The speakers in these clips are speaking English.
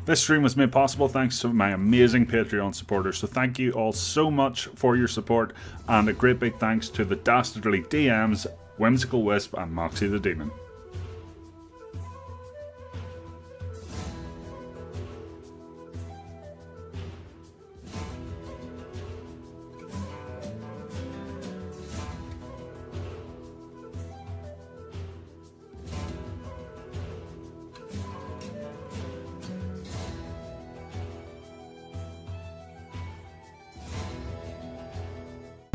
This stream was made possible thanks to my amazing Patreon supporters, so thank you all so much for your support, and a great big thanks to the Dastardly DMs, Whimsical Wisp and Moxie the Demon.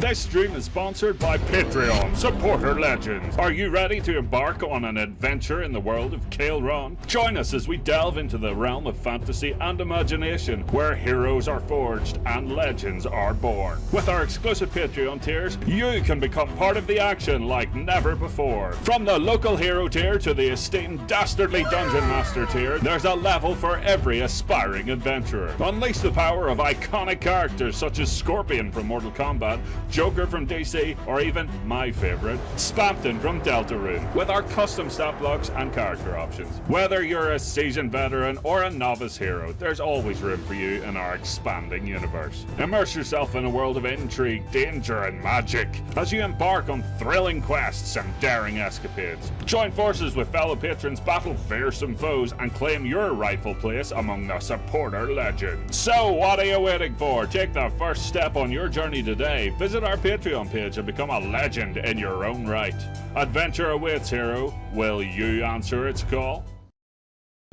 This stream is sponsored by Patreon Supporter Legends. Are you ready to embark on an adventure in the world of Corda Ren? Join us as we delve into the realm of fantasy and imagination, where heroes are forged and legends are born. With our exclusive Patreon tiers, you can become part of the action like never before. From the local hero tier to the esteemed Dastardly Dungeon Master tier, there's a level for every aspiring adventurer. Unleash the power of iconic characters such as Scorpion from Mortal Kombat, Joker from DC, or even my favourite, Spamton from Deltarune, with our custom stat blocks and character options. Whether you're a seasoned veteran or a novice hero, there's always room for you in our expanding universe. Immerse yourself in a world of intrigue, danger, and magic as you embark on thrilling quests and daring escapades. Join forces with fellow patrons, battle fearsome foes, and claim your rightful place among the supporter legends. So what are you waiting for? Take the first step on your journey today. Visit our Patreon page and become a legend in your own right. Adventure awaits, hero. Will you answer its call?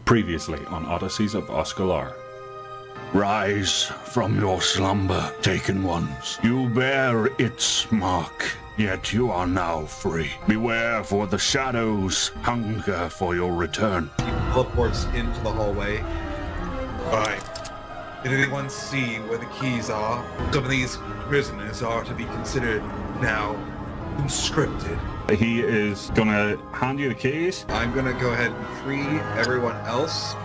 Previously on Odysseys of Öskular. Rise from your slumber, taken ones. You bear its mark, yet you are now free. Beware, for the shadows hunger for your return. Teleports into the hallway. Alright. Did anyone see where the keys are? Some of these prisoners are to be considered now conscripted. He is gonna hand you the keys. I'm gonna go ahead and free everyone else.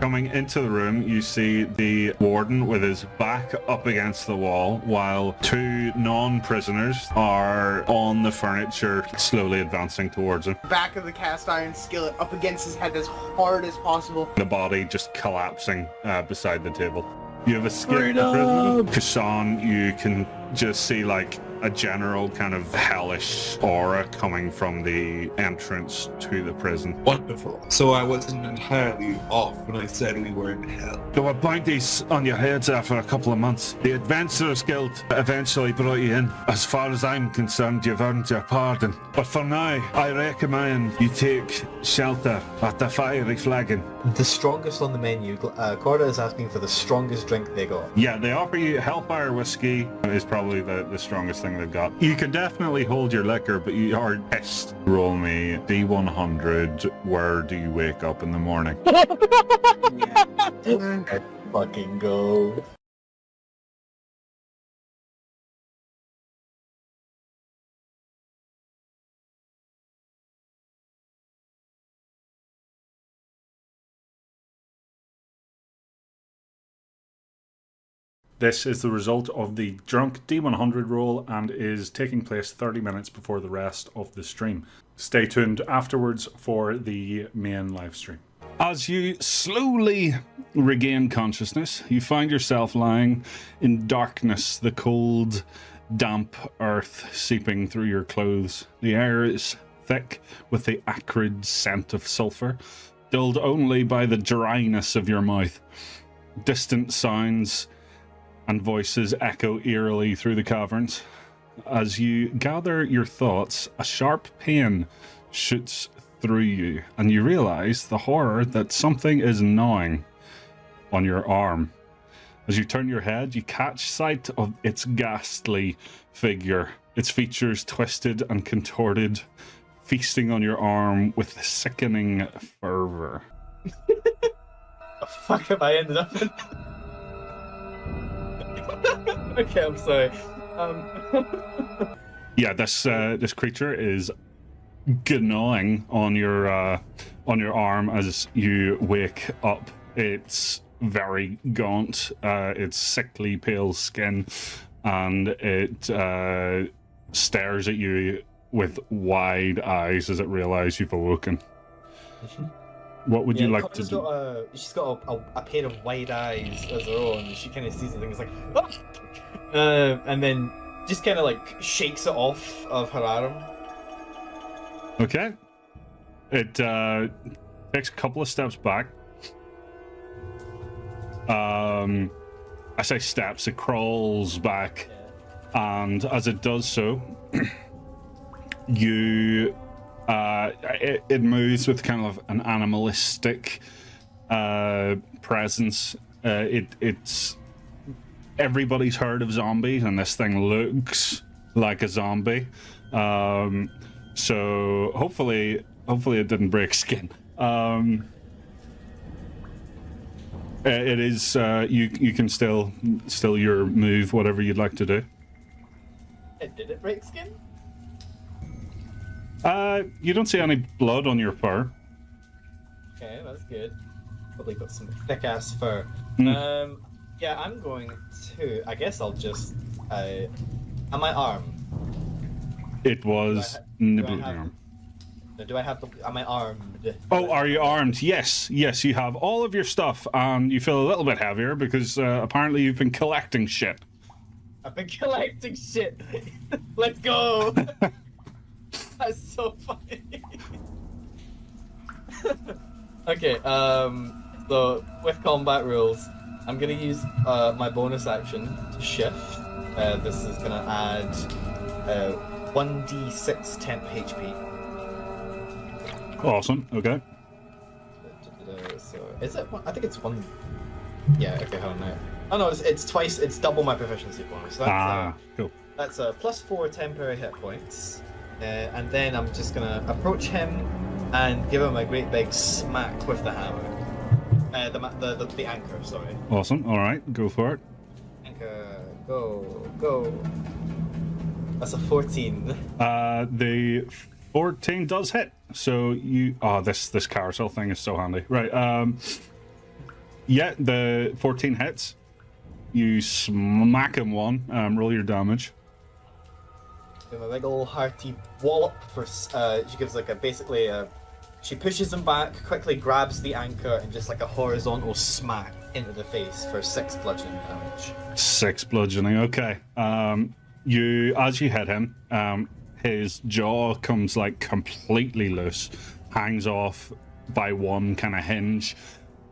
Coming into the room, you see the warden with his back up against the wall, while two non-prisoners are on the furniture, slowly advancing towards him. Back of the cast iron skillet up against his head as hard as possible. The body just collapsing beside the table. You have escaped the prison. Kashan, you can just see like a general kind of hellish aura coming from the entrance to the prison. Wonderful. So I wasn't entirely off when I said we were in hell. There were bounties on your heads after a couple of months. The Adventurers Guild eventually brought you in. As far as I'm concerned, you've earned your pardon. But for now, I recommend you take shelter at the Fiery Flagon. The strongest on the menu. Corda is asking for the strongest drink they got. Yeah, they offer you Hellfire Whiskey is probably the strongest thing they've got. You can definitely hold your liquor, but you are pissed. Roll me D100. Where do you wake up in the morning? Let's fucking go. This is the result of the drunk D100 roll and is taking place 30 minutes before the rest of the stream. Stay tuned afterwards for the main live stream. As you slowly regain consciousness, you find yourself lying in darkness, the cold, damp earth seeping through your clothes. The air is thick with the acrid scent of sulfur, dulled only by the dryness of your mouth. Distant sounds and voices echo eerily through the caverns. As you gather your thoughts, a sharp pain shoots through you, and you realize the horror that something is gnawing on your arm. As you turn your head, you catch sight of its ghastly figure, its features twisted and contorted, feasting on your arm with sickening fervor. The fuck have I ended up in? Okay, I'm sorry. Yeah, this creature is gnawing on your arm as you wake up. It's very gaunt. It's sickly pale skin, and it stares at you with wide eyes as it realizes you've awoken. What would you like to Corda's do? she's got a pair of wide eyes as her own. She kind of sees the thing. It's like, "Ah!" And then just kind of like shakes it off of her arm. Okay. It takes a couple of steps back. I say steps, it crawls back, and as it does so, you it moves with kind of an animalistic presence. It's everybody's heard of zombies, and this thing looks like a zombie. So hopefully it didn't break skin. It is you can still your move, whatever you'd like to do. Did it break skin? You don't see any blood on your fur. Okay, that's good. Probably got some thick ass fur. Yeah, I'm going to. I guess I'll just. Am I armed? It was nibbling arm. Do I have the? Am I armed? Oh, are you armed? Yes, you have all of your stuff, and you feel a little bit heavier because apparently you've been collecting shit. I've been collecting shit. Let's go. That's so funny. Okay. So with combat rules, I'm gonna use my bonus action to shift. This is gonna add 1d6 temp HP. Awesome. Okay. So is it? I think it's one. Yeah. Okay. Hold on now. Oh no, it's twice. It's double my proficiency bonus. So that's, cool. That's a +4 temporary hit points, and then I'm just gonna approach him and give him a great big smack with the hammer. The anchor. Sorry. Awesome. All right, go for it. Anchor. Go. That's a 14. The 14 does hit. So you this carousel thing is so handy. Right. Yeah, the 14 hits. You smack him one. Roll your damage. Give him a big old hearty wallop for. She gives like she pushes him back, quickly grabs the anchor, and just like a horizontal smack into the face for 6 bludgeoning damage. 6 bludgeoning. Okay. As you hit him, his jaw comes like completely loose, hangs off by one kind of hinge,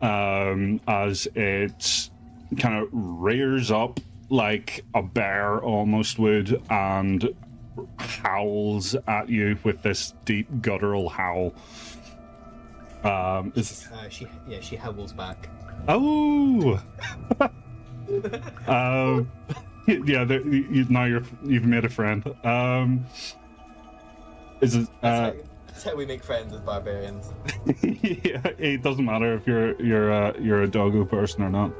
as it kind of rears up like a bear almost would and howls at you with this deep guttural howl. She howls back. Oh. Yeah, now you've made a friend. That's how we make friends as barbarians. Yeah, it doesn't matter if you're a doggo person or not.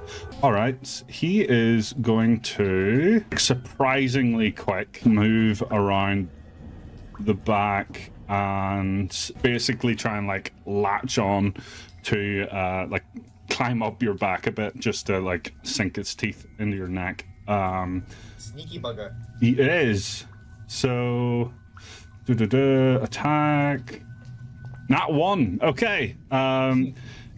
All right, he is going to surprisingly quick move around the back and basically try and like latch on to like climb up your back a bit just to like sink its teeth into your neck. Sneaky bugger. He is. So attack. Not one. Okay.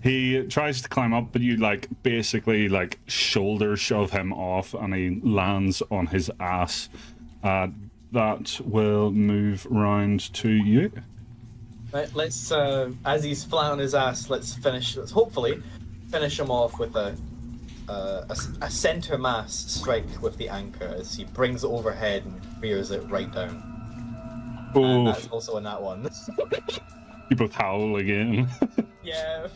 He tries to climb up, but you like basically like shoulder shove him off and he lands on his ass. That will move round to you. Right, let's as he's flat on his ass, let's hopefully finish him off with a center mass strike with the anchor as he brings it overhead and rears it right down. Oh, and that's also in that one. You both howl again. Yeah.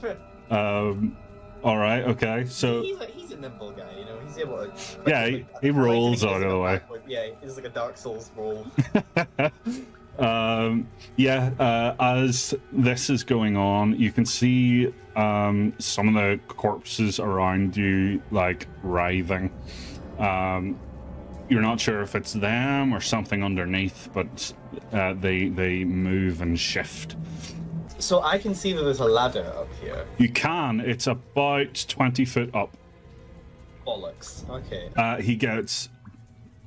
All right. Okay. So he's a nimble guy, you know. He's able to. Yeah, he rolls out of the way. Yeah, he's like a Dark Souls roll. As this is going on, you can see some of the corpses around you like writhing. You're not sure if it's them or something underneath, but they move and shift. So I can see that there's a ladder up here. You can. It's about 20 foot up. Bollocks. Okay. He gets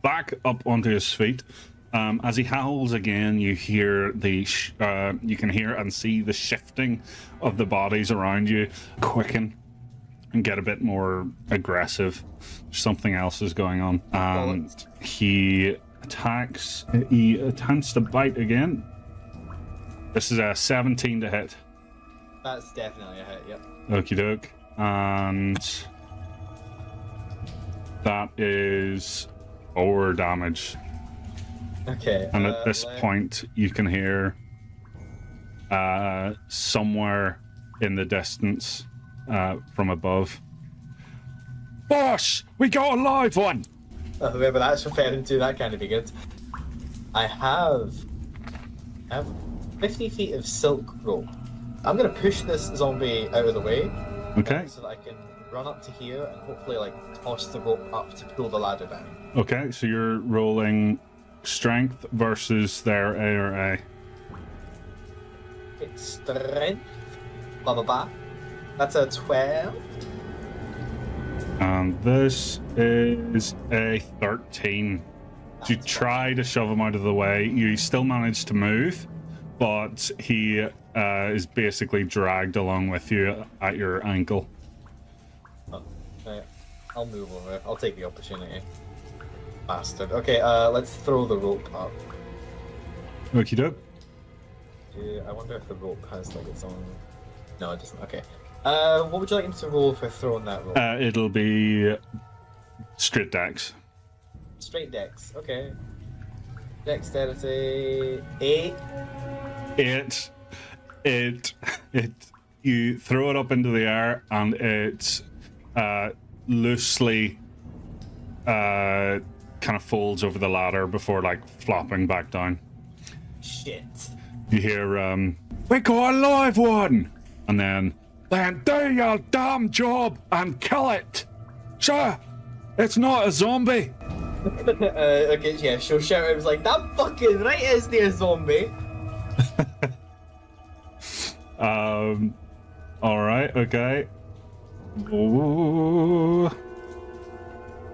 back up onto his feet. As he howls again, you hear you can hear and see the shifting of the bodies around you quicken and get a bit more aggressive. Something else is going on. And he attacks. He attempts to bite again. This is a 17 to hit. That's definitely a hit, yep. Okie doke. And that is 4 damage. Okay. And at this point, you can hear somewhere in the distance from above. Boss, we got a live one! Whoever that's referring to, that can't be good. I have 50 feet of silk rope. I'm going to push this zombie out of the way. Okay. So that I can run up to here and hopefully like toss the rope up to pull the ladder down. Okay, so you're rolling strength versus their A or A. It's strength. Blah blah blah. That's a 12. And this is a 13. You try to shove him out of the way. You still manage to move, but he is basically dragged along with you at your ankle. Oh, right. I'll move over. I'll take the opportunity. Bastard. Okay, let's throw the rope up. Okie doke. I wonder if the rope has like its own. No, it doesn't. Okay. What would you like him to roll for throwing that rope? It'll be straight dex. Straight dex. Okay. Dexterity 8. You throw it up into the air and it loosely kind of folds over the ladder before like flopping back down. Shit. You hear, we got a live one! And then do your damn job and kill it! Sir, it's not a zombie! Okay, yeah, she'll shout. It was like, that fucking right is the zombie. Alright, okay. Ooh.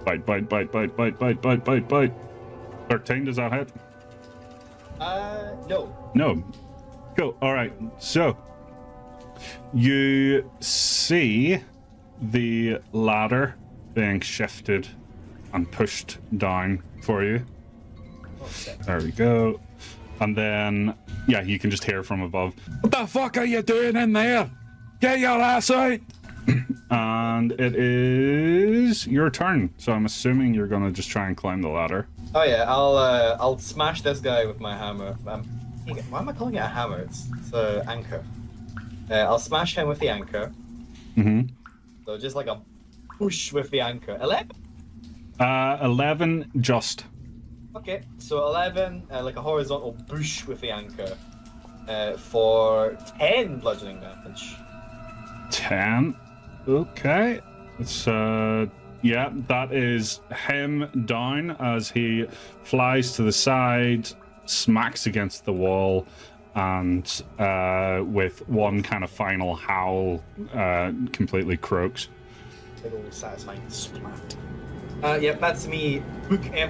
Bite. 13, does that hit? No. No. Cool, alright. So, you see the ladder being shifted and pushed down for you. There we go. And then, yeah, you can just hear from above. What the fuck are you doing in there? Get your ass out! And it is your turn. So I'm assuming you're gonna just try and climb the ladder. Oh yeah, I'll smash this guy with my hammer. Why am I calling it a hammer? It's an anchor. I'll smash him with the anchor. Mm-hmm. So just like a push with the anchor. 11? 11 just. Okay, so 11, like a horizontal push with the anchor. For 10 bludgeoning damage. 10. Okay. It's yeah, that is him down as he flies to the side, smacks against the wall, and with one kind of final howl, completely croaks. Big old satisfying splat. Yep, that's me. With him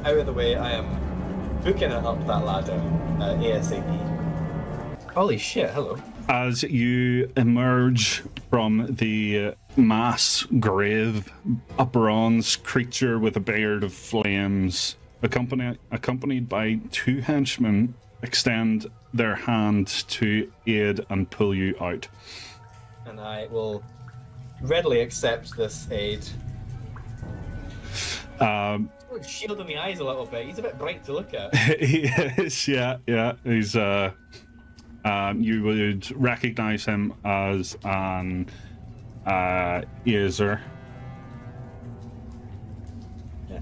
out of the way, I am booking it up that ladder ASAP. Holy shit, hello. As you emerge from the mass grave, a bronze creature with a beard of flames, accompanied by 2 henchmen, extend their hand to aid and pull you out. And I will readily accept this aid. Shield in the eyes a little bit. He's a bit bright to look at. He is, yeah. He's you would recognize him as an Azer. Yeah.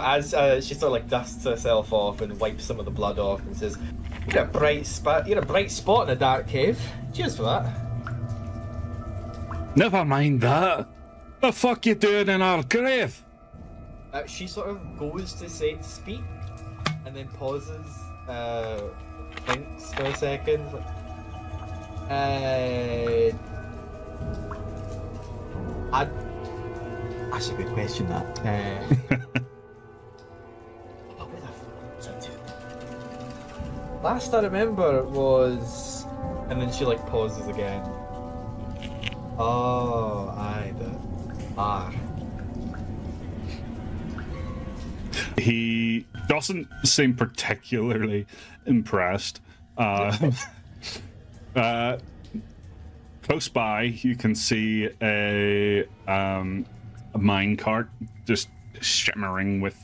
As she sort of like dusts herself off and wipes some of the blood off and says, "You're a bright spot in a dark cave. Cheers for that." Never mind that. The fuck you doing in our grave? She sort of goes to speak, and then pauses, thinks for a second. That's a good question, that. Last I remember was, and then she like pauses again. Oh, aye, the R. He doesn't seem particularly impressed. Close by, you can see a mine cart just shimmering with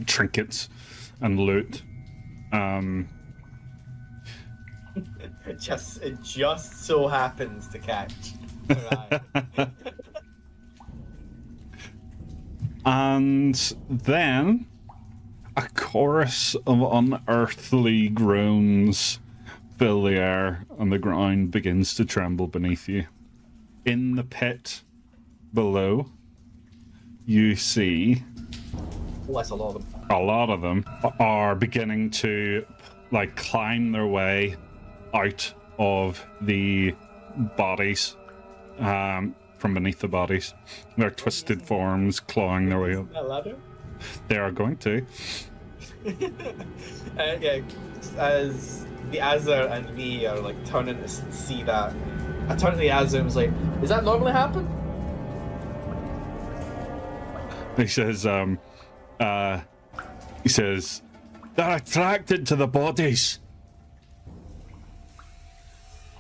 trinkets and loot. It just so happens to catch. Right. And then a chorus of unearthly groans fill the air, and the ground begins to tremble beneath you. In the pit below, you see Oh, that's a lot of them. a lot of them are beginning to like climb their way out of the bodies, from beneath the bodies. Their twisted forms clawing their way up. That ladder? They are going to. Yeah, as the Azar and me are like turning to see that, I turn to the Azar and was like, does that normally happen? He says, they're attracted to the bodies.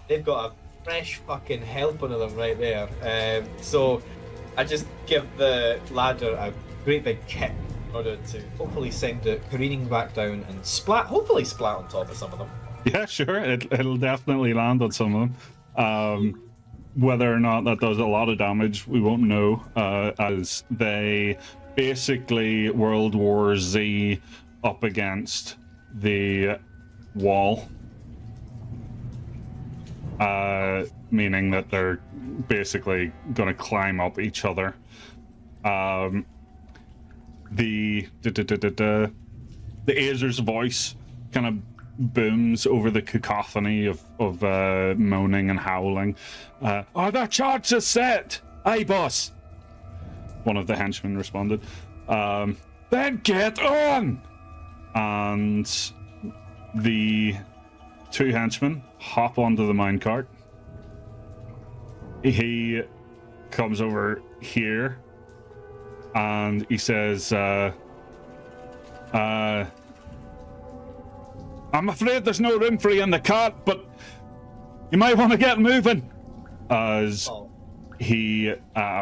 They've got a fresh fucking helping of them right there. So I just give the ladder a great big kick in order to hopefully send it careening back down and hopefully splat on top of some of them. Yeah, sure. It'll definitely land on some of them. Whether or not that does a lot of damage, we won't know, as they basically World War Z up against the wall. Meaning that they're basically going to climb up each other. The Azer's voice kind of booms over the cacophony of moaning and howling. Are the charges set? Aye, boss. One of the henchmen responded. Then get on! And the two henchmen hop onto the minecart. He comes over here and he says, I'm afraid there's no room for you in the cart, but you might want to get moving. As he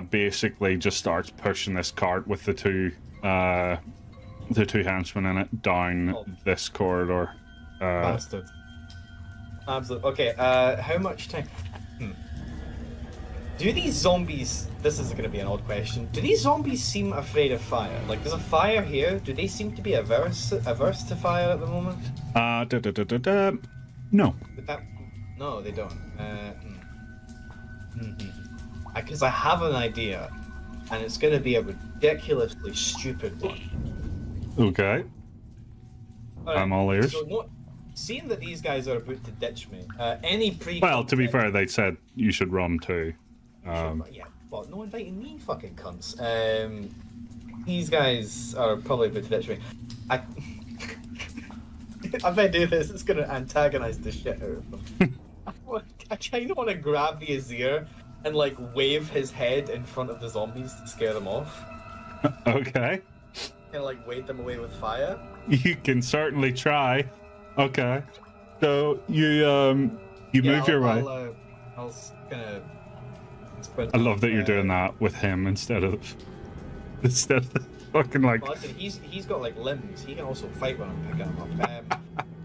basically just starts pushing this cart with the two henchmen in it down this corridor. Bastard. Absolutely. Okay, how much time? Do these zombies, this is going to be an odd question, do these zombies seem afraid of fire? Like, there's a fire here, do they seem to be averse to fire at the moment? No. No, they don't. Because I have an idea, and it's going to be a ridiculously stupid one. Okay. Alright, I'm all ears. So seeing that these guys are about to ditch me, any pre- Well, to be fair, they said you should run too. yeah, but no inviting me, fucking cunts. These guys are probably about to ditch me. If I do this, it's gonna antagonize the shit out of them. I kind of want to grab the Azir and like wave his head in front of the zombies to scare them off. Okay. Kind of like wave them away with fire. You can certainly try. Okay. So you move your way. I'll kind of. I love that you're doing that with him instead of fucking like. Well, listen, he's got like limbs. He can also fight when I'm picking him up.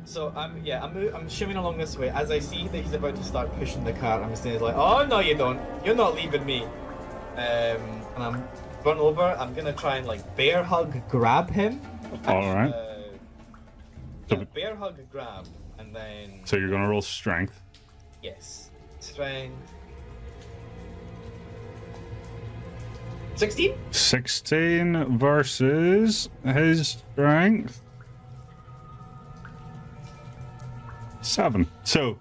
So I'm shimming along this way. As I see that he's about to start pushing the cart, I'm saying like, oh no, you don't. You're not leaving me. And I'm run over. I'm gonna try and like bear hug grab him. All right. Yeah, bear hug grab, and then. So you're gonna roll strength. Yes, strength. 16? 16 versus his strength. 7. So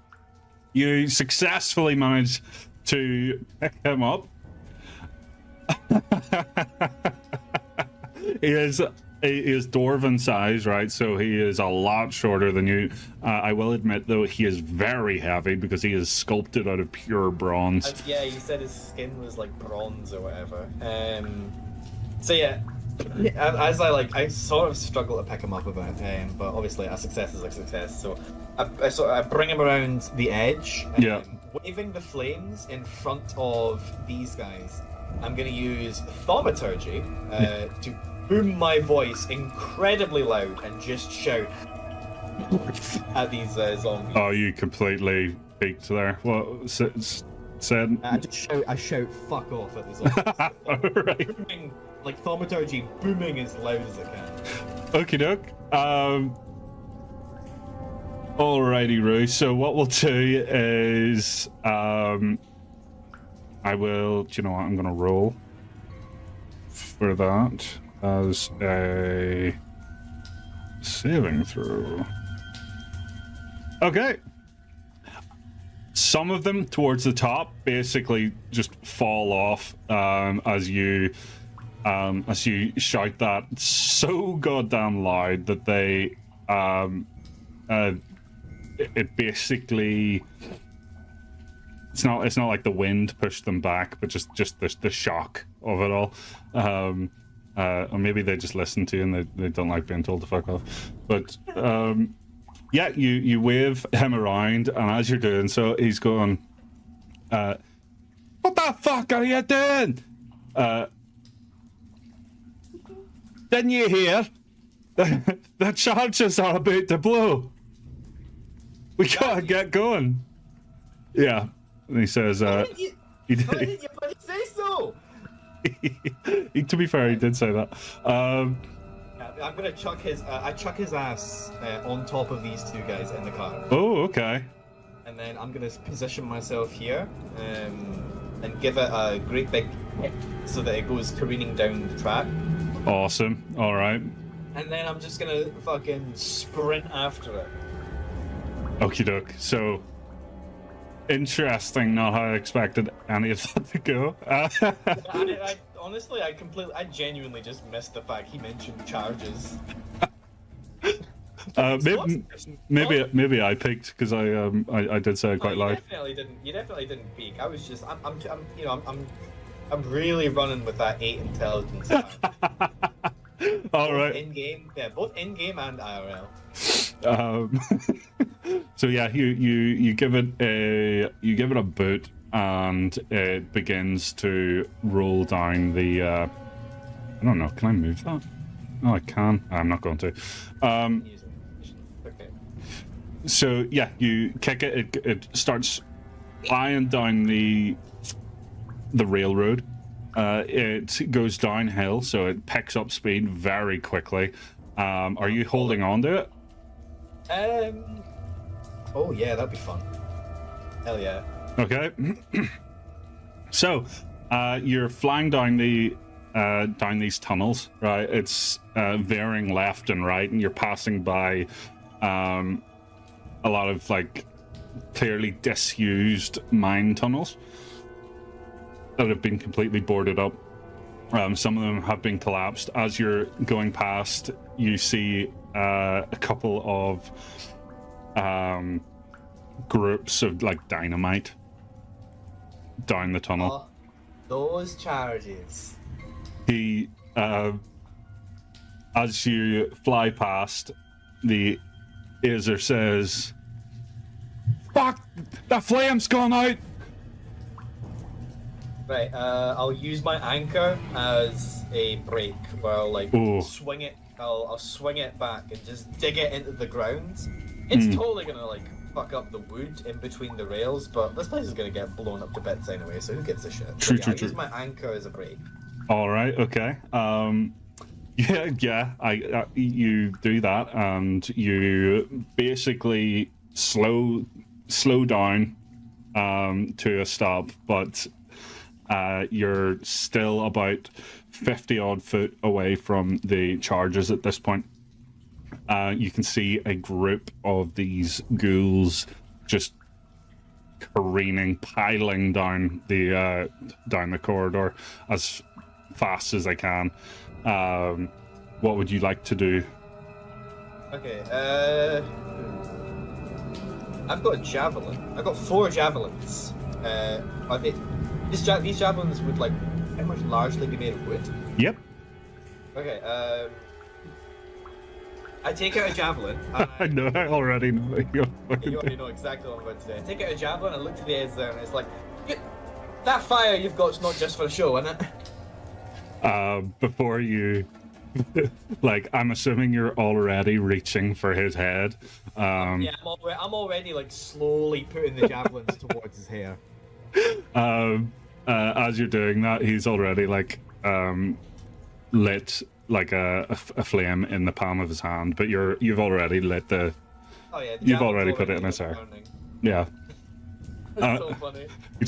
you successfully manage to pick him up. He is He is dwarven size, right? So he is a lot shorter than you. I will admit, though, he is very heavy because he is sculpted out of pure bronze. Yeah, you said his skin was like bronze or whatever. So yeah, as I sort of struggle to pick him up a bit, but obviously a success is a success. So I bring him around the edge, waving the flames in front of these guys. I'm going to use thaumaturgy to boom my voice incredibly loud and just shout at these zombies. Oh, you completely peaked there. What said? I shout "fuck off" at the zombies. Right. Booming, like thaumaturgy, booming as loud as it can. Okie doke. Alrighty, Roo. So what we'll do is, I will. Do you know what? I'm gonna roll for that as a saving throw. Okay. Some of them towards the top basically just fall off as you shout that so goddamn loud that they it basically it's not like the wind pushed them back, but just the shock of it all. Or maybe they just listen to you and they don't like being told to fuck off. But yeah, you wave him around, and as you're doing so, he's going, what the fuck are you doing? Didn't you hear? The charges are about to blow. We gotta get going. Yeah. And he says, Why did you bloody say so? To be fair, he did say that. I'm gonna chuck his. I chuck his ass on top of these two guys in the car. Oh, okay. And then I'm gonna position myself here, and give it a great big hit so that it goes careening down the track. Awesome. All right. And then I'm just gonna fucking sprint after it. Okie doke. So interesting. Not how I expected any of that to go. I honestly, I genuinely just missed the fact he mentioned charges. Maybe I picked because I did say it quite loud. You definitely didn't peek. I was just I'm really running with that 8 intelligence. All right. In game, yeah, both in game and IRL. So yeah, you give it a boot, and it begins to roll down the. I don't know. Can I move that? No, I can. I'm not going to. Okay. So yeah, you kick it. It starts flying down the railroad. It goes downhill, so it picks up speed very quickly. Are you holding on to it? Oh yeah, that'd be fun. Hell yeah. Okay. So, you're flying down down these tunnels, right? It's veering left and right, and you're passing by a lot of like clearly disused mine tunnels that have been completely boarded up. Some of them have been collapsed. As you're going past, you see a couple of groups of like dynamite down the tunnel. Oh, those charges. He, as you fly past, the Azer says, "Fuck! The flame's gone out!" Right, I'll use my anchor as a brake where I'll like swing it. I'll swing it back and just dig it into the ground. It's totally gonna like fuck up the wood in between the rails, but this place is gonna get blown up to bits anyway, so who gives a shit? True. I'll use my anchor as a brake. All right, okay. Yeah. You do that, and you basically slow down to a stop, but you're still about 50 odd foot away from the charges at this point. You can see a group of these ghouls just careening, piling down the corridor as fast as they can. what would you like to do? Okay, I've got a javelin. I've got 4 javelins. Are they... These javelins would, like, pretty much largely be made of wood? Yep. Okay, I take out a javelin. I know, I already know what you're You already know exactly what I'm about to do. I take out a javelin, I look to the edge there, and it's like, that fire you've got's not just for show, isn't it? Before you... like, I'm assuming you're already reaching for his head. Yeah, I'm already, like, slowly putting the javelins towards his hair. As you're doing that, he's already, like, lit, like, a flame in the palm of his hand, but you've already lit the... Oh yeah, you've already put it in his hair. Yeah. That's so funny. He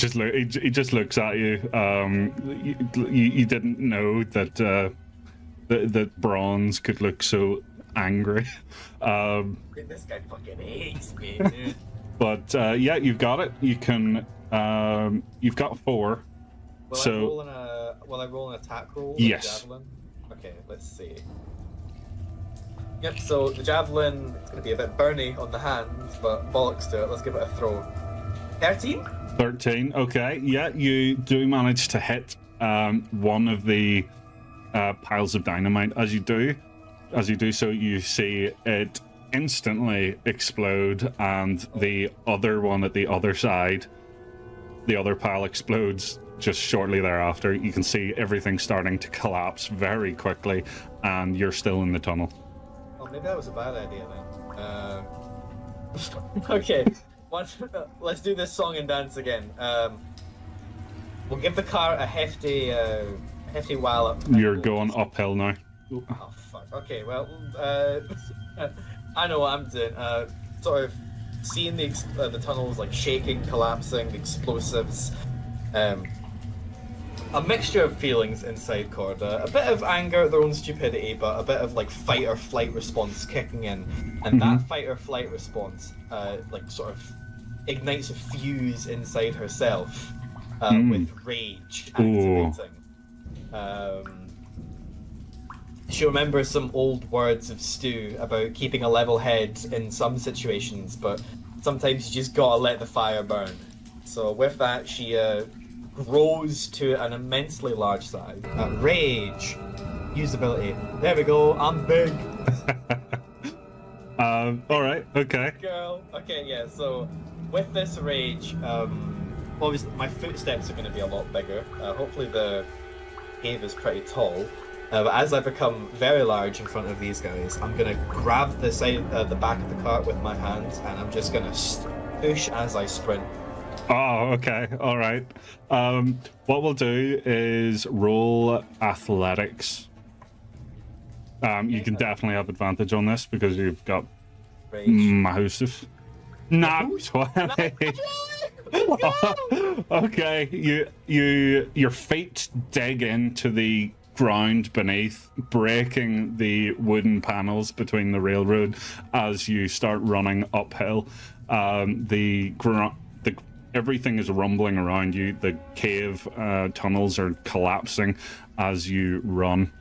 just looks at you. You didn't know that that bronze could look so angry. This guy fucking hates me, dude. But yeah, you've got it. You can. You've got 4. Will I roll an attack roll? Yes. Javelin? Okay, let's see. Yep. So the javelin, it's gonna be a bit burny on the hand, but bollocks to it. Let's give it a throw. 13. 13. Okay. Yeah, you do manage to hit one of the piles of dynamite. As you do so, you see it instantly explode, and the other one at the other side, the other pile explodes just shortly thereafter. You can see everything starting to collapse very quickly, and you're still in the tunnel. Oh, maybe that was a bad idea then. Okay, let's do this song and dance again. We'll give the car a hefty wallop. You're going uphill now. Oh fuck. Okay, well, I know what I'm doing. Sort of seeing the tunnels like shaking, collapsing, the explosives. A mixture of feelings inside Corda. A bit of anger at their own stupidity, but a bit of like fight or flight response kicking in, and that fight or flight response, like sort of ignites a fuse inside herself with rage activating. She remembers some old words of Stu about keeping a level head in some situations, but sometimes you just gotta let the fire burn. So with that, she grows to an immensely large size. Rage. Usability. There we go, I'm big. Alright, okay. Girl. Okay, yeah, so with this rage, obviously my footsteps are going to be a lot bigger. Hopefully the cave is pretty tall. But as I become very large in front of these guys, I'm going to grab the back of the cart with my hands, and I'm just going to push as I sprint. Oh, okay. All right. What we'll do is roll athletics. You can definitely have advantage on this because you've got massive. Nat 20. Okay. Your feet dig into the ground beneath, breaking the wooden panels between the railroad as you start running uphill. Everything is rumbling around you. The cave tunnels are collapsing as you run.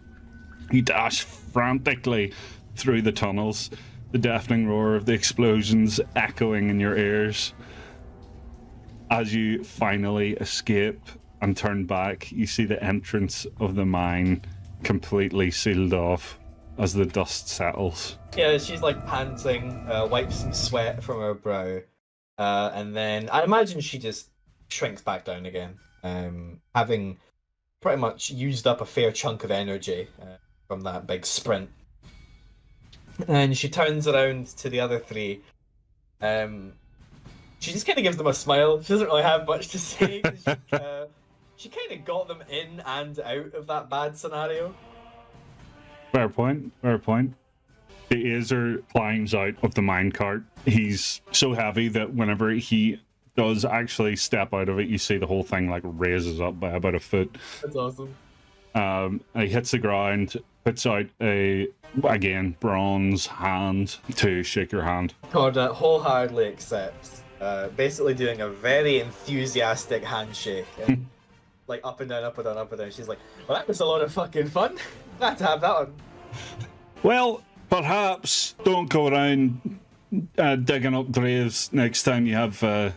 You dash frantically through the tunnels, the deafening roar of the explosions echoing in your ears. As you finally escape and turn back, you see the entrance of the mine completely sealed off as the dust settles. Yeah, she's like panting, wipes some sweat from her brow. And then I imagine she just shrinks back down again, having pretty much used up a fair chunk of energy from that big sprint. And she turns around to the other 3. She just kind of gives them a smile. She doesn't really have much to say. She kind of got them in and out of that bad scenario. Fair point. Fair point. The Azer climbs out of the minecart. He's so heavy that whenever he does actually step out of it, you see the whole thing like raises up by about a foot. That's awesome. He hits the ground, puts out a, again, bronze hand to shake your hand. Corda wholeheartedly accepts, basically doing a very enthusiastic handshake. And, like up and down, up and down, up and down. She's like, well, that was a lot of fucking fun. Glad to have that one. Well, perhaps don't go around digging up graves next time you have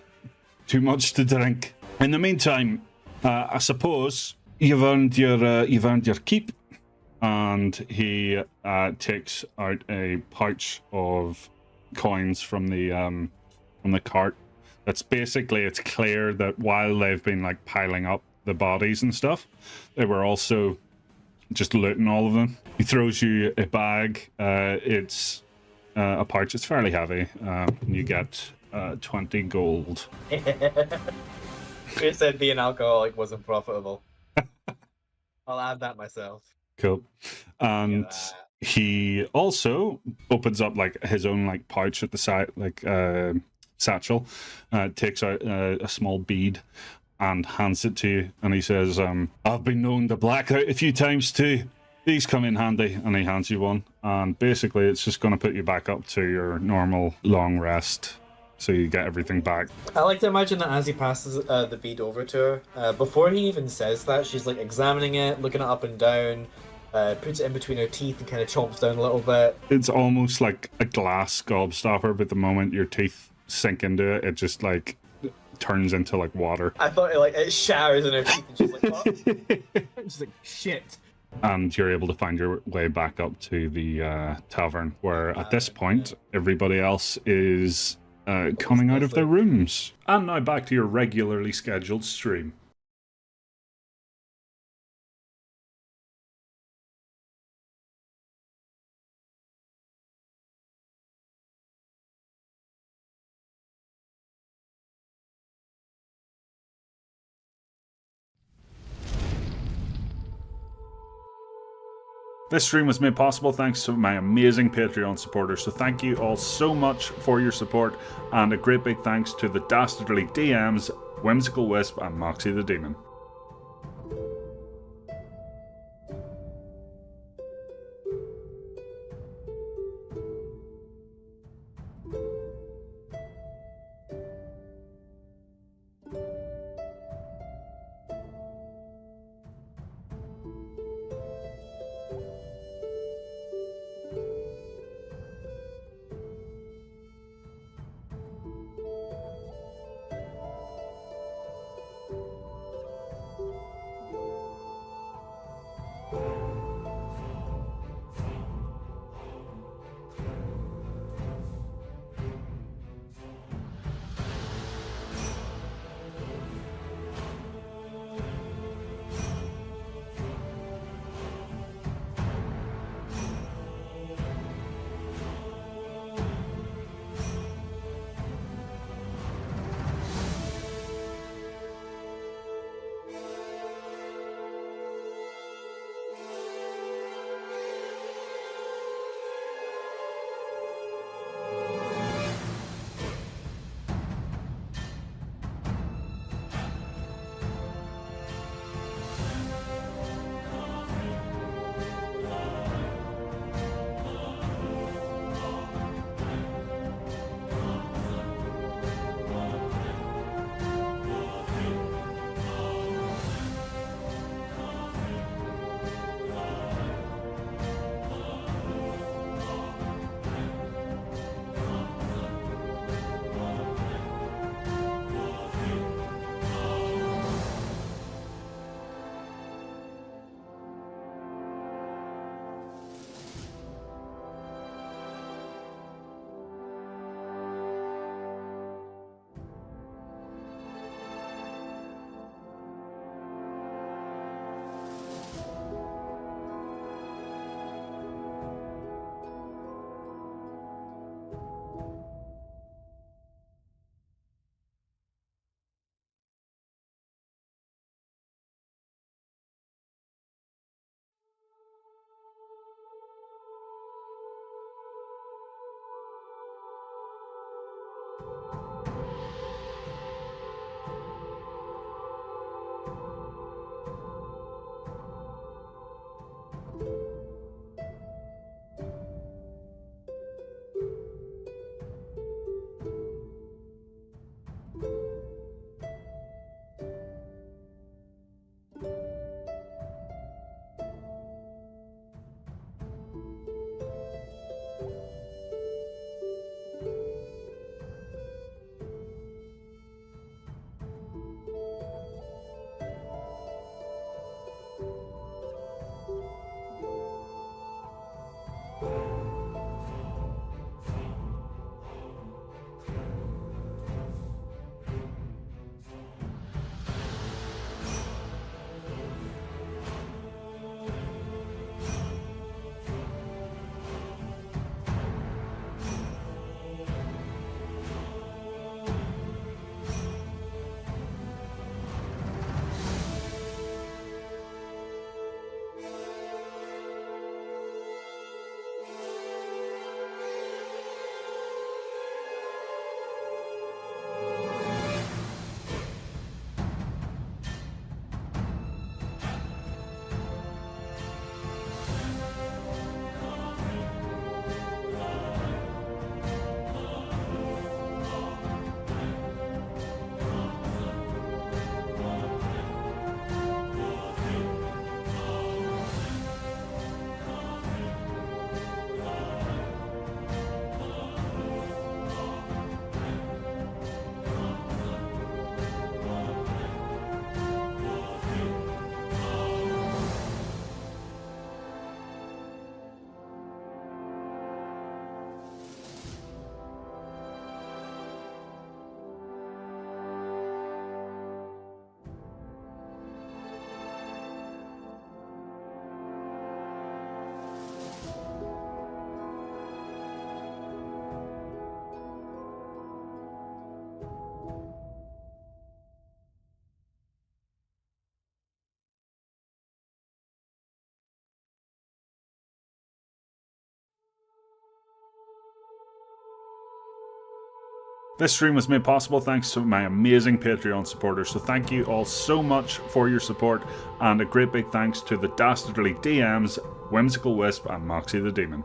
too much to drink. In the meantime, I suppose you've earned your keep. And he takes out a pouch of coins from the cart. It's clear that while they've been like piling up the bodies and stuff, they were also just looting all of them. He throws you a bag. It's a pouch. It's fairly heavy. And you get 20 gold. Who said being alcoholic wasn't profitable? I'll add that myself. Cool. And he also opens up like his own like pouch at the side, like satchel, takes out a small bead and hands it to you, and he says, I've been known to black out a few times too. These come in handy. And he hands you one, and basically it's just going to put you back up to your normal long rest, so you get everything back. I like to imagine that as he passes the bead over to her, before he even says that, she's like examining it, looking it up and down, puts it in between her teeth and kind of chomps down a little bit. It's almost like a glass gobstopper, but the moment your teeth sink into it, it just like turns into like water. I thought it showers in her teeth and she's like, oh. She's like, shit. And you're able to find your way back up to the tavern, where at this point everybody else is coming out of their rooms. And now back to your regularly scheduled stream. This stream was made possible thanks to my amazing Patreon supporters, so thank you all so much for your support, and a great big thanks to the Dastardly DMs, Whimsical Wisp and Moxie the Demon. This stream was made possible thanks to my amazing Patreon supporters, so thank you all so much for your support, and a great big thanks to the Dastardly DMs, Whimsical Wisp and Moxie the Demon.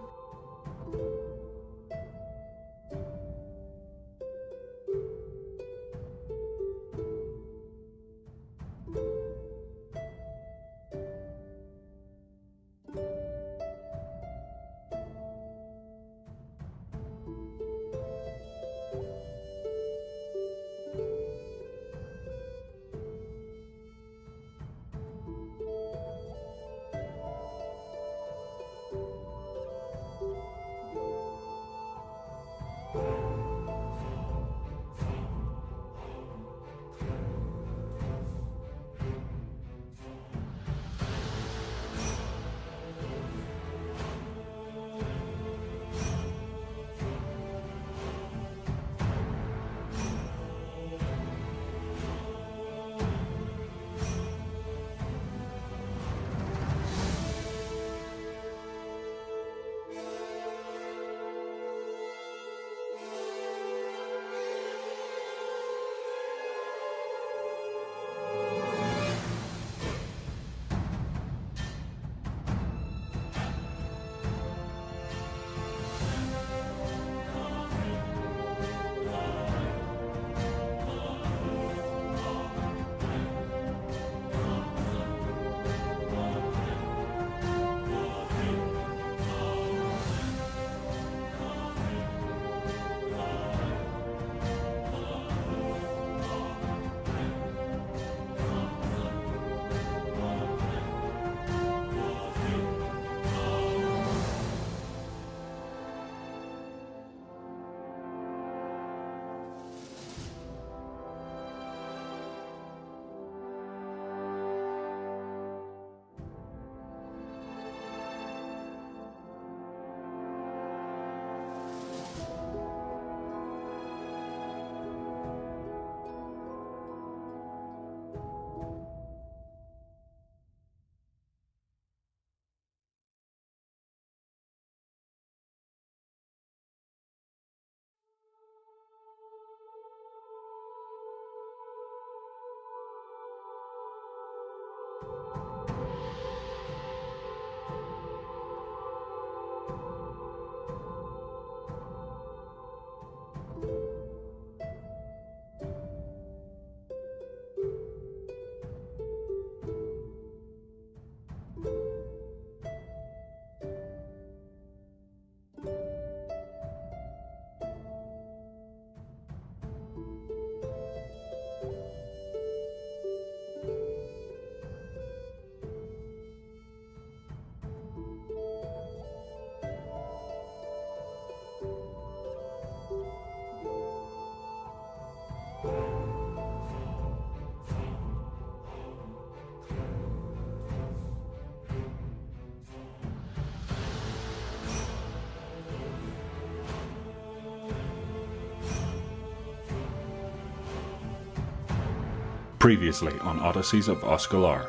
Previously on Odysseys of Öskular.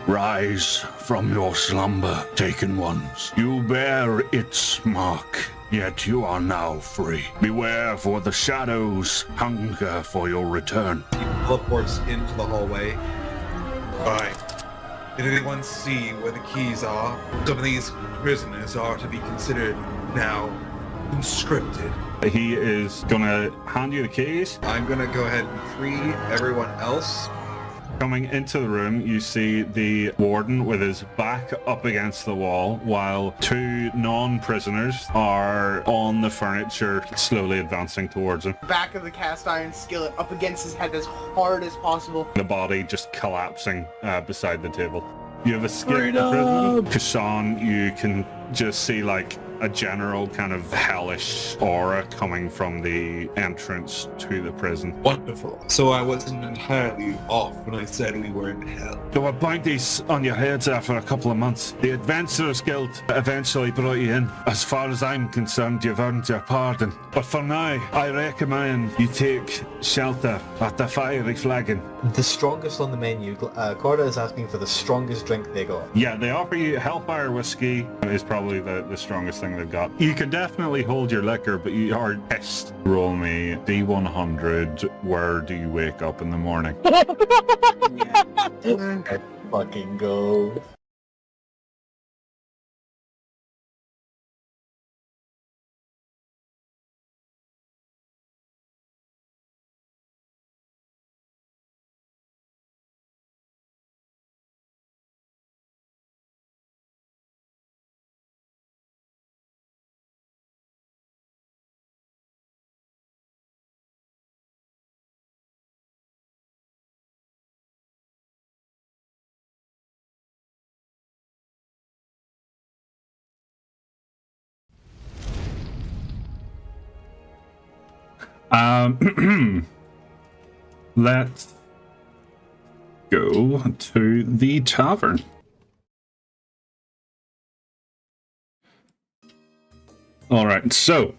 Rise from your slumber, taken ones. You bear its mark, yet you are now free. Beware, for the shadows hunger for your return. He teleports into the hallway. Alright. Did anyone see where the keys are? Some of these prisoners are to be considered now conscripted. He is gonna hand you the keys. I'm gonna go ahead and free everyone else. Coming into the room, you see the warden with his back up against the wall, while two non-prisoners are on the furniture, slowly advancing towards him. Back of the cast iron skillet up against his head as hard as possible. The body just collapsing beside the table. You have escaped the prison. Kashan, you can just see like a general kind of hellish aura coming from the entrance to the prison. Wonderful. So I wasn't entirely off when I said we were in hell. There were bounties on your heads after a couple of months. The Adventurers Guild eventually brought you in. As far as I'm concerned, you've earned your pardon. But for now, I recommend you take shelter at the Fiery Flagon. The strongest on the menu. Corda is asking for the strongest drink they got. Yeah, they offer you Hellfire Whiskey is probably the strongest thing everything they've got. You can definitely hold your liquor, but you are pissed. Roll me D100. Where do you wake up in the morning? Fucking go. Let's go to the tavern. All right, so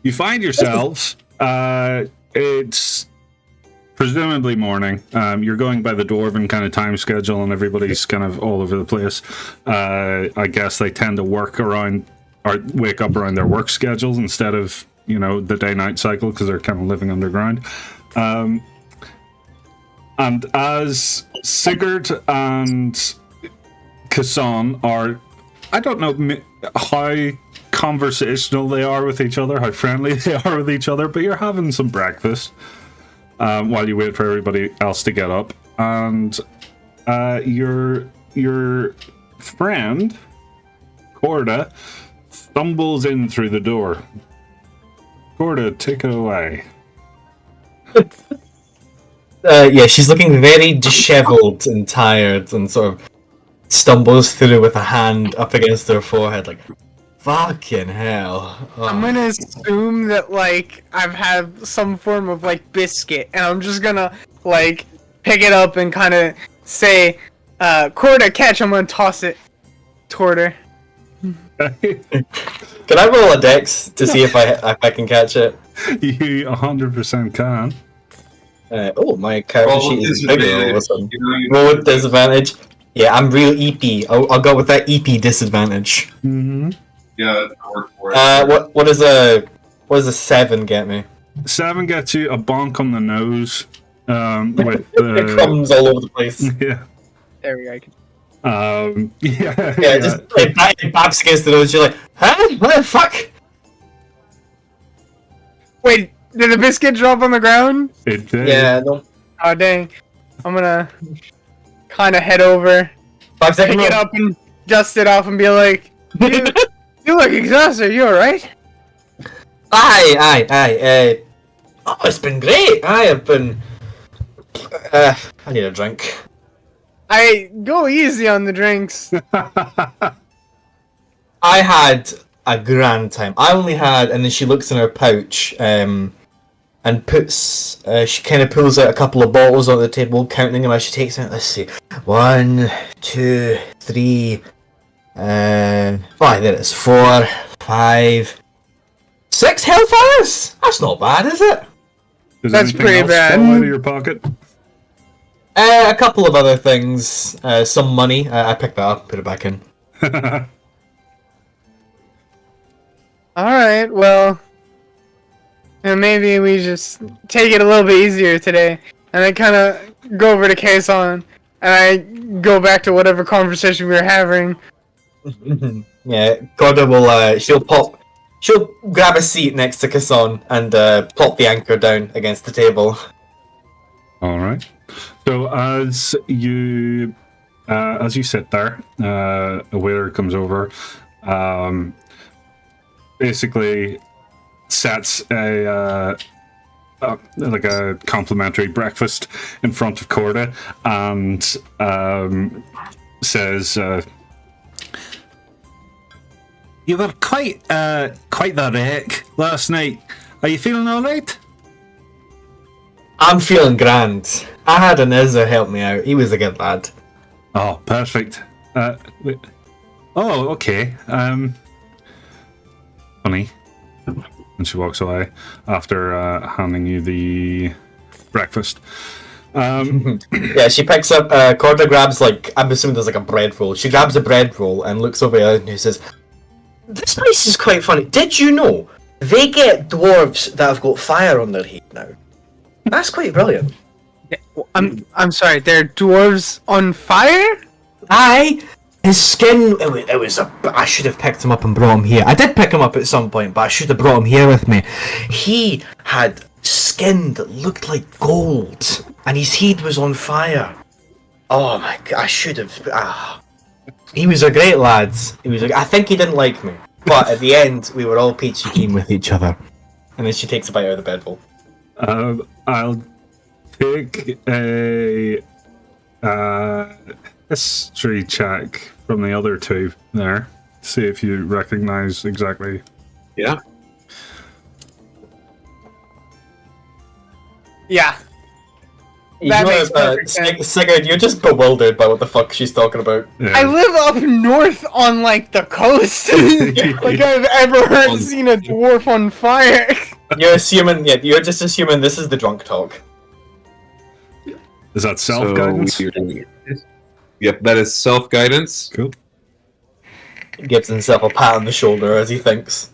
you find yourselves. It's presumably morning. You're going by the dwarven kind of time schedule, and everybody's kind of all over the place. I guess they tend to work around or wake up around their work schedules instead of, you know, the day-night cycle, because they're kind of living underground. And as Sigurd and Kassan are, I don't know how conversational they are with each other, how friendly they are with each other, but you're having some breakfast while you wait for everybody else to get up. And your friend, Corda, stumbles in through the door. Corda, take it away. Yeah, she's looking very disheveled and tired, and sort of stumbles through with a hand up against her forehead, like, fucking hell. Oh. I'm gonna assume that, like, I've had some form of, like, biscuit, and I'm just gonna, like, pick it up and kind of say, Corda, catch, I'm gonna toss it toward her. Can I roll a dex to see if I can catch it? You 100% can. My character sheet is bigger all of a sudden. Roll with disadvantage. Yeah, I'm real EP. I'll go with that EP disadvantage. Mm-hmm. Yeah, that's work for it. What does a 7 get me? 7 gets you a bonk on the nose. With Crumbs all over the place. Yeah. There we go. Yeah, just it baps against the nose. You're like, huh? What the fuck? Wait, did the biscuit drop on the ground? It did. Yeah, no. Oh, dang. I'm gonna kind of head over, 5 seconds. pick it up and dust it off and be like, you look exhausted, you alright? Aye. Oh, it's been great. I have been. I need a drink. I go easy on the drinks. I had a grand time. I only had, and then she looks in her pouch, and puts. She kind of pulls out a couple of bottles on the table, counting them as she takes it. Let's see, 1, 2, 3. There it is. 4, 5, 6 hellfires. That's not bad, is it? Does That's anything pretty else bad. fall out of your pocket? A couple of other things. Some money. I picked that up, put it back in. Alright, well, maybe we just take it a little bit easier today. And I kind of go over to Kason, and I go back to whatever conversation we were having. Yeah, Corda will. She'll grab a seat next to Kasson and plop the anchor down against the table. All right. So as you sit there, a waiter comes over, basically sets a complimentary breakfast in front of Corda and says, "You were quite the wreck last night. Are you feeling all right?" I'm feeling grand. I had an Izza help me out. He was a good lad. Oh, perfect. Wait. Oh, okay. Funny. And she walks away after handing you the breakfast. Yeah, she picks up. Corda grabs like I'm assuming there's like a bread roll. She grabs a bread roll and looks over at it and says, "This place is quite funny. Did you know they get dwarves that have got fire on their head now? That's quite brilliant." I'm sorry. They're dwarves on fire. Aye. His skin, it was I should have picked him up and brought him here. I did pick him up at some point, but I should have brought him here with me. He had skin that looked like gold, and his head was on fire. Oh my god, I should have. He was a great lad. I think he didn't like me, but at the end, we were all peachy keen with each other. And then she takes a bite out of the bedroll. I'll take a history check from the other two there. See if you recognize exactly. Yeah. Yeah. You That know, makes perfect sense. Sigurd, you're just bewildered by what the fuck she's talking about. Yeah. I live up north on like the coast. Like I've ever seen a dwarf on fire. You're assuming, you're just assuming this is the drunk talk. Is that self-guidance? Yep, that is self-guidance. Cool. He gives himself a pat on the shoulder as he thinks.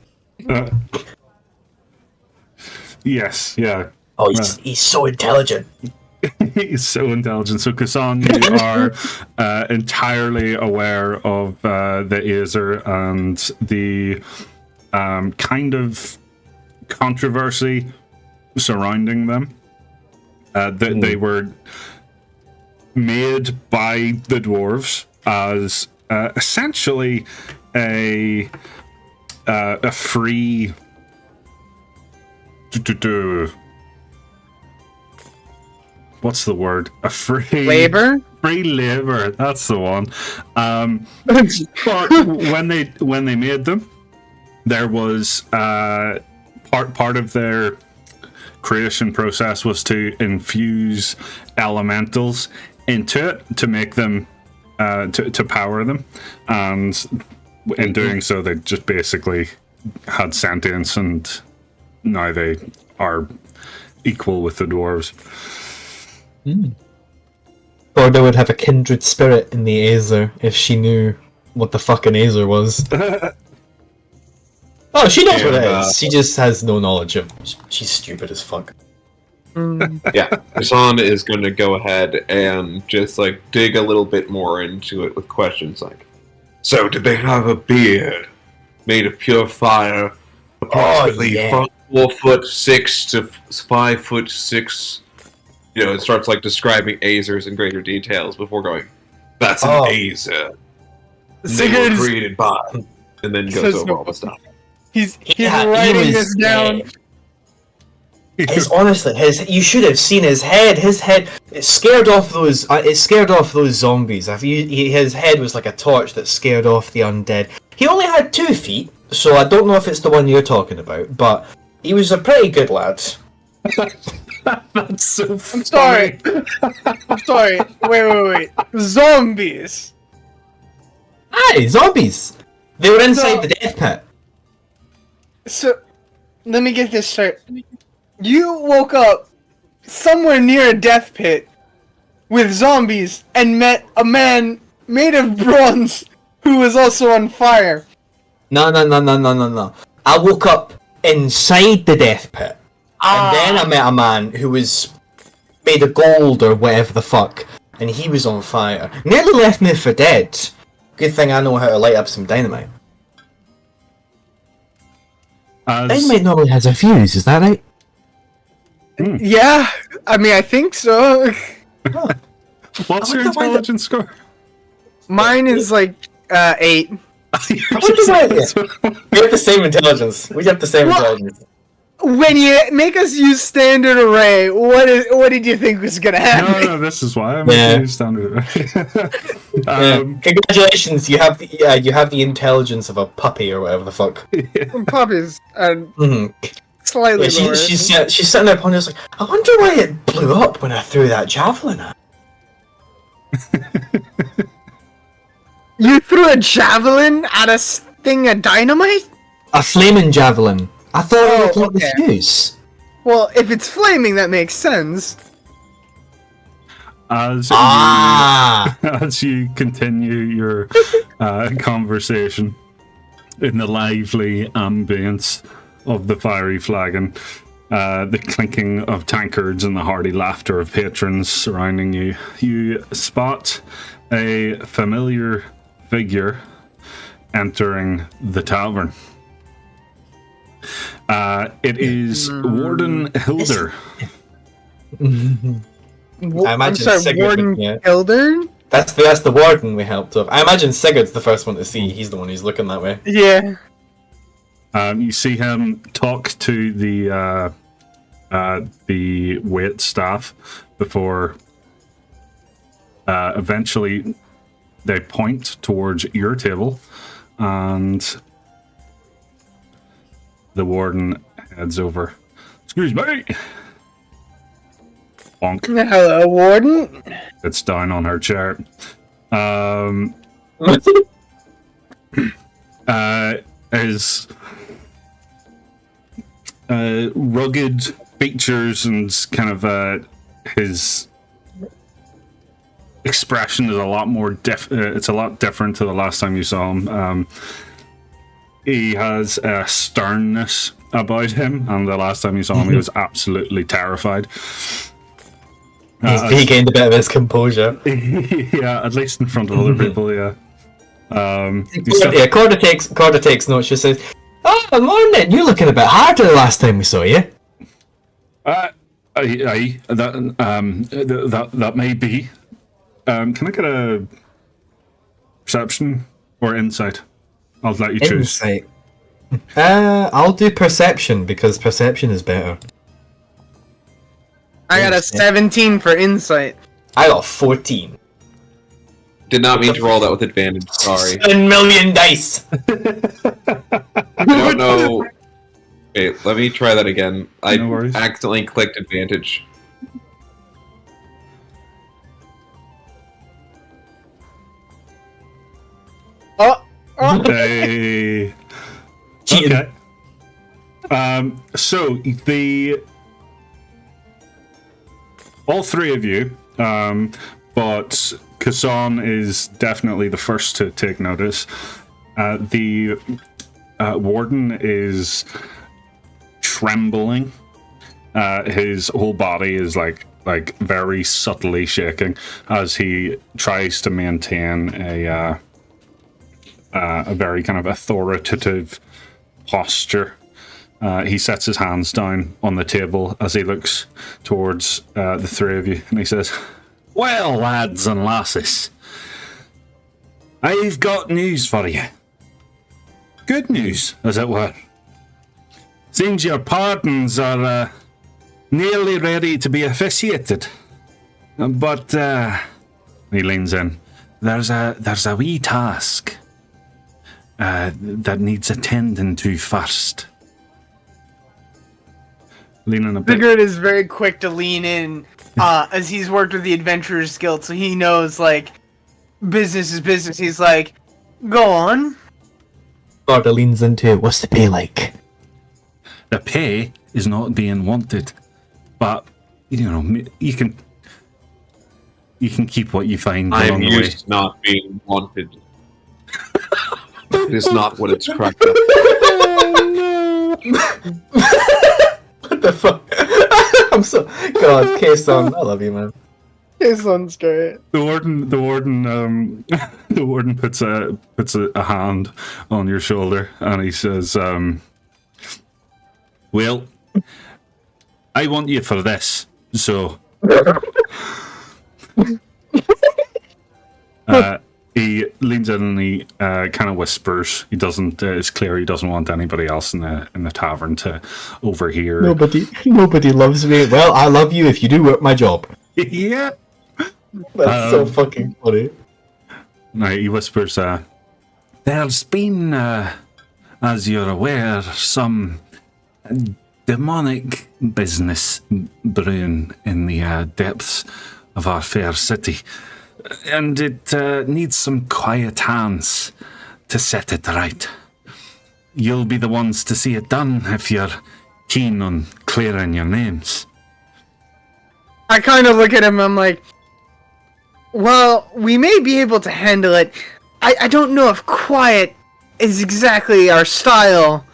Yes, yeah. Oh, he's so intelligent. He's so intelligent. So, Kassan, you are entirely aware of the Aesir and the kind of controversy surrounding them. They were made by the dwarves as essentially a free what's the word? A free Labor? Free labor. That's the one. But when they made them, there was part of their creation process was to infuse elementals into it to make them to power them, and in doing so they just basically had sentience, and now they are equal with the dwarves. Corda would have a kindred spirit in the Aesir if she knew what the fucking Aesir was. Oh, she knows what it is. She just has no knowledge of. She's stupid as fuck. Yeah, Hassan is going to go ahead and just like dig a little bit more into it with questions like, so did they have a beard made of pure fire, approximately 4'6" to 5'6"? You know, it starts like describing Aesirs in greater details before going, that's an Aesir. They were created by, and then goes over all the stuff. He's writing this down. Honestly, you should have seen his head. His head, it scared off those zombies. His head was like a torch that scared off the undead. He only had 2 feet, so I don't know if it's the one you're talking about, but he was a pretty good lad. That's so funny. I'm sorry. Wait. Zombies. Aye, zombies. They were inside the death pit. So, let me get this straight. You woke up somewhere near a death pit with zombies and met a man made of bronze who was also on fire. No. I woke up inside the death pit. And then I met a man who was made of gold or whatever the fuck, and he was on fire. Nearly left me for dead. Good thing I know how to light up some dynamite. Dynamite normally has a fuse, is that right? Yeah, I mean, I think so. What's your intelligence score? Mine is like 8. I wonder why. We have the same intelligence. Intelligence. When you make us use standard array, what did you think was gonna happen? No, this is why I'm using standard array. Congratulations, you have the intelligence of a puppy or whatever the fuck. Puppies are slightly lower. She's sitting there pondering, like, I wonder why it blew up when I threw that javelin at it. You threw a javelin at a thing of dynamite? A flaming javelin. I thought it looked like the fuse. Well, if it's flaming, that makes sense. as you continue your conversation in the lively ambience of the fiery flagon, the clinking of tankards and the hearty laughter of patrons surrounding you, you spot a familiar figure entering the tavern. It is Warden Hilder. I imagine I'm sorry, Sigurd Warden looking at- Hilder? That's the warden we helped with. I imagine Sigurd's the first one to see. He's the one who's looking that way. Yeah. You see him talk to the wait staff before eventually they point towards your table, and the warden heads over. Excuse me. Bonk. Hello, Warden. It's down on her chair. His rugged features and kind of his expression is a lot more it's a lot different to the last time you saw him. He has a sternness about him, and the last time you saw him he was absolutely terrified. He gained a bit of his composure. Yeah, at least in front of other people, yeah. Corda takes notes. She says, "Oh, morning. You're looking a bit harder the last time we saw you." That may be. Can I get a perception or insight? I'll let you choose. Insight. I'll do perception because perception is better. I got a 17 for insight. I got 14. Did not mean to roll that with advantage. Sorry. 7 million dice. I don't know. Wait, let me try that again. I No worries. accidentally clicked advantage. Oh! Hey. Cheating. Okay. So all three of you, but Kassan is definitely the first to take notice. The warden is trembling. His whole body is like very subtly shaking as he tries to maintain a very kind of authoritative posture. He sets his hands down on the table as he looks towards the three of you, and he says, "Well, lads and lasses, I've got news for you. Good news, as it were. Seems your pardons are nearly ready to be officiated. But, he leans in, there's a wee task that needs attending to first." Leaning a bit. Sigurd is very quick to lean in, as he's worked with the Adventurer's Guild, so he knows, like, business is business. He's like, go on. Corda leans into it. What's the pay like? The pay is not being wanted, but you know you can keep what you find I'm along the way. used to not being wanted. It is not what it's cracked up. What the fuck? I'm so God, K-Son, I love you, man. His son's great. The warden puts a hand on your shoulder and he says, "Well, I want you for this, so." He leans in and he kind of whispers. He doesn't. It's clear he doesn't want anybody else in the tavern to overhear. Nobody loves me. Well, I love you if you do work my job. Yeah. That's so fucking funny. Now he whispers, "There's been, as you're aware, some demonic business brewing in the depths of our fair city. And it needs some quiet hands to set it right. You'll be the ones to see it done if you're keen on clearing your names." I kind of look at him, I'm like, Well, we may be able to handle it. I don't know if quiet is exactly our style.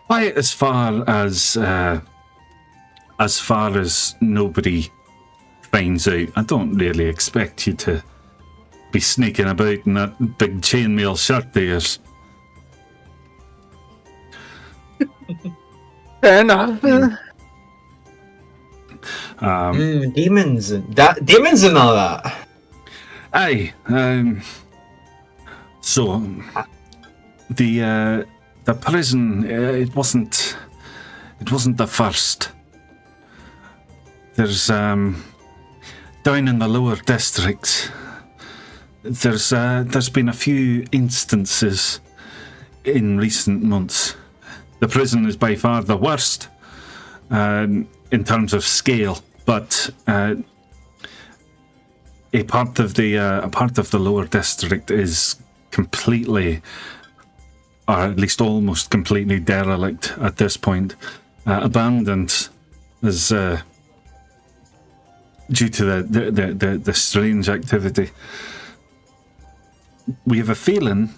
Quiet as far as nobody finds out. I don't really expect you to be sneaking about in that big chainmail shirt of yours. Fair enough. Demons and all that. Aye. So the prison, it wasn't the first. There's down in the lower districts. There's been a few instances in recent months. The prison is by far the worst in terms of scale, but a part of the lower district is completely, or at least almost completely derelict at this point, abandoned as due to the strange activity. We have a feeling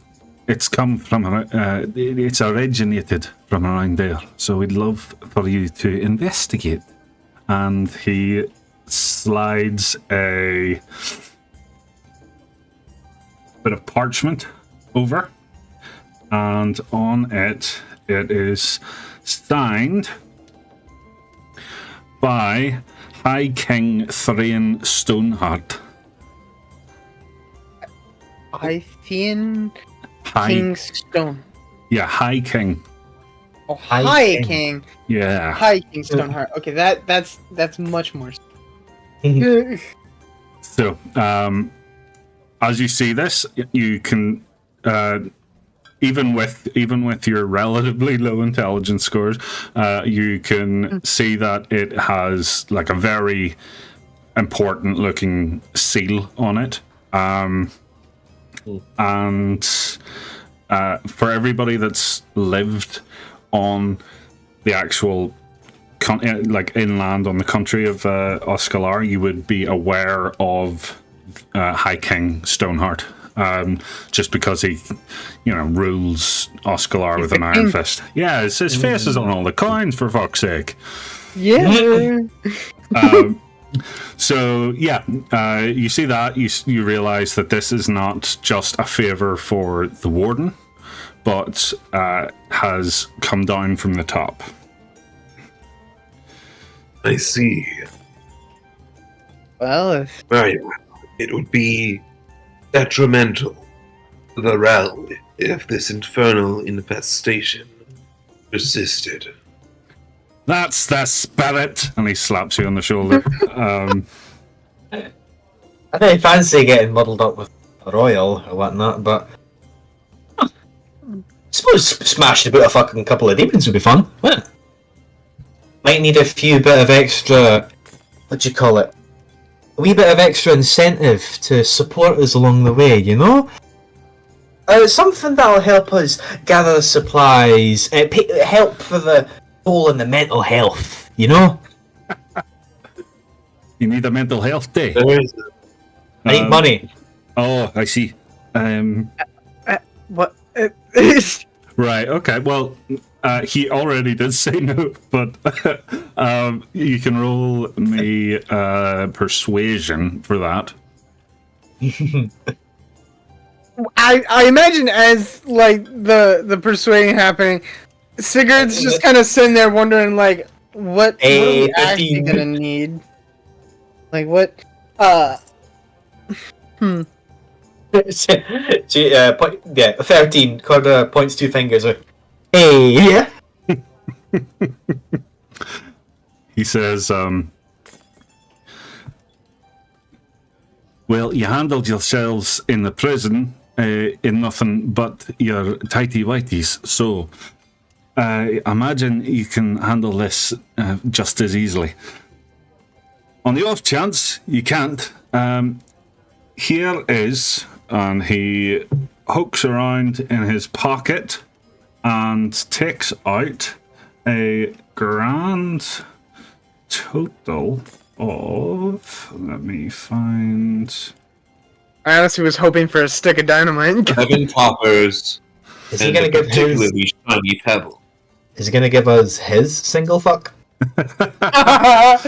it's come from it's originated from around there, so we'd love for you to investigate. And he slides a bit of parchment over, and on it is signed by High King Thrain Stoneheart. Pythian High, Kingstone. yeah, High King. Oh, High King. Yeah. High King Stoneheart. Okay, that's much more. So, as you see this, you can, even with your relatively low intelligence scores, you can see that it has like a very important looking seal on it. And for everybody that's lived on the actual like inland on the country of Öskular, you would be aware of High King Stoneheart, just because he, rules Öskular with an iron fist. Yeah, his face is on all the coins, for fuck's sake. Yeah. So yeah, you see that, you realize that this is not just a favor for the warden, but has come down from the top. I see. Well, Very well. It would be detrimental to the realm if this infernal infestation persisted. That's the spirit! And he slaps you on the shoulder. I don't fancy getting muddled up with royal or whatnot, but I suppose smashing about a fucking couple of demons would be fun. Yeah. Might need a few bit of extra, what do you call it? A wee bit of extra incentive to support us along the way, something that'll help us gather supplies, help for the whole and the mental health, You need a mental health day. There is I need money. Oh, I see. what? Right, okay. Well, he already did say no, but you can roll me persuasion for that. I imagine as like the persuading happening, Sigurd's just kind of sitting there wondering like what are we actually gonna need? Like what? 13. Corda points two fingers. Hey, yeah. He says, well, you handled yourselves in the prison in nothing but your tighty-whities, so I imagine you can handle this just as easily. On the off chance you can't, here is, and he hooks around in his pocket and takes out a grand total of... Let me find... I honestly was hoping for a stick of dynamite. 7 coppers. Is he and gonna a give his? particularly shiny pebble. Is he gonna give us his single fuck? Yes,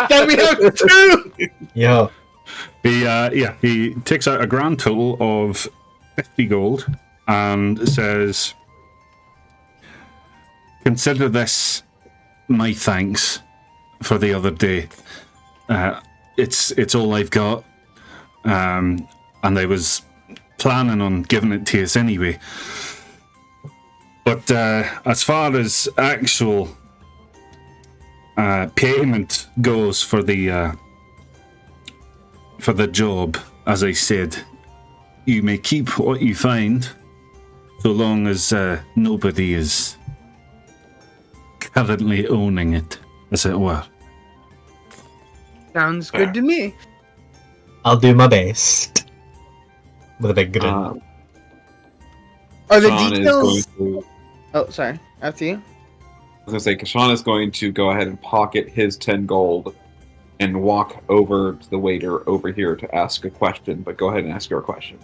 then we have 2! Yeah. He takes out a grand total of 50 gold and says, "Consider this my thanks for the other day. It's all I've got, and I was planning on giving it to us anyway. But as far as actual payment goes for the job, as I said, you may keep what you find, so long as nobody is currently owning it, as it were." Sounds good to me. I'll do my best. With a big grin. Are the Sean is details... going to, Oh, sorry. After you. I was going to say, Kashan is going to go ahead and pocket his 10 gold and walk over to the waiter over here to ask a question, but go ahead and ask your question.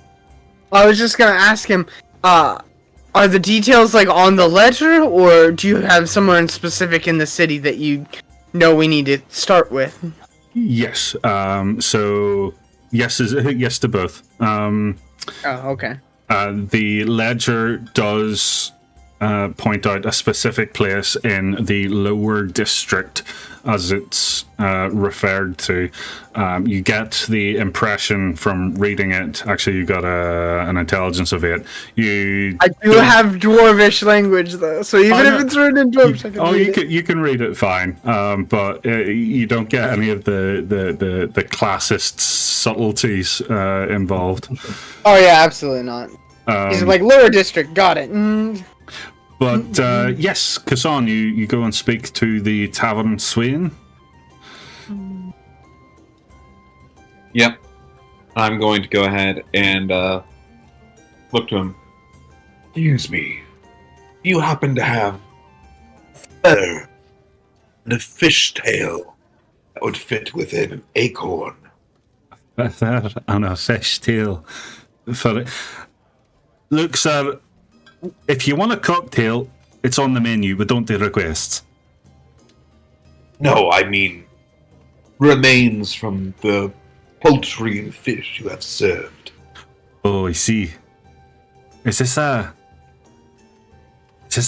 I was just gonna ask him, are the details like on the ledger, or do you have somewhere in specific in the city that you know we need to start with? Yes. So yes is yes to both. Oh, okay. The ledger does point out a specific place in the lower district, as it's referred to. You get the impression from reading it. Actually, you got an intelligence of 8. I do have dwarvish language though, so even if it's written in dwarvish, I can read it. You can read it fine, but you don't get any of the classist subtleties involved. Oh yeah, absolutely not. He's like lower district, got it. But yes, Kassan, you go and speak to the tavern swain. Yep. I'm going to go ahead and look to him. Excuse me. Do you happen to have feather and a fishtail that would fit within an acorn? Feather and a fish tail. For it. Look, sir, if you want a cocktail, it's on the menu, but don't do requests. No, I mean remains from the poultry and fish you have served. Oh, I see. Is this a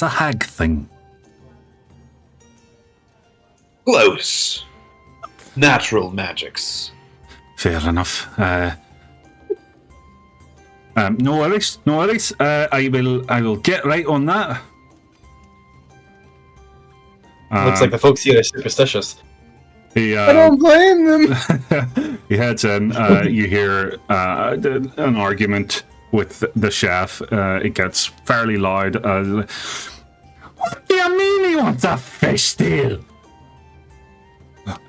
hag thing? Close. Natural magics. Fair enough. No worries, no worries. I will get right on that. Looks like the folks here are superstitious. I don't blame them. He heads in. You hear an argument with the chef. It gets fairly loud. What do you mean he wants a fish tail?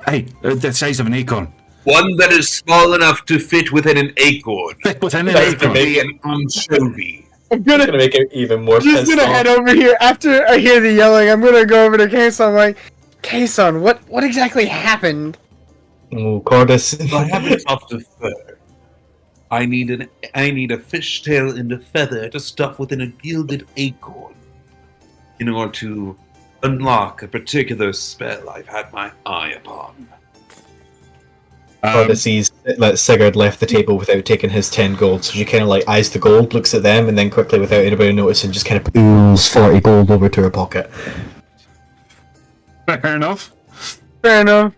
Hey, the size of an acorn. One that is small enough to fit within an acorn. Fit within an That's acorn. Be an anchovy. I'm It's gonna gonna make it even more just pissed gonna off. head over here after I hear the yelling. I'm gonna go over to Kason. Like, Kason, what exactly happened? Oh, Cordis. I have a tuft of fur. I need a fishtail and a feather to stuff within a gilded acorn in order to unlock a particular spell I've had my eye upon. Odysseys let Sigurd left the table without taking his 10 gold, so she kind of like eyes the gold, looks at them, and then quickly, without anybody noticing, just kind of pulls 40 gold over to her pocket. Fair enough. Fair enough.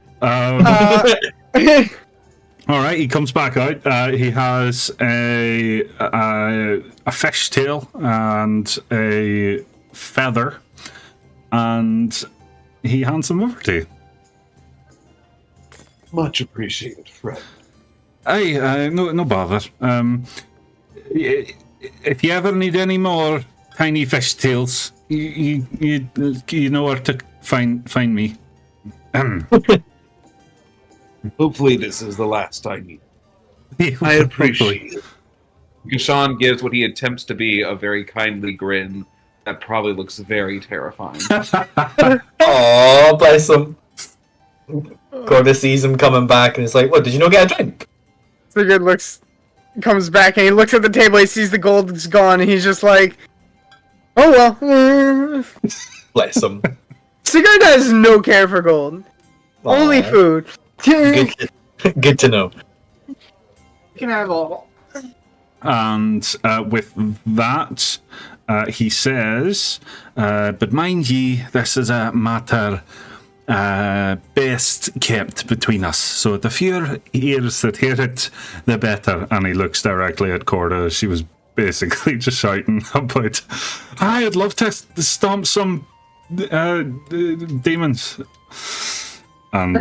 All right, he comes back out. He has a fish tail and a feather, and he hands them over to you. Much appreciated, friend. Hey, no bother. If you ever need any more tiny fish tails, you know where to find me. Hopefully this is the last I need. I appreciate it. Gashan gives what he attempts to be a very kindly grin that probably looks very terrifying. Oh, bless him. Corda sees him coming back and is like, "What? Did you not get a drink?" Sigurd comes back, and he looks at the table. He sees the gold is gone, and he's just like, "Oh well." Bless him. Sigurd has no care for gold. Only Aw. food. Good to know. You can have all. And with that, he says, but mind ye, this is a matter best kept between us. So the fewer ears that hear it, the better. And he looks directly at Corda. She was basically just shouting about, I'd love to stomp some demons. And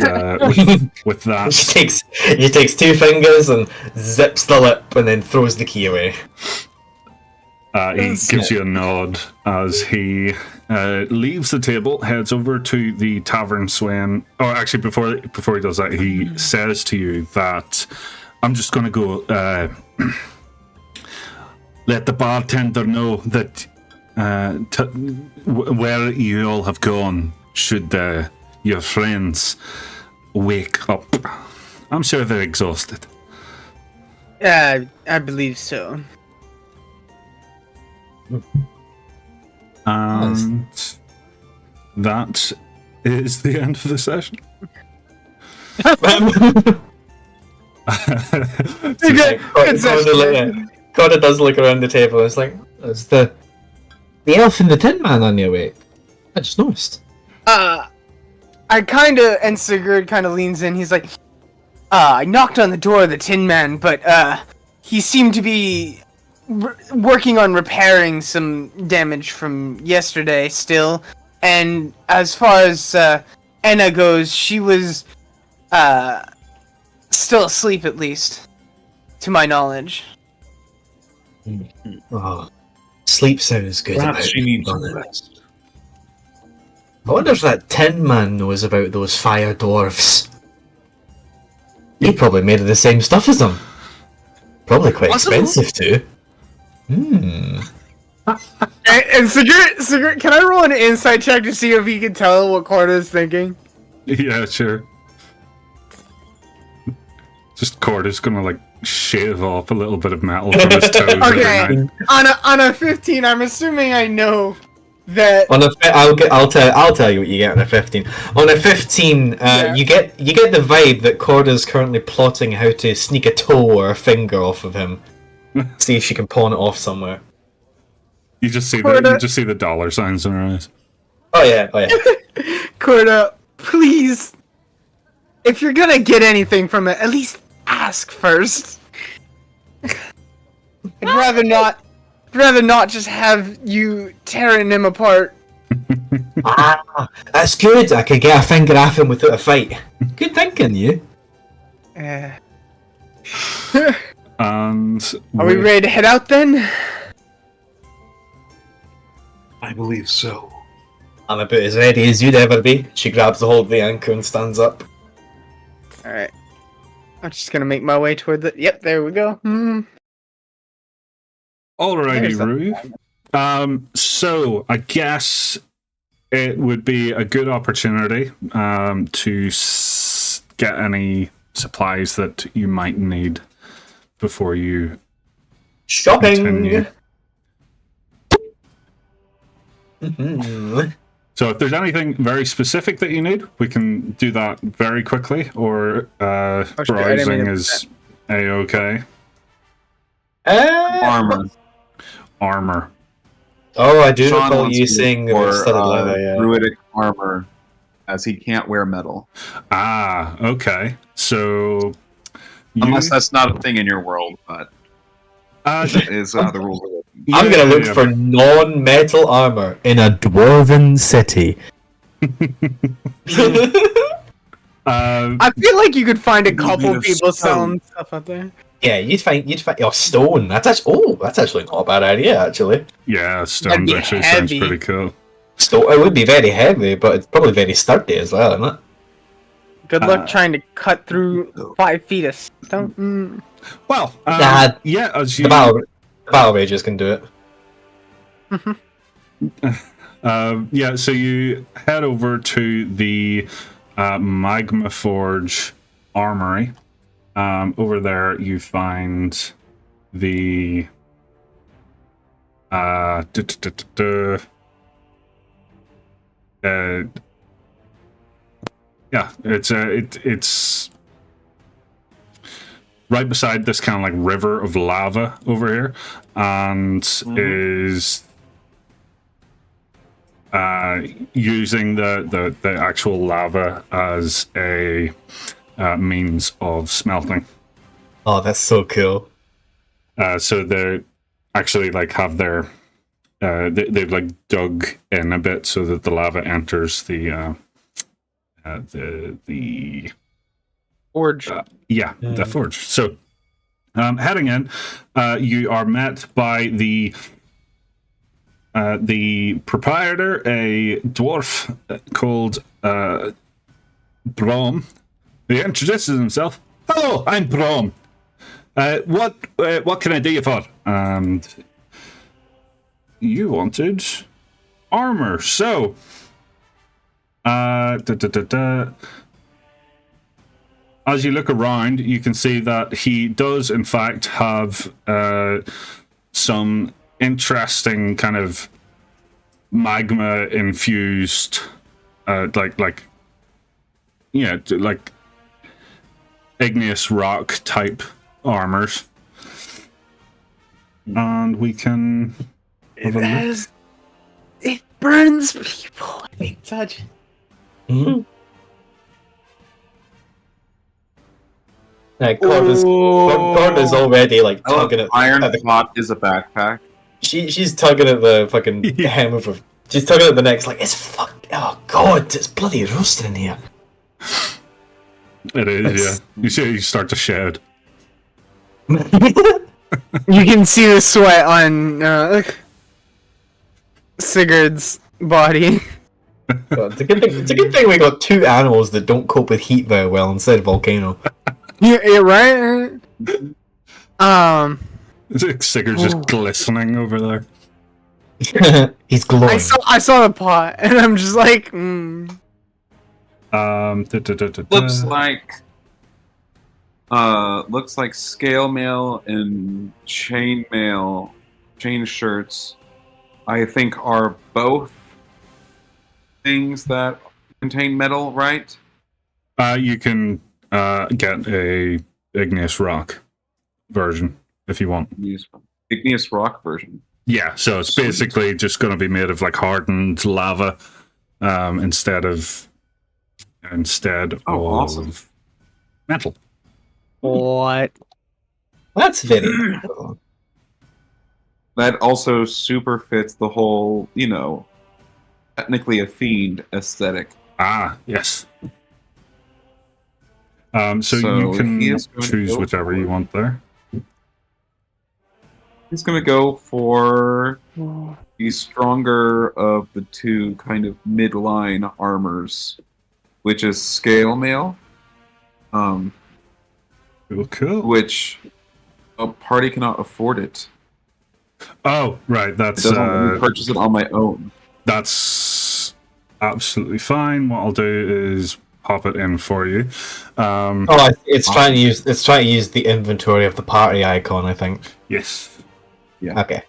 with that, He takes 2 fingers and zips the lip, and then throws the key away. he gives you a nod as he leaves the table, heads over to the tavern Swain. Oh, actually, before he does that, he says to you that I'm just going to go let the bartender know that where you all have gone should your friends wake up. I'm sure they're exhausted. I believe so. And that is the end of the session. Corda does look around the table and it's like, "Is the elf and the Tin Man on your way?" I just noticed. And Sigurd kind of leans in. He's like, I knocked on the door of the Tin Man, but he seemed to be working on repairing some damage from yesterday still. And as far as Enna goes, she was still asleep, at least, to my knowledge. Oh, sleep sounds good. Perhaps she needs on some it. rest. I wonder if that Tin Man knows about those fire dwarves. He probably made of the same stuff as them. Probably quite expensive too. And Sigurd, can I roll an insight check to see if he can tell what Corda is thinking? Yeah, sure. Just Corda's gonna like shave off a little bit of metal from his toes every Okay, night. on a 15, I'm assuming I know that. I'll tell you what you get on a 15. On a 15, you get the vibe that Corda's currently plotting how to sneak a toe or a finger off of him. See if she can pawn it off somewhere. You just see the dollar signs in her eyes. Oh yeah. Corda, please, if you're gonna get anything from it, at least ask first. I'd rather not just have you tearing him apart. That's good. I could get a finger off him without a fight. Good thinking, you. And Are we ready to head out then? I believe so. I'm about as ready as you'd ever be. She grabs the hold of the anchor and stands up. Alright. I'm just gonna make my way toward the... Yep, there we go. Alrighty, There's Rue. So I guess it would be a good opportunity to get any supplies that you might need before you Shopping! continue. Mm-hmm. So if there's anything very specific that you need, we can do that very quickly, or sure, I didn't browsing mean to- is A-okay. Armor. Oh, I do Sean recall wants you to saying for studded leather, yeah. druidic armor, as he can't wear metal. Ah, okay. So... Unless that's not a thing in your world, but that is the rules of it. I'm gonna look for non-metal armor in a dwarven city. I feel like you could find a couple of people stone. selling stuff out there. Yeah, you'd find stone. That's actually not a bad idea. Actually, Yeah, stones be actually heavy. sounds pretty cool. stone. It would be very heavy, but it's probably very sturdy as well, isn't it? Good luck trying to cut through 5 feet of stone. Well, Nah, yeah, as you... The battle rages can do it. yeah, so you head over to the Magma Forge Armory. Over there, you find the yeah, it's right beside this kind of like river of lava over here, and is using the actual lava as a means of smelting. Oh, that's so cool. So they actually like have their they've like dug in a bit so that the lava enters the Forge. the forge. So heading in, you are met by the proprietor, a dwarf called Brom. He introduces himself. Hello, I'm Brom. What can I do you for? And you wanted armor, so as you look around, you can see that he does in fact have some interesting kind of magma infused like igneous rock type armors, and we can It burns people. I think touch. Corda's already like tugging at Iron the Pot is a backpack. She's tugging at the fucking hem of her. She's tugging at the neck, like it's fuck. Oh god, it's bloody roasting in here. It is, yeah. You start to shed. You can see the sweat on Sigurd's body. God, it's a good thing we got two animals that don't cope with heat very well instead of volcano. Yeah, right. Sigurd's just glistening over there. He's glowing. I saw the pot, and I'm just like, Looks like scale mail and chain mail, chain shirts, I think are both things that contain metal, right? You can get a igneous rock version if you want. Igneous rock version. Yeah, so it's basically just going to be made of like hardened lava instead of awesome. metal. what? That's very cool. That also super fits the whole, technically a fiend aesthetic. Ah, yes. So you can choose whichever you want there. He's going to go for the stronger of the two kind of midline armors, which is scale mail. Cool. Which a party cannot afford it. Oh, right. It That's doesn't let me purchase it on my own. That's absolutely fine. What I'll do is pop it in for you. It's trying to use the inventory of the party icon, I think. Yes. Yeah. Okay.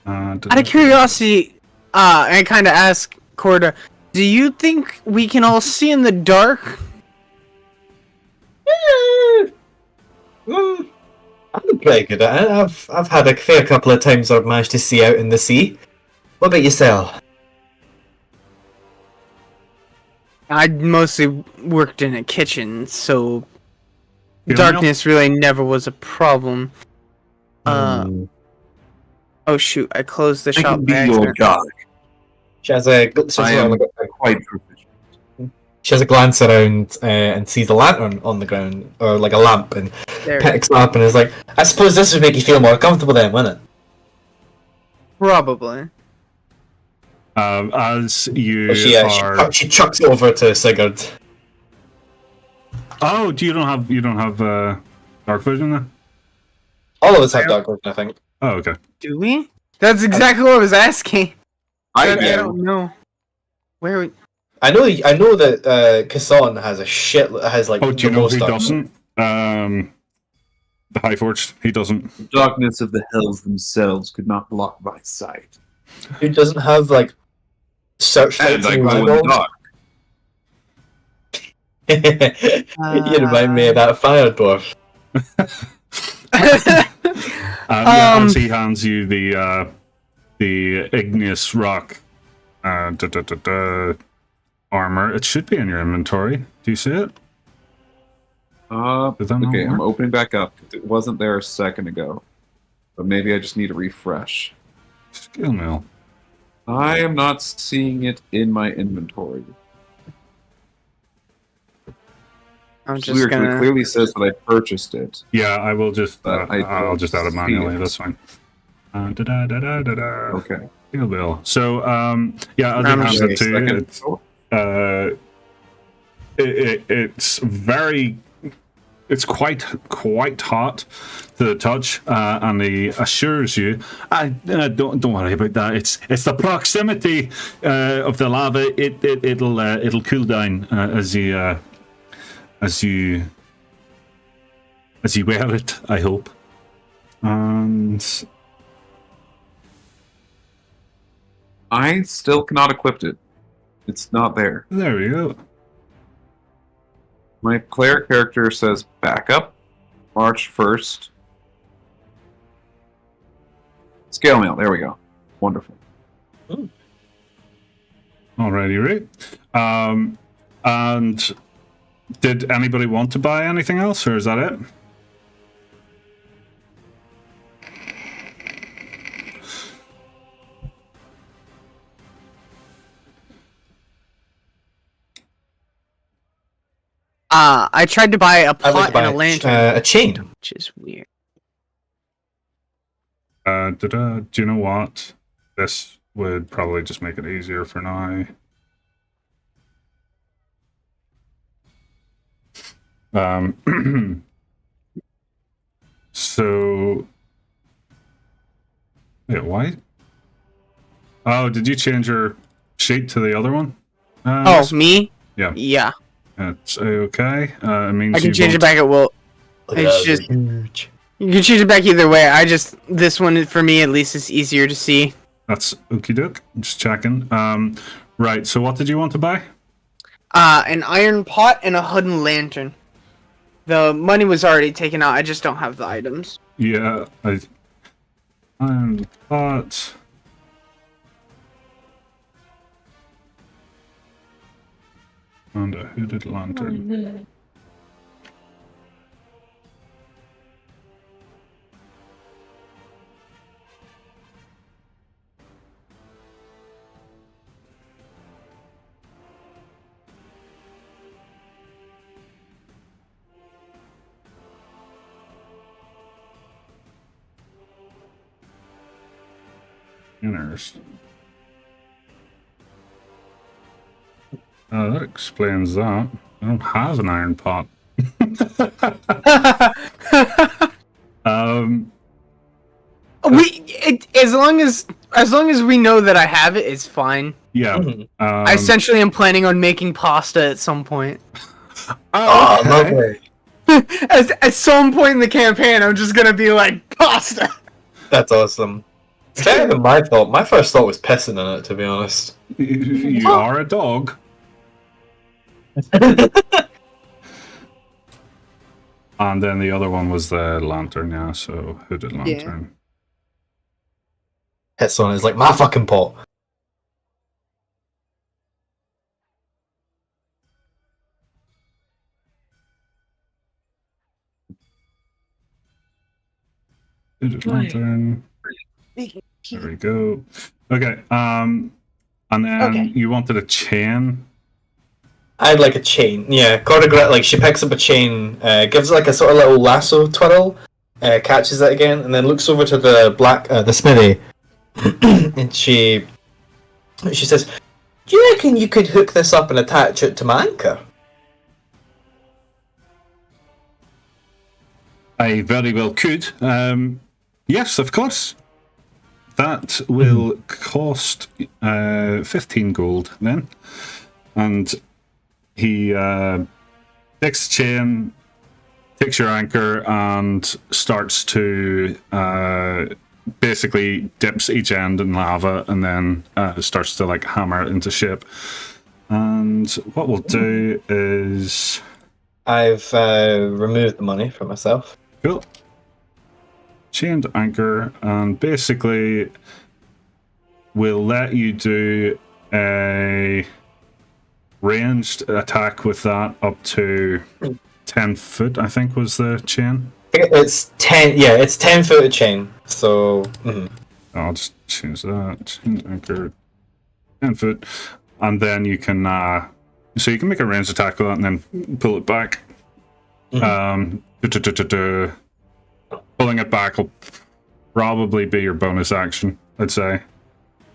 Out of curiosity, I kind of ask Corda, do you think we can all see in the dark? I'm pretty good at it. I've had a fair couple of times I've managed to see out in the sea. What about yourself? I mostly worked in a kitchen, so You don't darkness really never was a problem. Oh shoot! I closed the I shop can be by your accident. guide. She has a I am quite proficient. She has a glance around and sees a lantern on the ground, or like a lamp, and There, picks it up and is like, I suppose this would make you feel more comfortable then, wouldn't it? probably. As you So she chucks it over to Sigurd. Oh, you don't have dark vision then? All of us have dark vision, I think. Oh, okay. Do we? That's exactly what I was asking. I do. don't know. Where? I know that Kasson has a shit. Has like Oh, do you the know most who armor. doesn't? The Highforged, he doesn't. The darkness of the hills themselves could not block my sight. Who doesn't have like searchlights And I and glow in the eyeballs? dark. You remind me of that fire dwarf. As he hands you the igneous rock armor, it should be in your inventory. Do you see it? Did that not Okay, I'm work? opening back up. It wasn't there a second ago. But maybe I just need a refresh. Skill mail. I am not seeing it in my inventory. I'm just Weird, 'cause it gonna. clearly says that I purchased it. Yeah, I will just. But I I'll just add it see manually. it. That's fine. Okay. Skill bill. So yeah, as he I'm hands just it to you, Second. it's very. It's quite hot to the touch, and he assures you, don't worry about that. It's the proximity of the lava. It'll cool down as you wear it. I hope. And I still cannot equip it. It's not there. there we go. My player character says backup, March 1st. Scale mail, there we go. Wonderful. Alrighty, right. And did anybody want to buy anything else, or is that it? I tried to buy a I'd like pot to buy and a lantern, a chain. which is weird. Do you know what? This would probably just make it easier for now. So, wait, why? Oh, did you change your sheet to the other one? Oh, me? Yeah. Yeah. It's okay. It means I can you change it won't- back at will. Look at It's that, just- huge. You can change it back either way. This one for me at least is easier to see. That's okie doke. I'm just checking. Right. So, what did you want to buy? An iron pot and a wooden lantern. The money was already taken out. I just don't have the items. Yeah, iron pot. And a hooded lantern. Interesting. That explains that. I don't have an iron pot. As long as we know that I have it, it's fine. Yeah. Mhm. I essentially am planning on making pasta at some point. Oh, okay. lovely. At some point in the campaign, I'm just gonna be like pasta. That's awesome. It's kind of even my thought. My first thought was pissing in it, to be honest. You are a dog. And then the other one was the lantern, yeah, so hooded lantern. Hits on it, it's like my fucking pot. Hooded lantern. There we go. Okay, and then Okay. you wanted a chain. I'd like a chain. Yeah, Corda Ren, like she picks up a chain, gives it like a sort of little lasso twirl, catches it again, and then looks over to the smithy, and she says, "Do you reckon you could hook this up and attach it to my anchor?" I very well could. Yes, of course. That will cost 15 gold then. and he takes the chain, takes your anchor, and starts to basically dips each end in lava, and then starts to like hammer it into shape. And what we'll do is I've removed the money from myself. cool. Chained anchor, and basically we'll let you do a ranged attack with that up to 10 foot, I think was the chain. It's 10. Yeah, it's 10 foot of chain. So. I'll just change that. Chained anchor, 10 foot, and then you can so you can make a ranged attack with that and then pull it back. Pulling it back will probably be your bonus action, I'd say.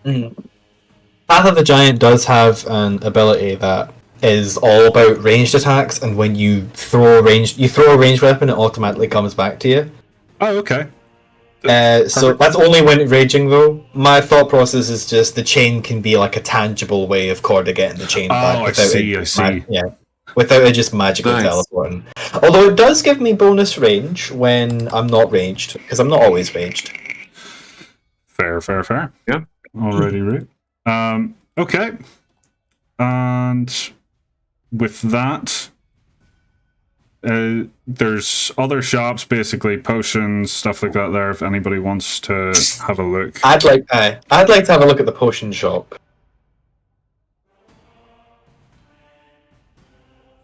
Path of the Giant does have an ability that is all about ranged attacks, and when you throw a ranged weapon, it automatically comes back to you. Oh, okay. So that's only when raging, though. My thought process is just the chain can be like a tangible way of Corda getting the chain back. I see. Without it just magically teleporting. Although it does give me bonus range when I'm not ranged, because I'm not always ranged. Fair. Yeah. Alrighty, right. Okay. And with that, there's other shops, basically potions, stuff like that. There, if anybody wants to have a look. I'd like to have a look at the potion shop.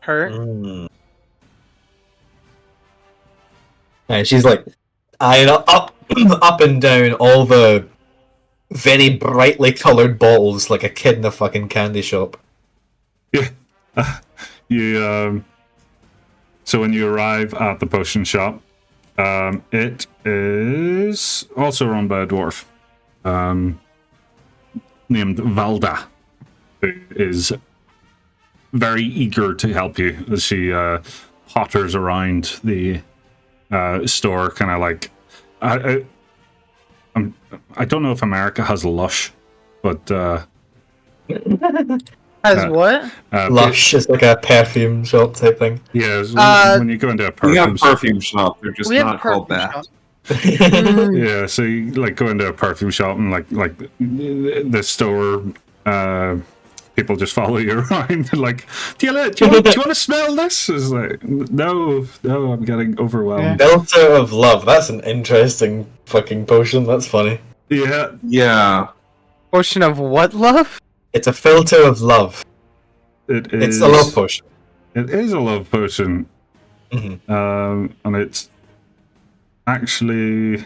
Her? And she's like eyeing up and down all the very brightly coloured bottles like a kid in a fucking candy shop. Yeah. You so when you arrive at the potion shop, it is also run by a dwarf named Valda, who is very eager to help you as she potters around the store, kind of like I don't know if America has Lush, but Has what? Lush is like a perfume shop type thing. Yeah, when you go into a We have perfume perfume shop. They're just We have not a called perfume that. yeah, so you like go into a perfume shop and like the store people just follow you around. Like, do you want to smell this? It's like, no, I'm getting overwhelmed. Filter of love. That's an interesting fucking potion. That's funny. Yeah, Yeah. Potion of what love? It's a filter of love. it is. It's a love potion. It is a love potion, Mhm. and it's actually,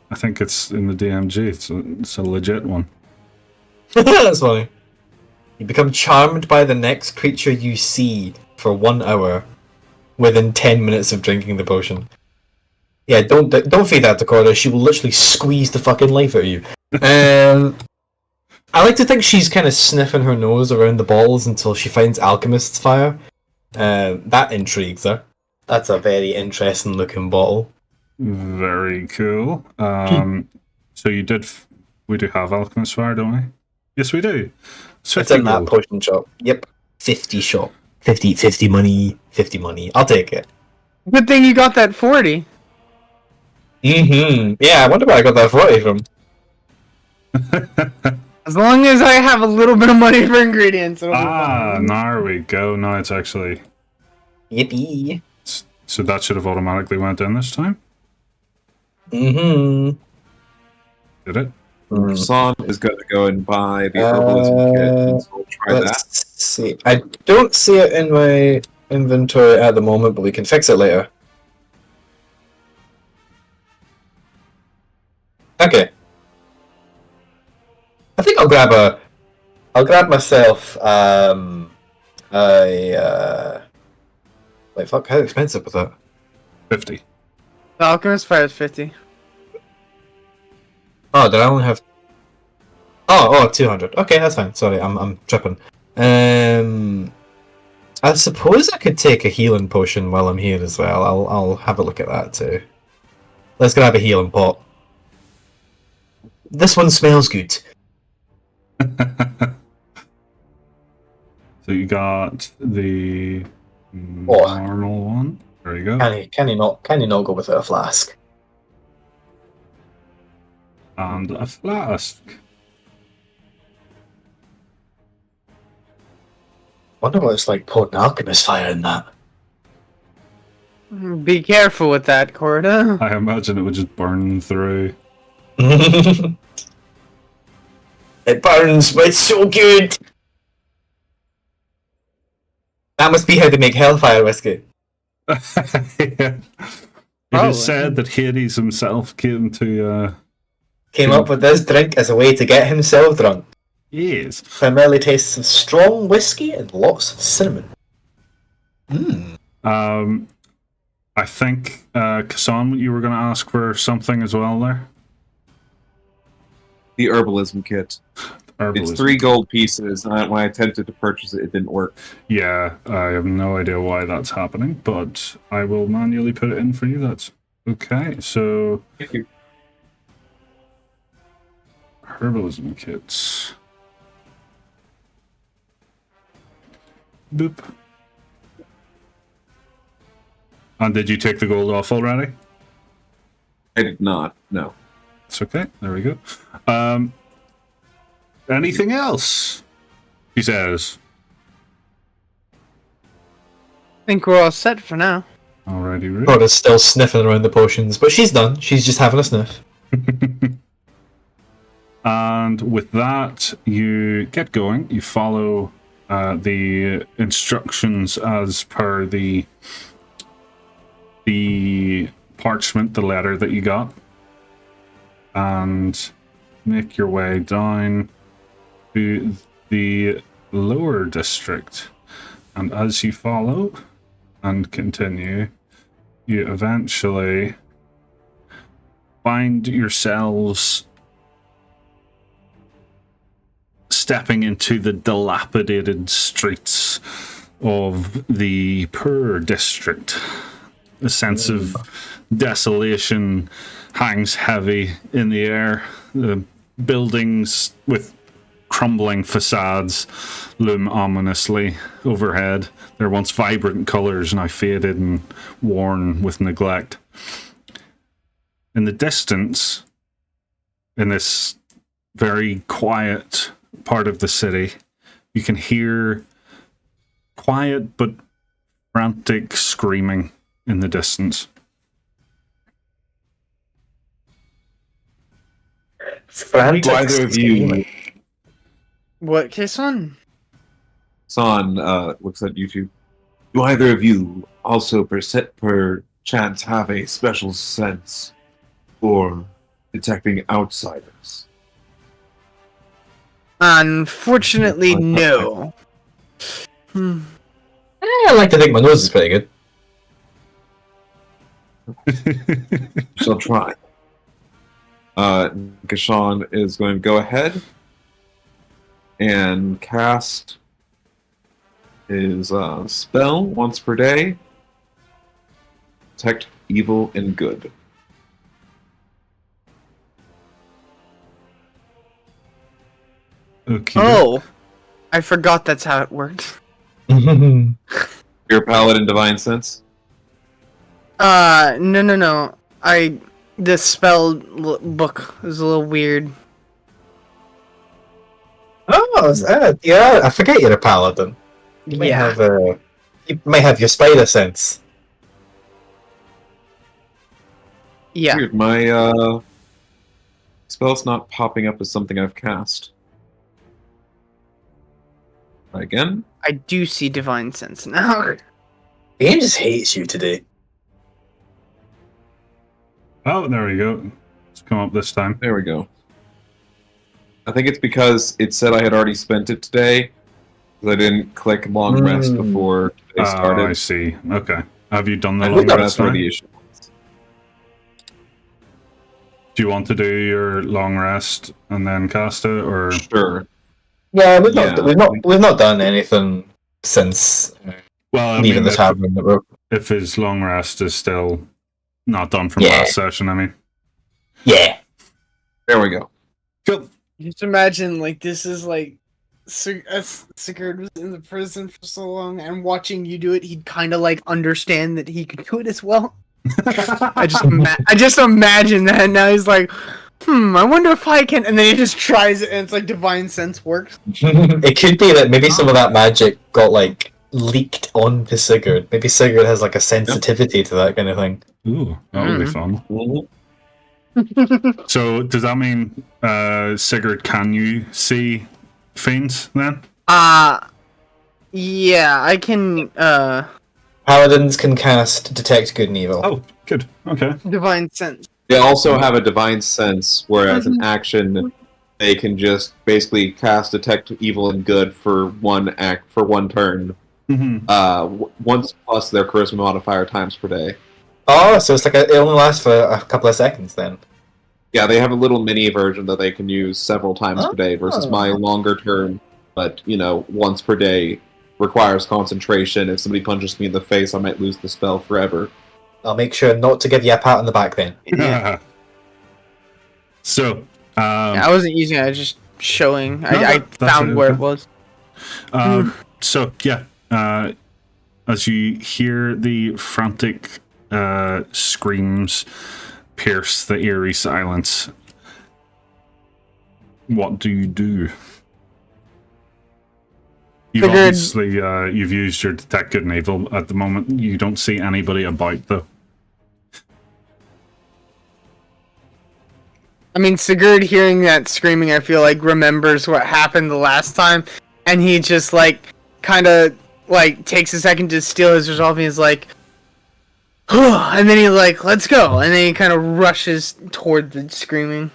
I think it's in the DMG. It's a legit one. That's funny. You become charmed by the next creature you see for 1 hour within 10 minutes of drinking the potion. Yeah, don't feed that to Corda. She will literally squeeze the fucking life out of you. I like to think she's kind of sniffing her nose around the bottles until she finds Alchemist's Fire. That intrigues her. That's a very interesting looking bottle. Very cool. So we do have Alchemist Fire, don't we? Yes, we do. It's in that potion shop. Yep. 50 shop. 50 money. 50 money. I'll take it. Good thing you got that 40. Yeah, I wonder where I got that 40 from. As long as I have a little bit of money for ingredients, it'll be fine. There we go. Now it's actually... Yippee. So that should have automatically went in this time? Mm-hmm. Did it? Son is going to go and buy the herbalism kit, and so we'll try Let's that. see. I don't see it in my inventory at the moment, but we can fix it later. Okay. I think I'll grab myself like fuck, how expensive was that? 50. The Alchemist Fire is 50. Oh, did I only have 200. Okay, that's fine. Sorry, I'm tripping. I suppose I could take a healing potion while I'm here as well. I'll have a look at that too. Let's grab a healing pot. This one smells good. So you got the normal one. There you go. Can he not go without a flask? And a flask. Wonder what it's like putting alchemist fire in that. Be careful with that, Corda. I imagine it would just burn through. It burns, but it's so good. That must be how they make hellfire whiskey. Yeah. It is said that Hades himself came Came up with this drink as a way to get himself drunk. Yes. Primarily tastes of strong whiskey and lots of cinnamon. I think, Kassan, you were going to ask for something as well there? The herbalism kit. It's 3 gold pieces. And when I attempted to purchase it, it didn't work. Yeah, I have no idea why that's happening, but I will manually put it in for you. That's okay. So, Thank you. herbalism kits. Boop. And did you take the gold off already? I did not. No. It's okay. There we go. Anything else? He says. I think we're all set for now. Alrighty, Ruth. Corda's still sniffing around the potions, but she's done. She's just having a sniff. And with that, you get going. You follow the instructions as per the parchment, the letter that you got, and make your way down to the lower district. And as you follow and continue, you eventually find yourselves stepping into the dilapidated streets of the poor district. A sense of desolation hangs heavy in the air. The buildings with crumbling facades loom ominously overhead. Their once vibrant colours now faded and worn with neglect. In the distance, in this very quiet part of the city, you can hear quiet but frantic screaming in the distance. Frantic Do either of you, What, Kisson? Son, looks at you two. Do either of you also per chance have a special sense for detecting outsiders? Unfortunately, no. I like to think my nose is pretty good. Shall try. Gashan is going to go ahead and cast his spell once per day. Detect evil and good. Okay. Oh, I forgot that's how it worked. You're a paladin divine sense? No. The spell book is a little weird. Oh, yeah, I forget you're a paladin. You might Yeah. have your spider sense. Yeah. Weird. My spell's not popping up as something I've cast. Try again. I do see divine sense now. The game just hates you today. Oh, there we go. It's come up this time. There we go. I think it's because it said I had already spent it today. Because I didn't click long rest before today started. Oh, I see. Okay. Have you done the I long think rest that's where now? the issue was. Do you want to do your long rest and then cast it, or Sure. Yeah, Yeah. we've not done anything since well, I leaving mean, the tavern. if his long rest is still not done from Yeah. last session, I mean. Yeah. There we go. Cool. Just imagine, like, this is like Sigurd was in the prison for so long, and watching you do it, he'd kind of like understand that he could do it as well. I just imagine that now. He's like, I wonder if I can, and then he just tries it, and it's like divine sense works. It could be that maybe some of that magic got like leaked onto Sigurd. Maybe Sigurd has like a sensitivity to that kind of thing. Ooh, that would be fun. So does that mean, Sigurd, can you see fiends then? Yeah, I can. Paladins can cast Detect Good and Evil. Oh, good. Okay. Divine sense. They also have a divine sense, whereas an action, they can just basically cast Detect Evil and Good for one turn. Once plus their charisma modifier times per day. Oh, so it's like it only lasts for a couple of seconds then. Yeah, they have a little mini version that they can use several times per day versus my longer term, but once per day requires concentration. If somebody punches me in the face, I might lose the spell forever. I'll make sure not to give you a pat on the back then. Yeah. So, I wasn't using it, I was just showing. I found where it was. So, yeah, as you hear the frantic screams pierce the eerie silence, what do you do? You've obviously you've used your Detect Good and Evil. At the moment, you don't see anybody about, though. I mean, Sigurd hearing that screaming, I feel like remembers what happened the last time, and he just like kind of like takes a second to steal his resolve, and he's like, and then he's like, let's go, and then he kind of rushes toward the screaming.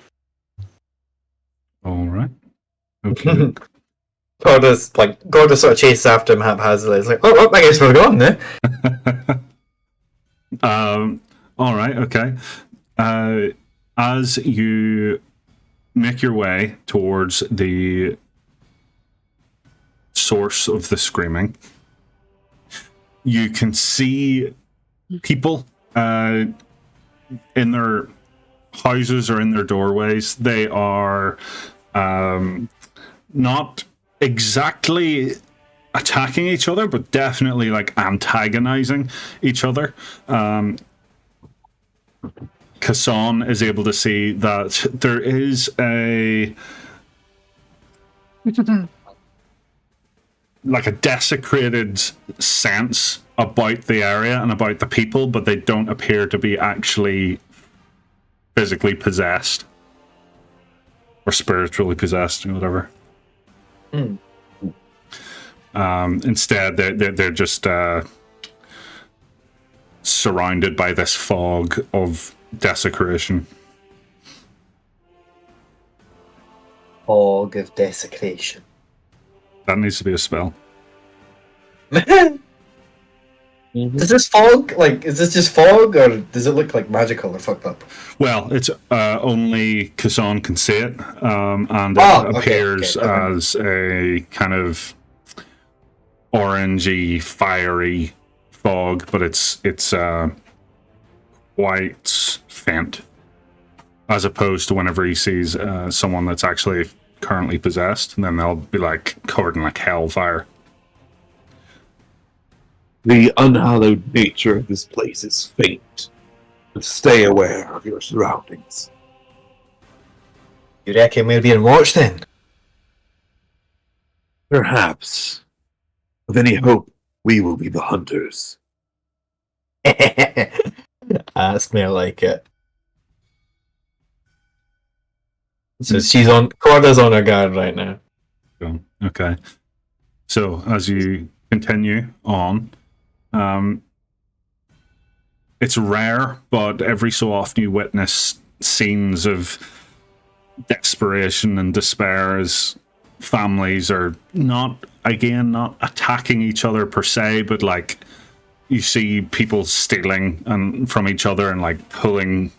All right. Okay. Corda sort of chases after him haphazardly. It's like, oh, I guess we're going there. All right. Okay. As you make your way towards the source of the screaming, you can see people in their houses or in their doorways. They are not exactly attacking each other, but definitely like antagonizing each other. Kassan is able to see that there is a like a desecrated sense about the area and about the people, but they don't appear to be actually physically possessed or spiritually possessed or whatever. Instead, they're just surrounded by this fog of desecration. Fog of desecration. That needs to be a spell. Does this fog, is this just fog, or does it look like magical or fucked up? Well, it's only Kassan can see it, and it appears as a kind of orangey, fiery fog, but it's quite faint, as opposed to whenever he sees someone that's actually currently possessed, and then they'll be like covered in like hellfire. The unhallowed nature of this place is faint, but stay aware of your surroundings. You reckon we're being watched then? Perhaps. With any hope, we will be the hunters. Ask me, I like it. So Corda's on her guard right now. Okay. So as you continue on, it's rare, but every so often you witness scenes of desperation and despair as families are not attacking each other per se, but like you see people stealing from each other and like pulling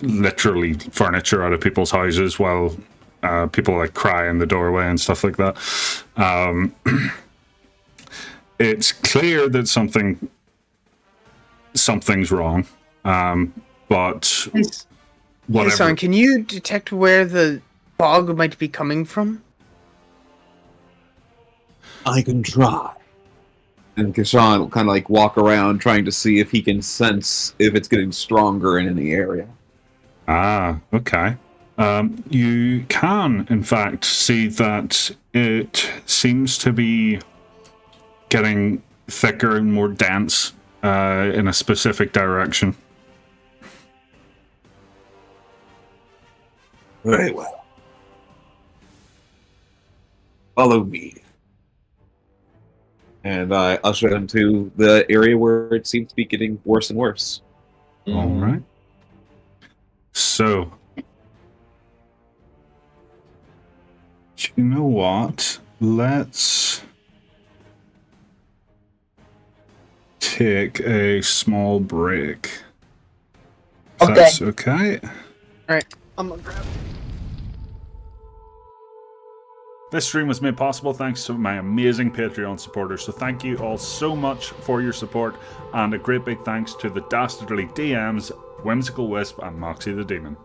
literally furniture out of people's houses while people like cry in the doorway and stuff like that. It's clear that something's wrong, but whatever. Son, can you detect where the fog might be coming from? I can try. And Kashan will kind of like walk around trying to see if he can sense if it's getting stronger in any area. Ah, okay. You can, in fact, see that it seems to be getting thicker and more dense in a specific direction. Very well. Follow me. And I usher them to the area where it seems to be getting worse and worse. All right. So, you know what? Let's take a small break. If Okay. that's okay. I'm gonna grab. This stream was made possible thanks to my amazing Patreon supporters, so thank you all so much for your support, and a great big thanks to the Dastardly DMs, Whimsical Wisp and Moxie the Demon.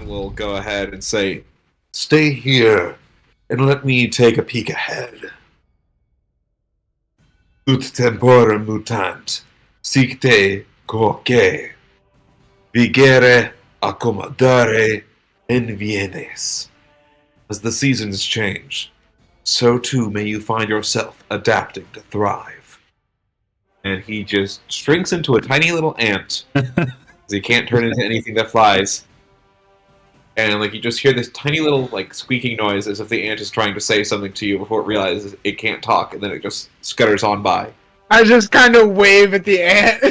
Kassan will go ahead and say, "Stay here, and let me take a peek ahead. Ut tempora mutant, sicte quoque, vigere accommodare invienes." As the seasons change, so too may you find yourself adapting to thrive. And he just shrinks into a tiny little ant, because he can't turn into anything that flies. And like you just hear this tiny little like squeaking noise as if the ant is trying to say something to you before it realizes it can't talk, and then it just scutters on by. I just kind of wave at the ant.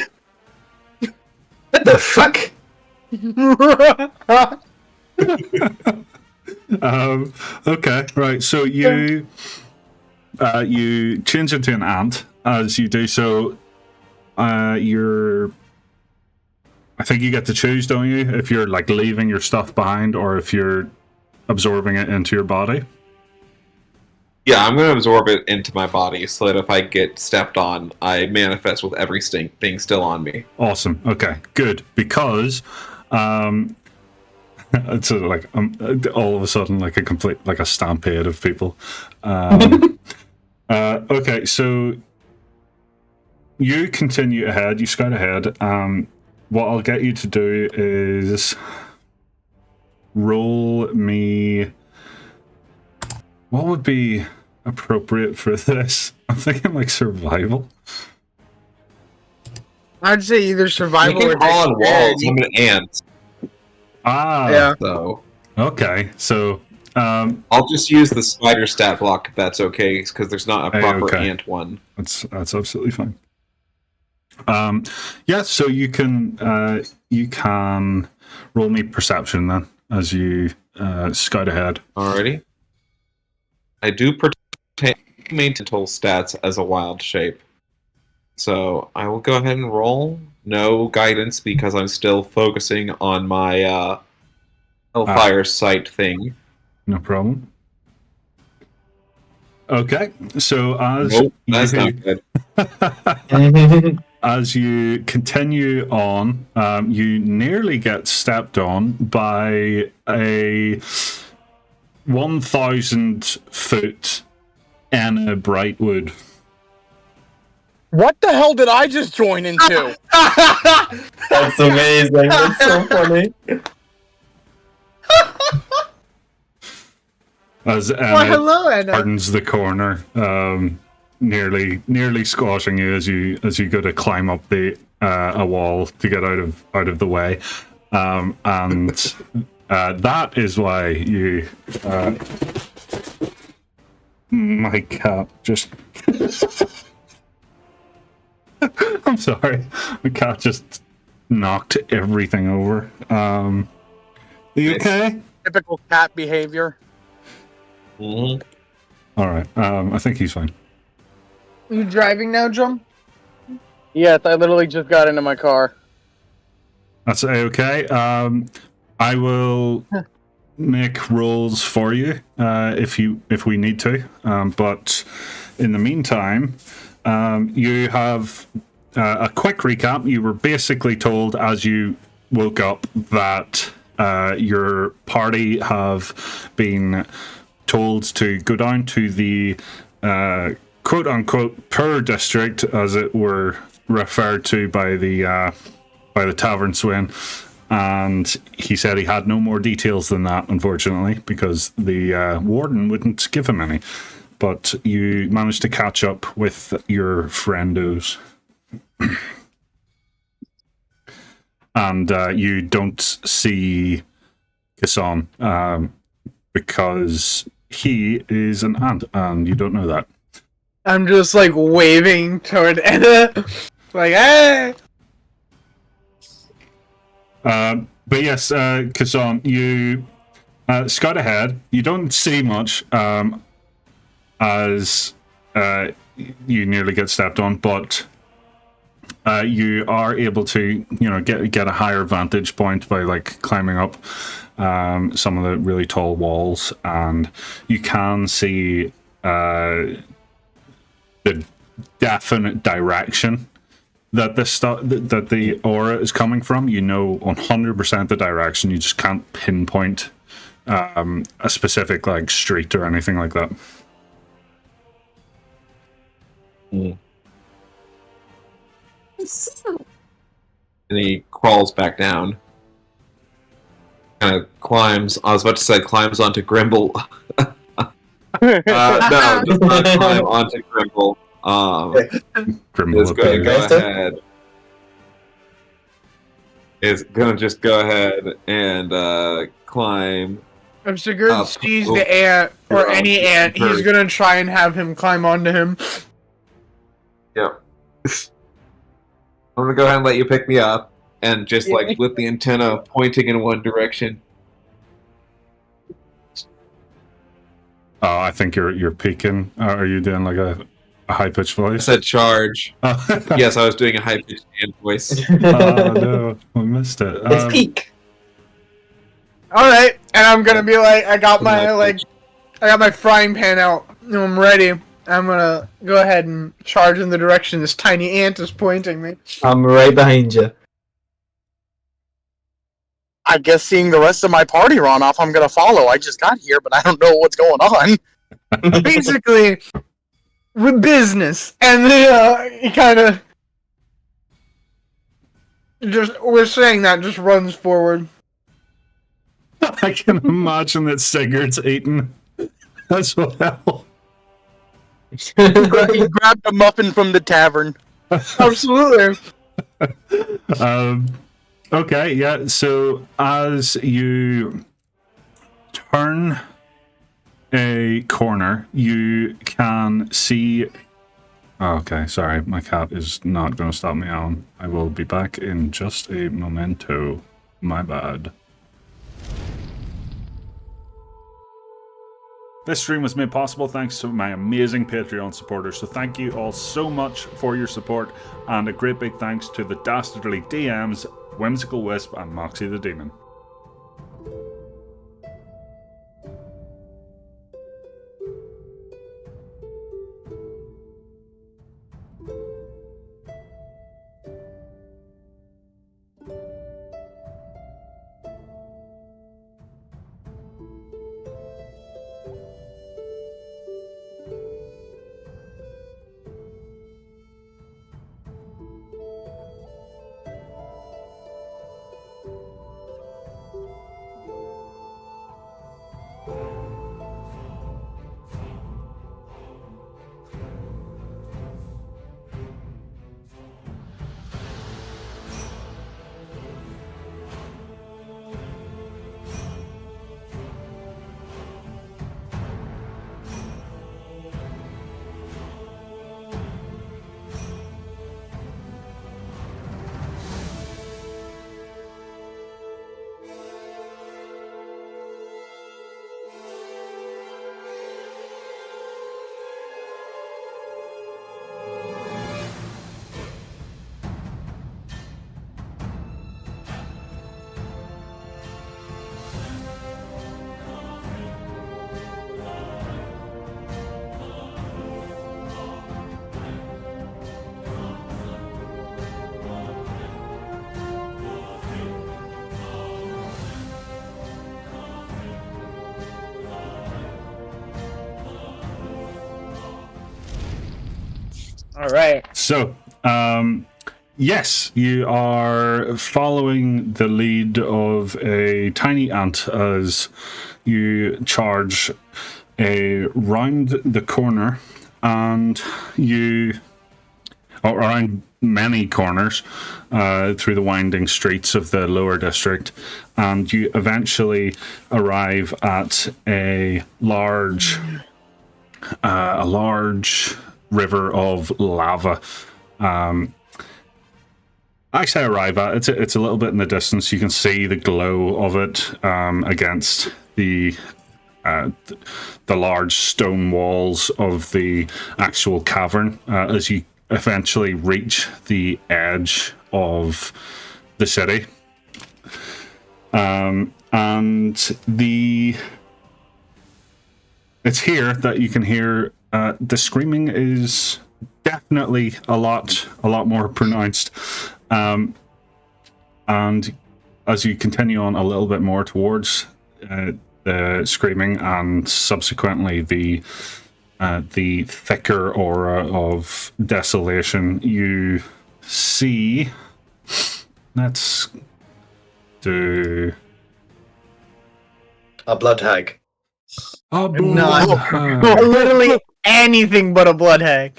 What the fuck? Okay, right. So you change into an ant. As you do so, I think you get to choose, don't you? If you're like leaving your stuff behind or if you're absorbing it into your body. Yeah, I'm going to absorb it into my body so that if I get stepped on, I manifest with every thing still on me. Awesome. Okay, good. Because it's like all of a sudden like a complete like a stampede of people. Okay, so you continue ahead. You scout ahead. What I'll get you to do is roll me. What would be appropriate for this? I'm thinking like survival. I'd say either survival You or can crawl on walls. I'm an ant. Ah, yeah. So okay. So I'll just use the spider stat block if that's okay, because there's not a proper okay. ant one. That's absolutely fine. Yeah, so you can roll me perception then as you scout ahead. Alrighty. I do maintain total stats as a wild shape. So I will go ahead and roll. No guidance because I'm still focusing on my Hellfire sight thing. No problem. Okay, so as Nope, that's not good. as you continue on, you nearly get stepped on by a 1,000-foot Enna Brightwood. What the hell did I just join into? That's amazing. That's so funny. As Enna Well, hello, Enna. turns the corner, nearly squashing you as you go to climb up a wall to get out of the way, and that is why you. My cat just. I'm sorry, my cat just knocked everything over. Are you okay? Typical cat behavior. Mm-hmm. All right. I think he's fine. You driving now, Jum? Yes, I literally just got into my car. That's okay. I will make rolls for you if we need to. But in the meantime, you have a quick recap. You were basically told as you woke up that your party have been told to go down to the quote-unquote poor district, as it were referred to by the tavern swin, and he said he had no more details than that, unfortunately, because the warden wouldn't give him any. But you managed to catch up with your friendos. And you don't see Kassan because he is an ant, and you don't know that. I'm just like waving toward Enna, like, hey. But yes, Kassan, you scout ahead. You don't see much as you nearly get stepped on, but you are able to, get a higher vantage point by like climbing up some of the really tall walls, and you can see the definite direction that the that the aura is coming from. You know 100% the direction. You just can't pinpoint a specific like street or anything like that. And he crawls back down. Kind of climbs. I was about to say climbs onto Grimble. No, does not climb onto Grimble. Grimble Is up going to there. go ahead. Is going to just go ahead and climb. If Sigurd Up. sees the ant or any ant, he's Bird. gonna try and have him climb onto him. Yep. I'm gonna go ahead and let you pick me up, and just like with the antenna pointing in one direction. Oh, I think you're peaking. Are you doing like a high pitched I voice? said charge. Oh. Yes, I was doing a high pitched voice. Oh no, I missed it. It's peak. All right, and I'm gonna be like, I got my frying pan out. I'm ready. I'm gonna go ahead and charge in the direction this tiny ant is pointing me. I'm right behind you. I guess seeing the rest of my party run off, I'm gonna follow. I just got here, but I don't know what's going on. Basically, with business, and then he kind of just we're saying that just runs forward. I can imagine that Sigurd's eating as well. He grabbed a muffin from the tavern. Absolutely. Okay, yeah. So as you turn a corner, you can see. Oh, okay, sorry, my cat is not going to stop me on. I will be back in just a momento. My bad. This stream was made possible thanks to my amazing Patreon supporters, so thank you all so much for your support, and a great big thanks to the Dastardly DMs, Whimsical Wisp and Moxie the Demon. All right. So, yes, you are following the lead of a tiny ant as you charge around the corner, and you, or around many corners through the winding streets of the lower district, and you eventually arrive at a large river of lava. I say arrive at it's a little bit in the distance. You can see the glow of it against the large stone walls of the actual cavern as you eventually reach the edge of the city. And it's here that you can hear the screaming is definitely a lot more pronounced. And as you continue on a little bit more towards the screaming and subsequently the thicker aura of desolation, you see. Let's do A blood hag. a Not blood. literally anything but a blood hag.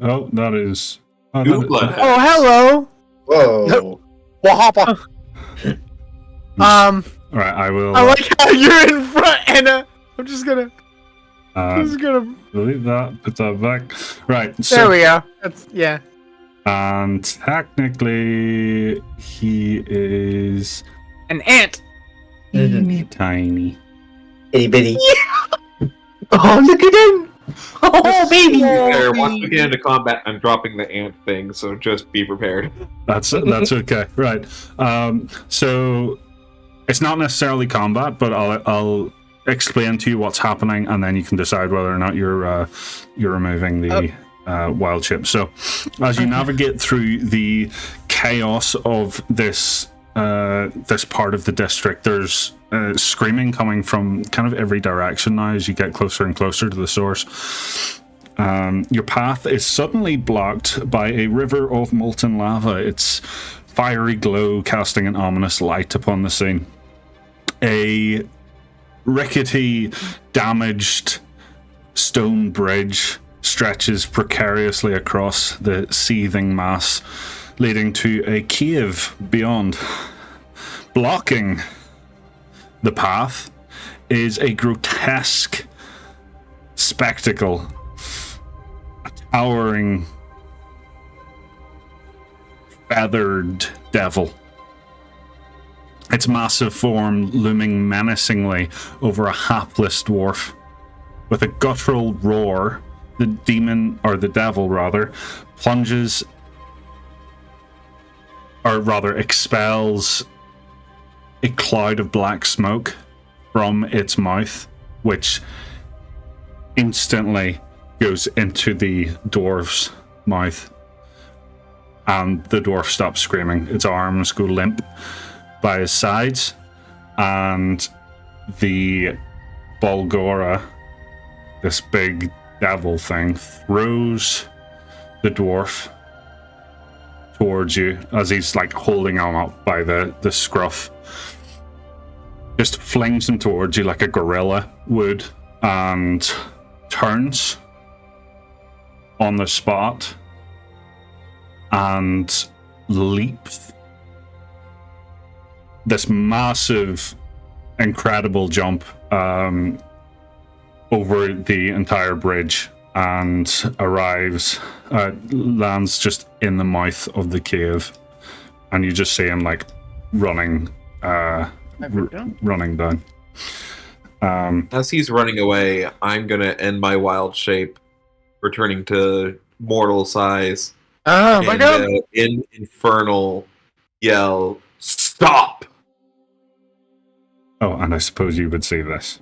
Oh, that is. Oh, Two that- blood Oh, hello. Whoa. Wahapa. all right, I will. I like how you're in front, Enna. I'm just gonna delete that. Put that back. Right. So, there we go. That's yeah. And technically, he is An ant. teeny tiny. Itty bitty. Oh, look at him. Oh, baby. There, once we get into combat, I'm dropping the ant thing, so just be prepared. That's okay. Right. So it's not necessarily combat, but I'll explain to you what's happening, and then you can decide whether or not you're removing the wild chip. So as you navigate through the chaos of this part of the district, there's screaming coming from kind of every direction now as you get closer and closer to the source. Your path is suddenly blocked by a river of molten lava, its fiery glow casting an ominous light upon the scene. A rickety, damaged stone bridge stretches precariously across the seething mass, leading to a cave beyond. Blocking the path is a grotesque spectacle. A towering, feathered devil. Its massive form looming menacingly over a hapless dwarf. With a guttural roar, the demon, or the devil rather, plunges, or rather expels a cloud of black smoke from its mouth, which instantly goes into the dwarf's mouth. And the dwarf stops screaming. Its arms go limp by his sides, and the Bolgora, this big devil thing, throws the dwarf towards you as he's like holding him up by the scruff. Just flings him towards you like a gorilla would, and turns on the spot and leaps this massive, incredible jump over the entire bridge and lands just in the mouth of the cave, and you just see him like running down. As he's running away, I'm gonna end my wild shape, returning to mortal size. Oh my and, god. In infernal yell, "Stop!" Oh, and I suppose you would see this.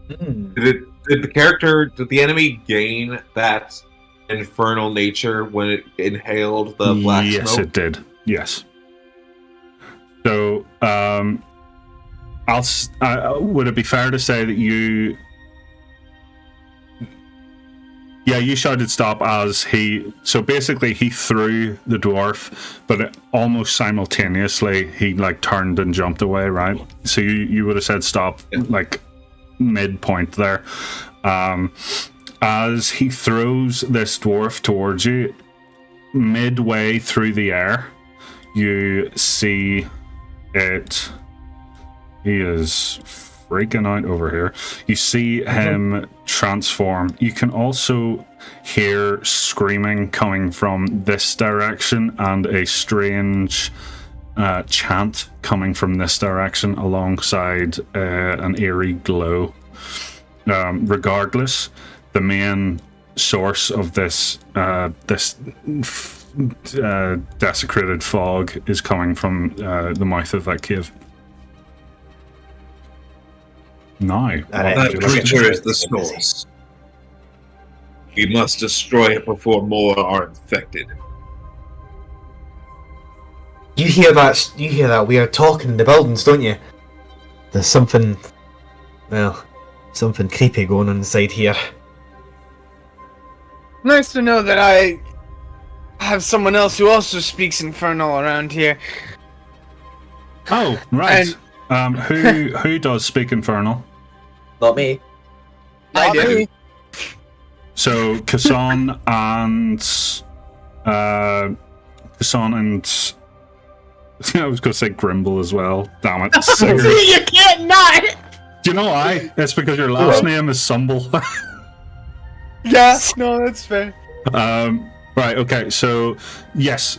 Did the enemy gain that infernal nature when it inhaled the black Yes, smoke? it did. Yes. So, would it be fair to say that you? Yeah, you shouted stop as he. So basically, he threw the dwarf, but almost simultaneously, he like turned and jumped away. Right. So you would have said stop, like midpoint there. As he throws this dwarf towards you, midway through the air, you see it. He is freaking out over here. You see him transform. You can also hear screaming coming from this direction and a strange chant coming from this direction alongside an eerie glow. Regardless, the main source of this desecrated fog is coming from the mouth of that cave. Now, And what it- would That you like to creature do? is the source. We must destroy it before more are infected. You hear that? You hear that? We are talking in the buildings, don't you? There's something, well, something creepy going on inside here. Nice to know that I have someone else who also speaks Infernal around here. Oh, right. Who does speak Infernal? Not me. I do. So Kassan and I was going to say Grimble as well. Damn it, Sigurd. You can't not! Do you know why? It's because your last name is Sumbl. Yeah, no, that's fair. Right, okay, so yes,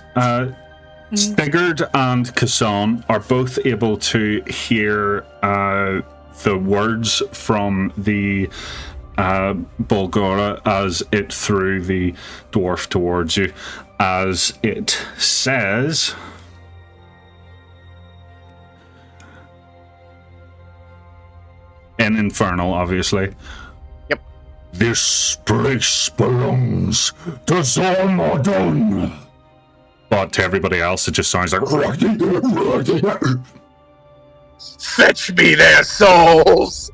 Sigurd and Kassan are both able to hear the words from the Bulgara as it threw the dwarf towards you, as it says... in Infernal, obviously. Yep. This place belongs to Zormodon. But to everybody else, it just sounds like... Fetch me their souls!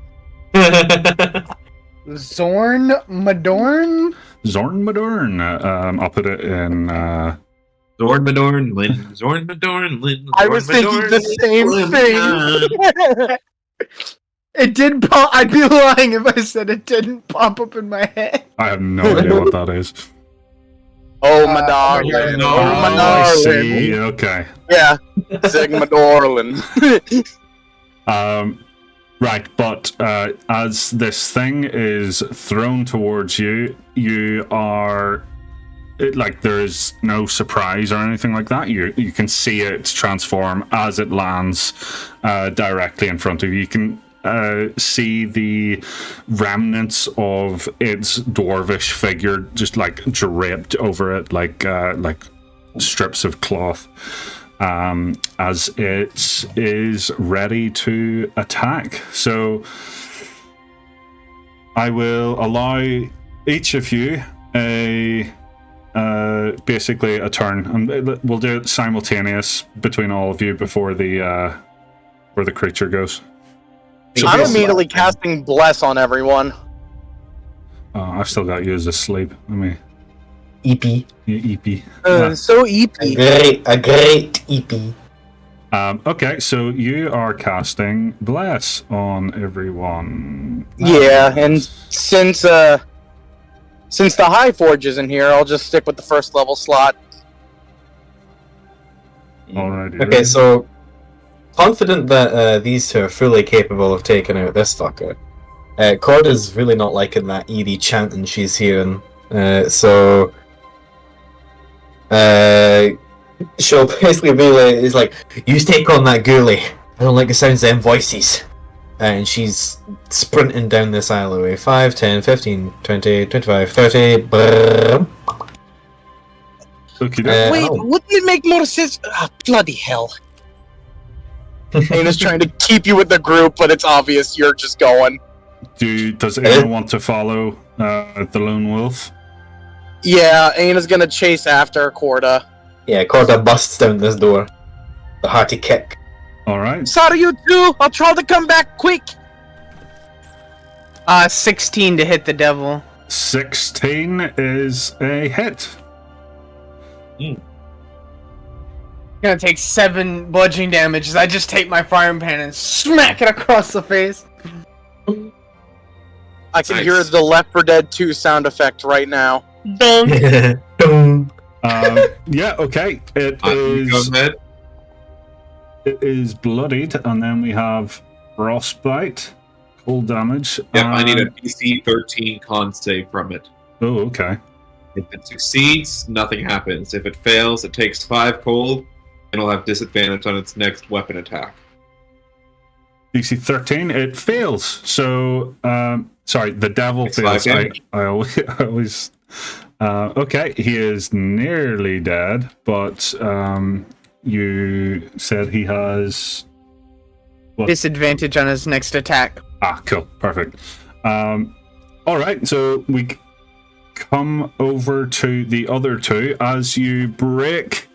Zorn Madorn? Zormodorn. I'll put it in... Zorn Madorn Lin. Zorn Madorn Lin. I was thinking the same thing. It did pop. I'd be lying if I said it didn't pop up in my head. I have no idea what that is. Oh, my darling. no. Oh, my I darling. see, okay. Yeah, Sigma Dorlin. Right, but as this thing is thrown towards you, you are... there is no surprise or anything like that. You can see it transform as it lands directly in front of you. You can see the remnants of its dwarvish figure just draped over it like strips of cloth, as it is ready to attack. So I will allow each of you basically a turn, and we'll do it simultaneous between all of you before the creature goes. I'm immediately casting Bless on everyone. I've still got you as asleep. Let me EP. EP. So EP. A great EP. Okay, so you are casting Bless on everyone. Yeah, and since the High Forge isn't here, I'll just stick with the first level slot. Alrighty. Okay, so confident that these two are fully capable of taking out this fucker. Corda's really not liking that eerie chanting she's hearing, so she'll basically be like, "You take on that ghoulie. I don't like the sounds of them voices." And she's sprinting down this alleyway. 5, 10, 15, 20, 25, 30. Brrr. Wait, wouldn't it make more sense? Bloody hell. Ana's trying to keep you with the group, but it's obvious you're just going. Does anyone want to follow the lone wolf? Yeah, Ana's gonna chase after Corda. Yeah, Corda busts down this door. The hearty kick. Alright. Sorry, you two. I'll try to come back quick. 16 to hit the devil. 16 is a hit. Gonna take 7 bludgeoning damage as I just take my frying pan and smack it across the face. I can Nice. hear the Left 4 Dead 2 sound effect right now. Dum. Yeah, okay. It Go is. ahead. It is bloodied, and then we have frostbite, cold damage. Yep, I need a and- DC 13 con save from it. Oh, okay. If it succeeds, nothing happens. If it fails, it takes 5 cold, and it'll have disadvantage on its next weapon attack. DC 13, it fails. So, sorry, the devil It's fails. like I always. Okay, he is nearly dead, but you said he has. What? Disadvantage on his next attack. Cool. Perfect. All right, so we come over to the other two. As you break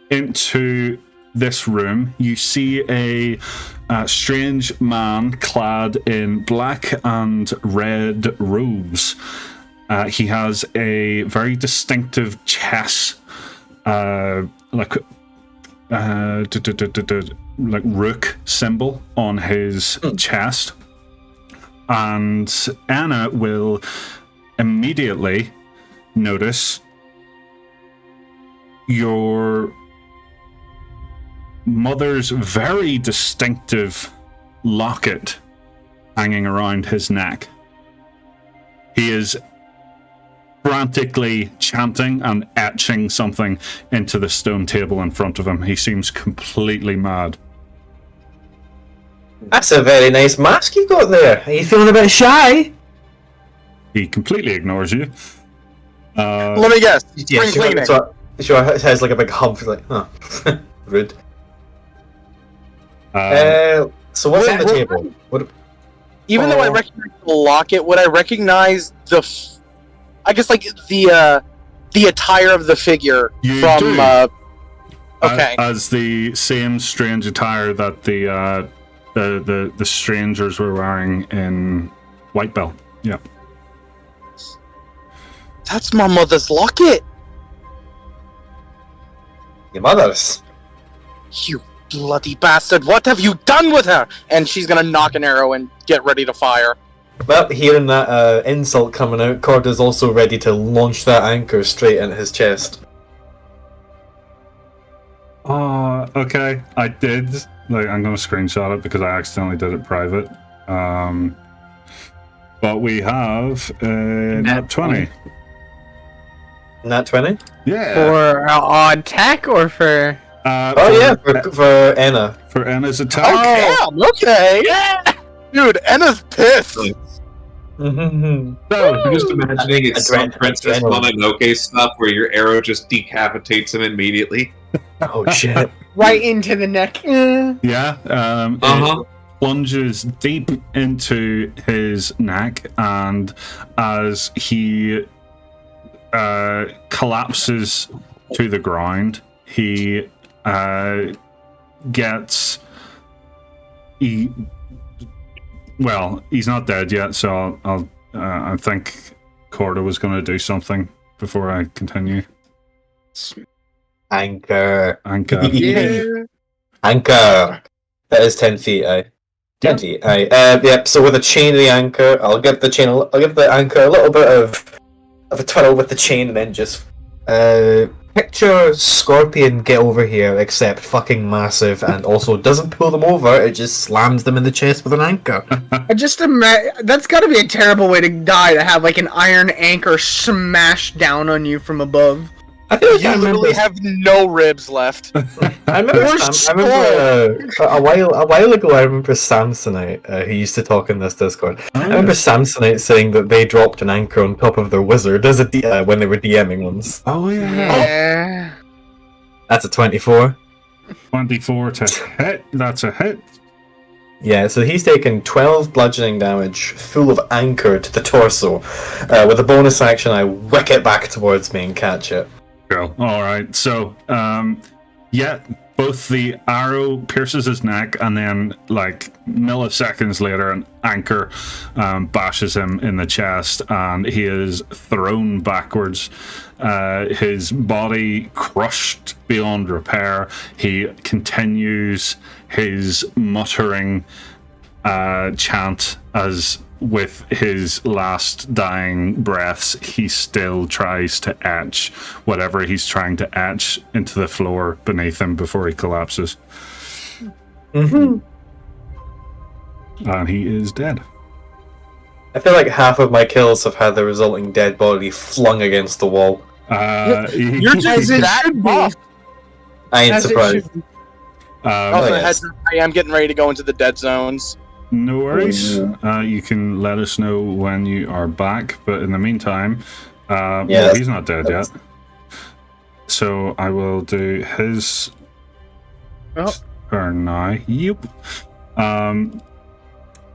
into this room, you see a strange man clad in black and red robes. He has a very distinctive chess, like rook symbol on his chest. And Anna will immediately notice your mother's very distinctive locket hanging around his neck. He is frantically chanting and etching something into the stone table in front of him. He seems completely mad. That's a very nice mask you've got there. Are you feeling a bit shy? He completely ignores you. Let me guess. Yeah, Spring cleaning. Sure, it has like a big hump. Like, oh, rude. So what's on the table? What? Even though I recognize the locket, would I recognize I guess like the attire of the figure You from? do. Okay. As the same strange attire that the strangers were wearing in White Bell. Yeah. That's my mother's locket. Your mother's. You bloody bastard! What have you done with her? And she's gonna knock an arrow and get ready to fire. Well, hearing that insult coming out, Corda's also ready to launch that anchor straight into his chest. Okay. I did. I'm going to screenshot it because I accidentally did it private. But we have nat 20. Nat 20? Yeah. For odd tech or for? For Enna. For Enna's attack. Oh, damn, okay. Yeah. Dude, Enna's pissed. So, I'm just imagining it's some Princess Mononoke stuff where your arrow just decapitates him immediately. Oh shit. Right into the neck. yeah. It plunges deep into his neck, and as he collapses to the ground, he gets... he's not dead yet, so I think Corda was going to do something before I continue. Anchor. Yeah. Anchor. That is 10 feet, aye. 10 feet, aye. Yep, so with a chain of the anchor, I'll give the anchor a little bit of a twirl with the chain, and then just picture Scorpion get over here, except fucking massive, and also doesn't pull them over, it just slams them in the chest with an anchor. I just imagine that's got to be a terrible way to die, to have like an iron anchor smashed down on you from above. I feel like You literally have no ribs left. I remember a while ago. I remember Samsonite, who used to talk in this Discord. I remember Samsonite saying that they dropped an anchor on top of their wizard as when they were DMing once. Oh yeah. Yeah. That's a 24. 24 to hit. That's a hit. Yeah, so he's taken 12 bludgeoning damage, full of anchor to the torso. With a bonus action, I wick it back towards me and catch it. Cool. All right. So, both the arrow pierces his neck, and then, like milliseconds later, an anchor bashes him in the chest, and he is thrown backwards. His body crushed beyond repair. He continues his muttering chant as, with his last dying breaths, he still tries to etch whatever he's trying to etch into the floor beneath him before he collapses. Mm-hmm. And he is dead. I feel like half of my kills have had the resulting dead body flung against the wall. You're just that off. I ain't surprised. Also, I am getting ready to go into the dead zones. No worries. You can let us know when you are back, but in the meantime, he's not dead yet. So I will do his turn now. Yep.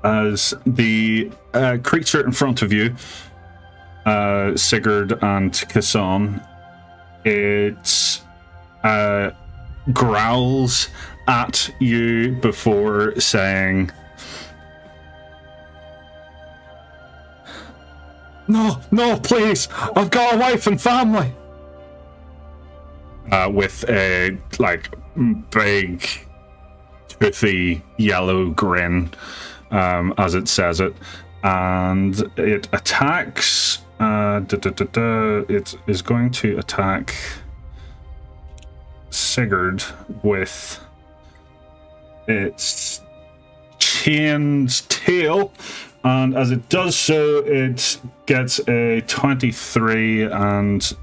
as the creature in front of you, Sigurd and Kasson, it growls at you before saying, "No, please! I've got a wife and family!" With a, big, toothy, yellow grin, as it says it. And it attacks... It is going to attack Sigurd with its chained tail, and as it does so, it gets a 23, and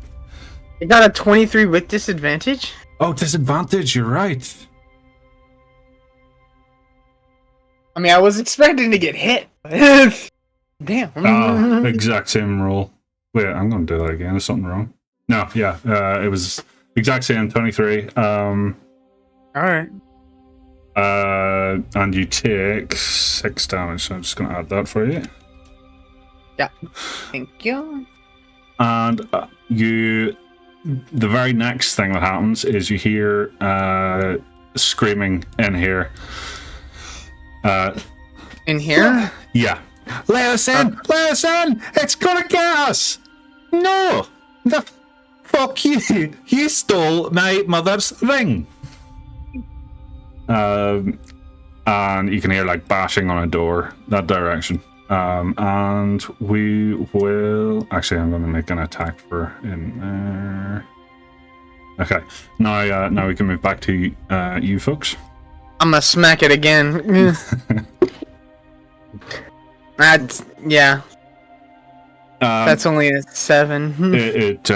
You got a 23 with disadvantage? oh, disadvantage, you're right. I mean, I was expecting to get hit. Damn. Exact same roll. Wait, I'm gonna do that again. Is something wrong? No, yeah, it was exact same 23. Alright. And you take 6 damage, so I'm just gonna add that for you. Yeah. Thank you. And the very next thing that happens is you hear screaming in here. In here? Yeah. Let us in! Let us in! It's gonna get us! No! The fuck you! You stole my mother's ring! And you can hear bashing on a door that direction. And we will... Actually, I'm going to make an attack for in there. Okay. Now we can move back to you folks. I'm gonna smack it again. Yeah. That's only a 7. It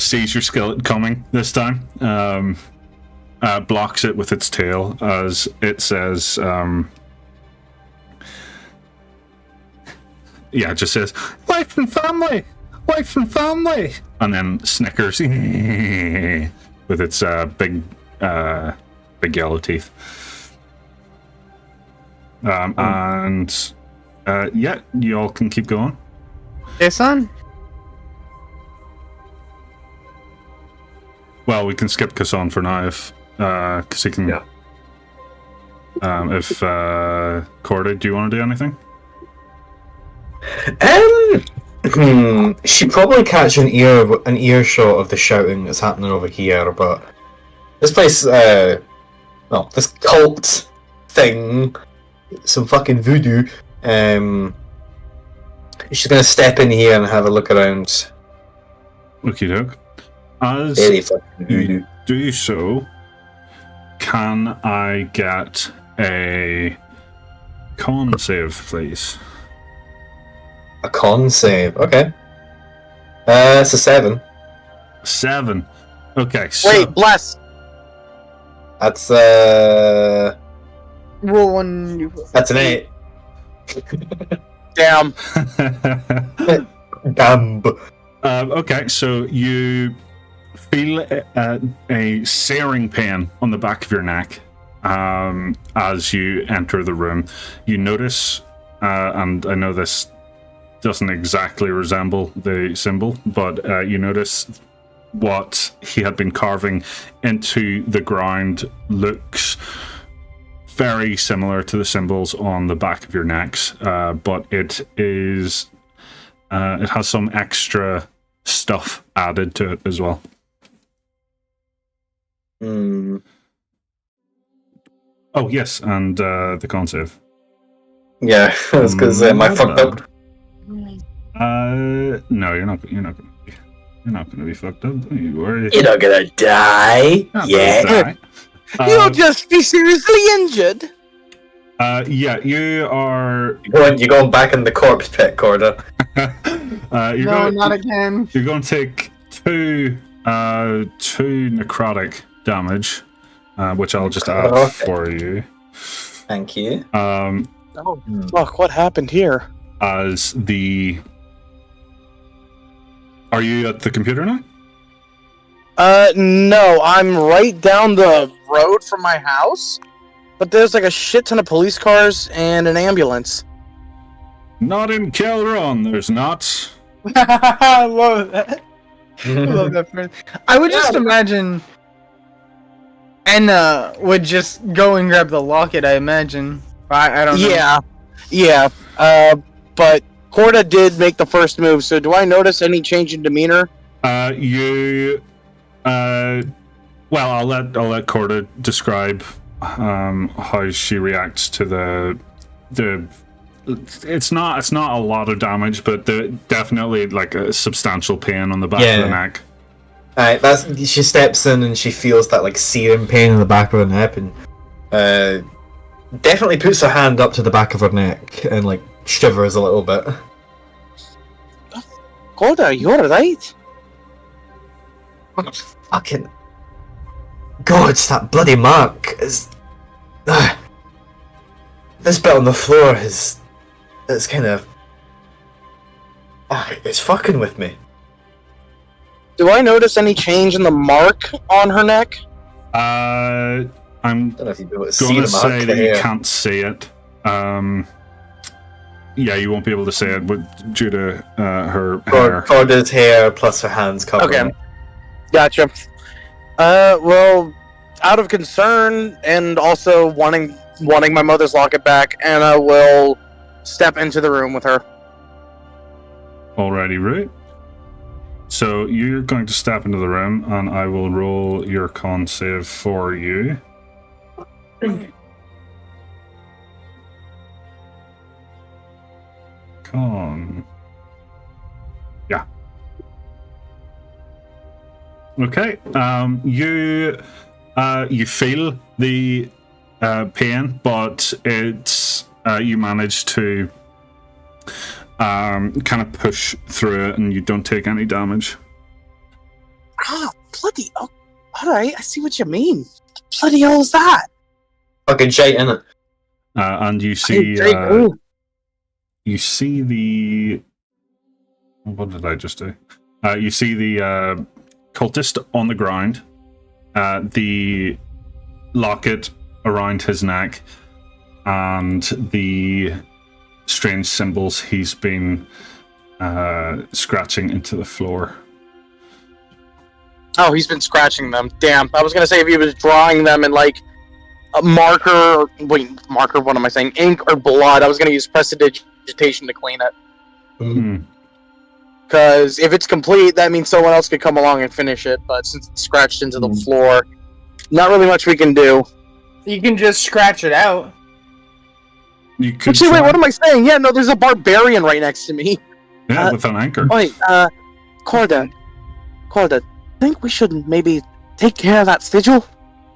sees your skeleton coming this time. Blocks it with its tail as it says... yeah, it just says, "Wife and family! Wife and family!" And then snickers with its big yellow teeth. And yeah, you all can keep going. This on? Well, we can skip Kasson for now if because he can. Yeah. If Corda, do you want to do anything? She'd probably catch an earshot of the shouting that's happening over here, but this place, this cult thing, some fucking voodoo. She's gonna step in here and have a look around. Okie doke. As Very fucking voodoo. you do so, can I get a con save, please? A con save, okay. It's a 7. 7. Okay, so... Wait, bless. That's Roll one. that's an 8. Damn. Damn. Okay, so you feel a searing pain on the back of your neck as you enter the room. You notice, and I know this doesn't exactly resemble the symbol, but you notice what he had been carving into the ground looks very similar to the symbols on the back of your necks, but it is it has some extra stuff added to it as well. Hmm. Oh yes, and the con save. Yeah, that's because my fucked up. No, you're not gonna be fucked up. Don't you worry. You're not gonna die. Not Yeah. gonna die. You'll just be seriously injured. Yeah, you are. You're going back in the corpse pit, Corda. Not again. You're going to take two necrotic damage, which I'll just add for you. Thank you. Oh, fuck, what happened here? As the... Are you at the computer now? No, I'm right down the road from my house. But there's like a shit ton of police cars and an ambulance. Not in Kelron, there's not. I love that. I love that phrase. I would just imagine Enna would just go and grab the locket, I imagine. I don't know. Yeah. But Corda did make the first move, so do I notice any change in demeanor? Well, I'll let Corda describe how she reacts to the. It's not a lot of damage, but definitely like a substantial pain on the back of the neck. Alright, she steps in and she feels that like searing pain in the back of her neck, and definitely puts her hand up to the back of her neck and like shivers a little bit. Corda, you alright? Fucking God, it's that bloody mark. This bit on the floor is. It's kind of. It's fucking with me. Do I notice any change in the mark on her neck? I'm don't know if you'd be able to see gonna the mark say that you here. can't see it. Yeah, you won't be able to see it, but due to her hair. Corda's hair plus her hands covering Okay. it. Gotcha. Well, out of concern and also wanting my mother's locket back, Anna will step into the room with her. Alrighty, right. So you're going to step into the room, and I will roll your con save for you. Con. Yeah. Okay. You feel the pain, but it's you manage to kind of push through it, and you don't take any damage. Bloody. Oh, alright, I see what you mean. Bloody hell is that? Fucking shite, innit? And you see Ooh. you see the what did I just do? You see the cultist on the ground, the locket around his neck, and the strange symbols he's been scratching into the floor. Oh, he's been scratching them. Damn. I was gonna say if he was drawing them in like a marker. Marker. What am I saying? Ink or blood. I was gonna use prestidigitation to clean it. Hmm. Because if it's complete, that means someone else could come along and finish it. But since it's scratched into the floor, not really much we can do. You can just scratch it out. You could Actually, wait, try- what am I saying? Yeah, no, there's a barbarian right next to me. Yeah, with an anchor. Wait, Corda, I think we should maybe take care of that sigil.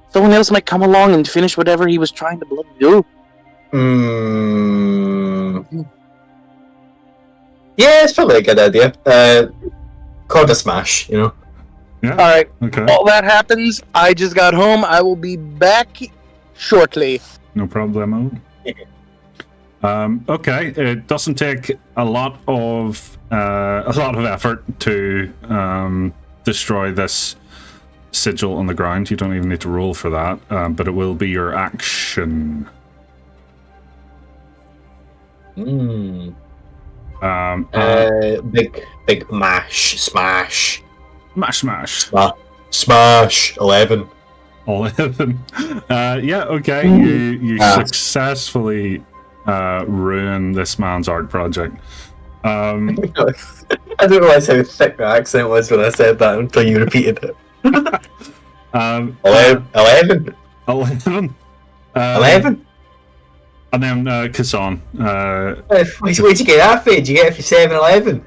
Someone else might come along and finish whatever he was trying to bloody do. Yeah, it's probably a good idea. Corda smash, you know. Yeah. Alright, Okay. while that happens, I just got home. I will be back shortly. No problemo. Okay. It doesn't take a lot of effort to destroy this sigil on the ground. You don't even need to roll for that, but it will be your action. Big mash, smash. Smash. Smash 11. 11. Yeah, okay. You successfully ruin this man's art project. I don't realize how thick the accent was when I said that until you repeated it. 11. 11. 11? And then Kassan. Where'd you get that for? Did you get it for 7-Eleven?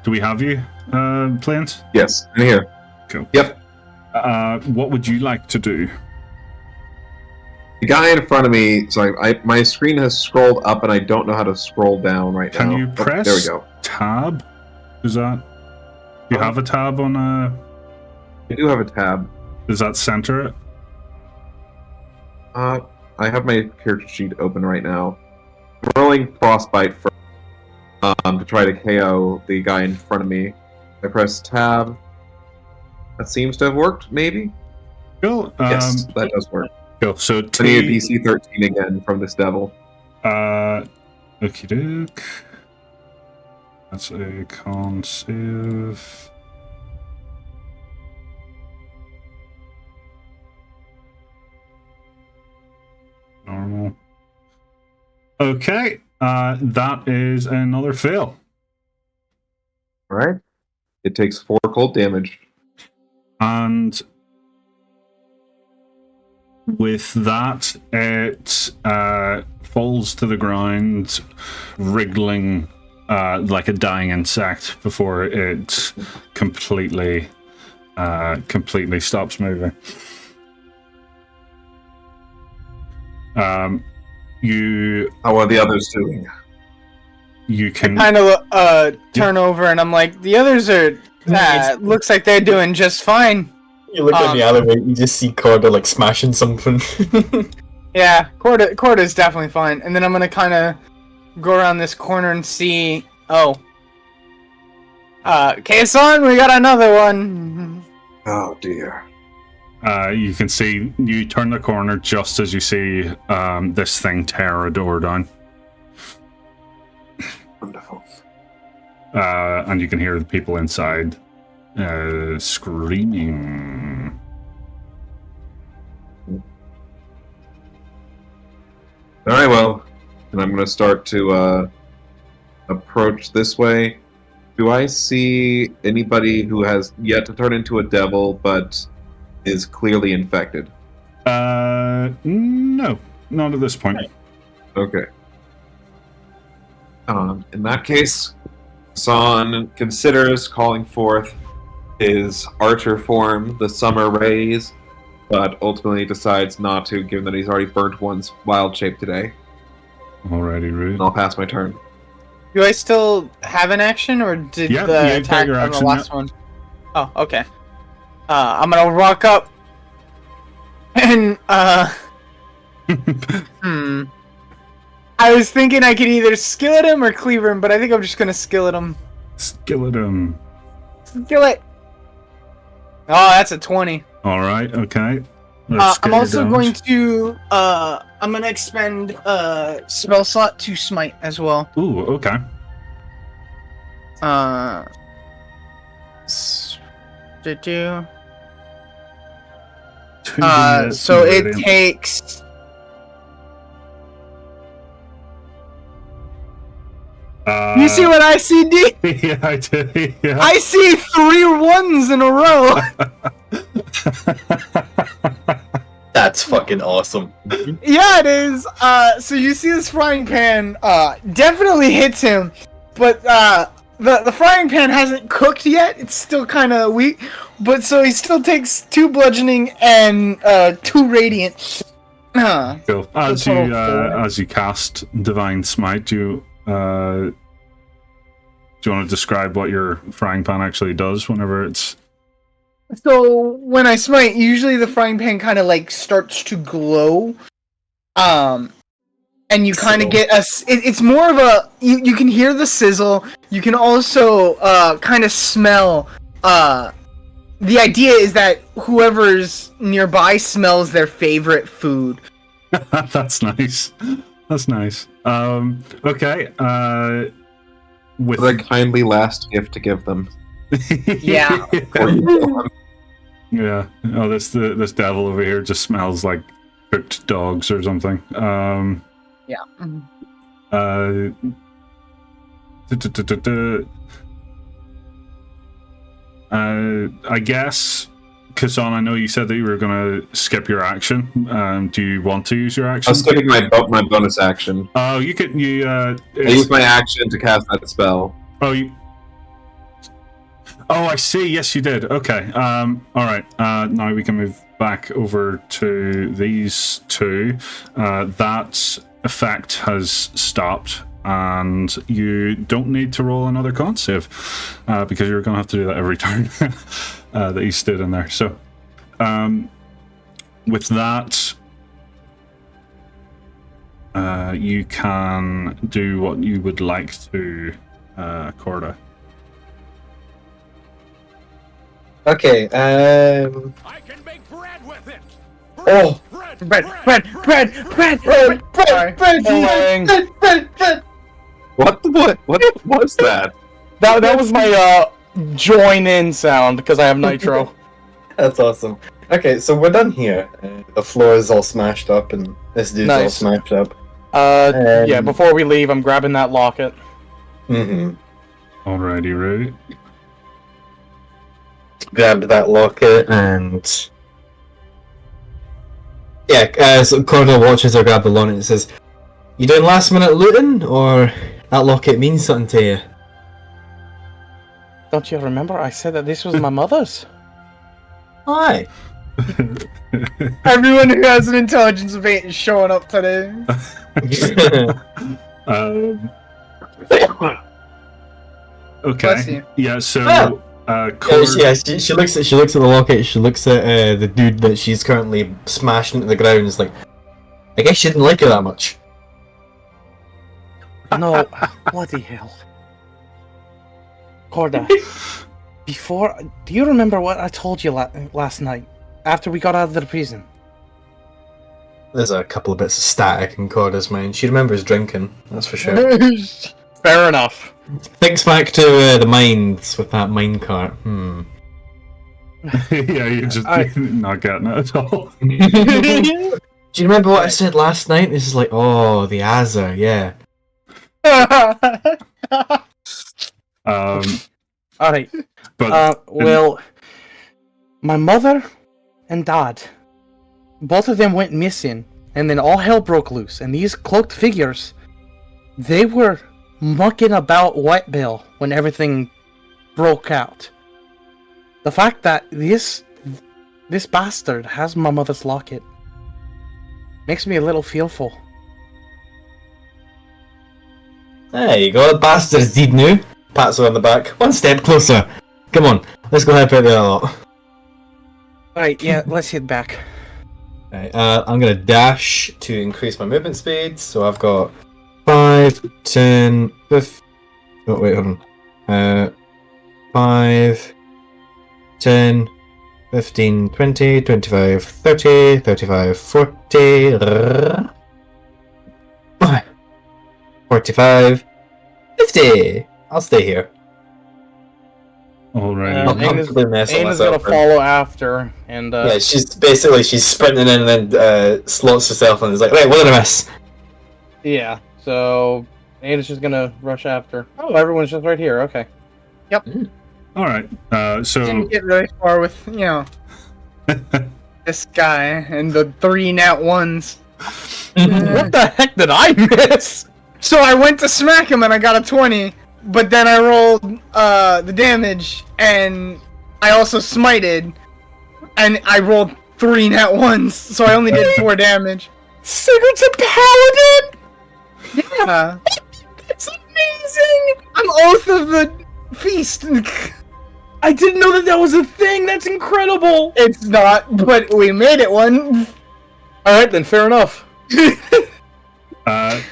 Do we have you, Plains? Yes, in here. Cool. Yep. What would you like to do? The guy in front of me. Sorry, my screen has scrolled up, and I don't know how to scroll down right now. Can you press there we go. tab? Is that... Do you have a tab on a... I do have a tab. Does that center it? I have my character sheet open right now. I'm rolling Frostbite for to try to KO the guy in front of me. I press tab. That seems to have worked, maybe? Cool. Yes, that does work. Cool. So I need a DC 13 again from this devil. Okie doke. That's a con save. Normal. Okay. That is another fail. All right. It takes 4 cold damage. And with that, it falls to the ground, wriggling like a dying insect before it completely stops moving. How are the others doing? You can kind of turn over and I'm like, the others are. Looks like they're doing just fine. You look at the alleyway, you just see Corda like smashing something. Yeah, Corda's definitely fine. And then I'm gonna kind of go around this corner and see. Oh. Kason, we got another one. Oh dear. you can see, you turn the corner just as you see this thing tear a door down. Wonderful. And you can hear the people inside screaming. All right, well, and I'm going to start to approach this way. Do I see anybody who has yet to turn into a devil but is clearly infected? No, not at this point. Okay. In that case, Son considers calling forth his archer form, the Summer Rays, but ultimately decides not to, given that he's already burnt one's wild shape today. Alrighty, rude. And I'll pass my turn. Do I still have an action, or did the attack your on action the last one? Oh, okay. I'm gonna walk up and I was thinking I could either skillet him or cleaver him, but I think I'm just gonna skillet him. Skillet him. Skillet. Oh, that's a 20. Alright, okay. I'm also going to I'm gonna expend spell slot to smite as well. Ooh, okay. So it takes you see what I see, D? Yeah, I do. Yeah. I see 3 ones in a row. That's fucking awesome. Yeah, it is. So you see this frying pan definitely hits him, but the frying pan hasn't cooked yet. It's still kind of weak, but so he still takes 2 bludgeoning and 2 radiant. Cool. As you cast Divine Smite, do you want to describe what your frying pan actually does whenever it's... So when I smite, usually the frying pan kind of like starts to glow, and you kind of get it's more of a you can hear the sizzle. You can also kind of smell. The idea is that whoever's nearby smells their favorite food. That's nice. That's nice. Okay. With the kindly last gift to give them. Yeah. Yeah. Oh, this devil over here just smells like cooked dogs or something. Yeah. I guess, Kasan, I know you said that you were going to skip your action. Do you want to use your action? I'm skipping my bonus action. Oh, you could. I used my action to cast that spell. Oh, I see. Yes, you did. Okay. All right. Now we can move back over to these 2. That effect has stopped, and you don't need to roll another con save because you're going to have to do that every turn that you stood in there. So, with that, you can do what you would like to, Corda. Okay, I can make bread with it. Oh, Bread. What was that? that was my join in sound because I have nitro. That's awesome. Okay, so we're done here. The floor is all smashed up, and this dude's all Nice. smashed up. Yeah. Before we leave, I'm grabbing that locket. Mm-hmm. Alrighty, ready? Grabbed that locket and so Corda watches her grab the locket and says, "You doing last minute looting, or that locket means something to you?" Don't you remember? I said that this was my mother's. Hi. Everyone who has an intelligence of 8 is showing up today. Okay. Bless you. Yeah. So, She looks at the locket. She looks at the dude that she's currently smashing into the ground. And is like, I guess she didn't like her that much. No, bloody hell. Corda, do you remember what I told you last night, after we got out of the prison? There's a couple of bits of static in Corda's mind. She remembers drinking, that's for sure. Fair enough. Thinks back to the mines with that minecart. yeah, you're just not getting it at all. Do you remember what I said last night? This is like, oh, the Azza, yeah. Alright. But well, my mother and dad, both of them went missing, and then all hell broke loose, and these cloaked figures, they were mucking about Whitebell when everything broke out. The fact that this bastard has my mother's locket makes me a little fearful. There you go, bastard's deed now. Pats her on the back. One step closer. Come on, let's go help out the other lot. Alright, yeah, let's head back. Right, I'm gonna dash to increase my movement speed, so I've got 5, 10, 15... Oh, wait, hold on. 5, 10, 15, 20, 25, 30, 35, 40... 45, 50! I'll stay here. Alrighty. Anna's gonna follow after, and yeah, she's sprinting in and then slots herself and is like, right, what did I miss? yeah, so Anna's just gonna rush after. Oh, everyone's just right here, okay. Yep. Alright, so... Didn't get really far with, this guy and the 3 nat 1s. What the heck did I miss? So I went to smack him and I got a 20, but then I rolled the damage and I also smited and I rolled 3 nat 1s, so I only did 4 damage. Sigurd's a paladin! Yeah. That's amazing! I'm Oath of the Feast. I didn't know that was a thing, that's incredible! It's not, but we made it one. Alright then, fair enough.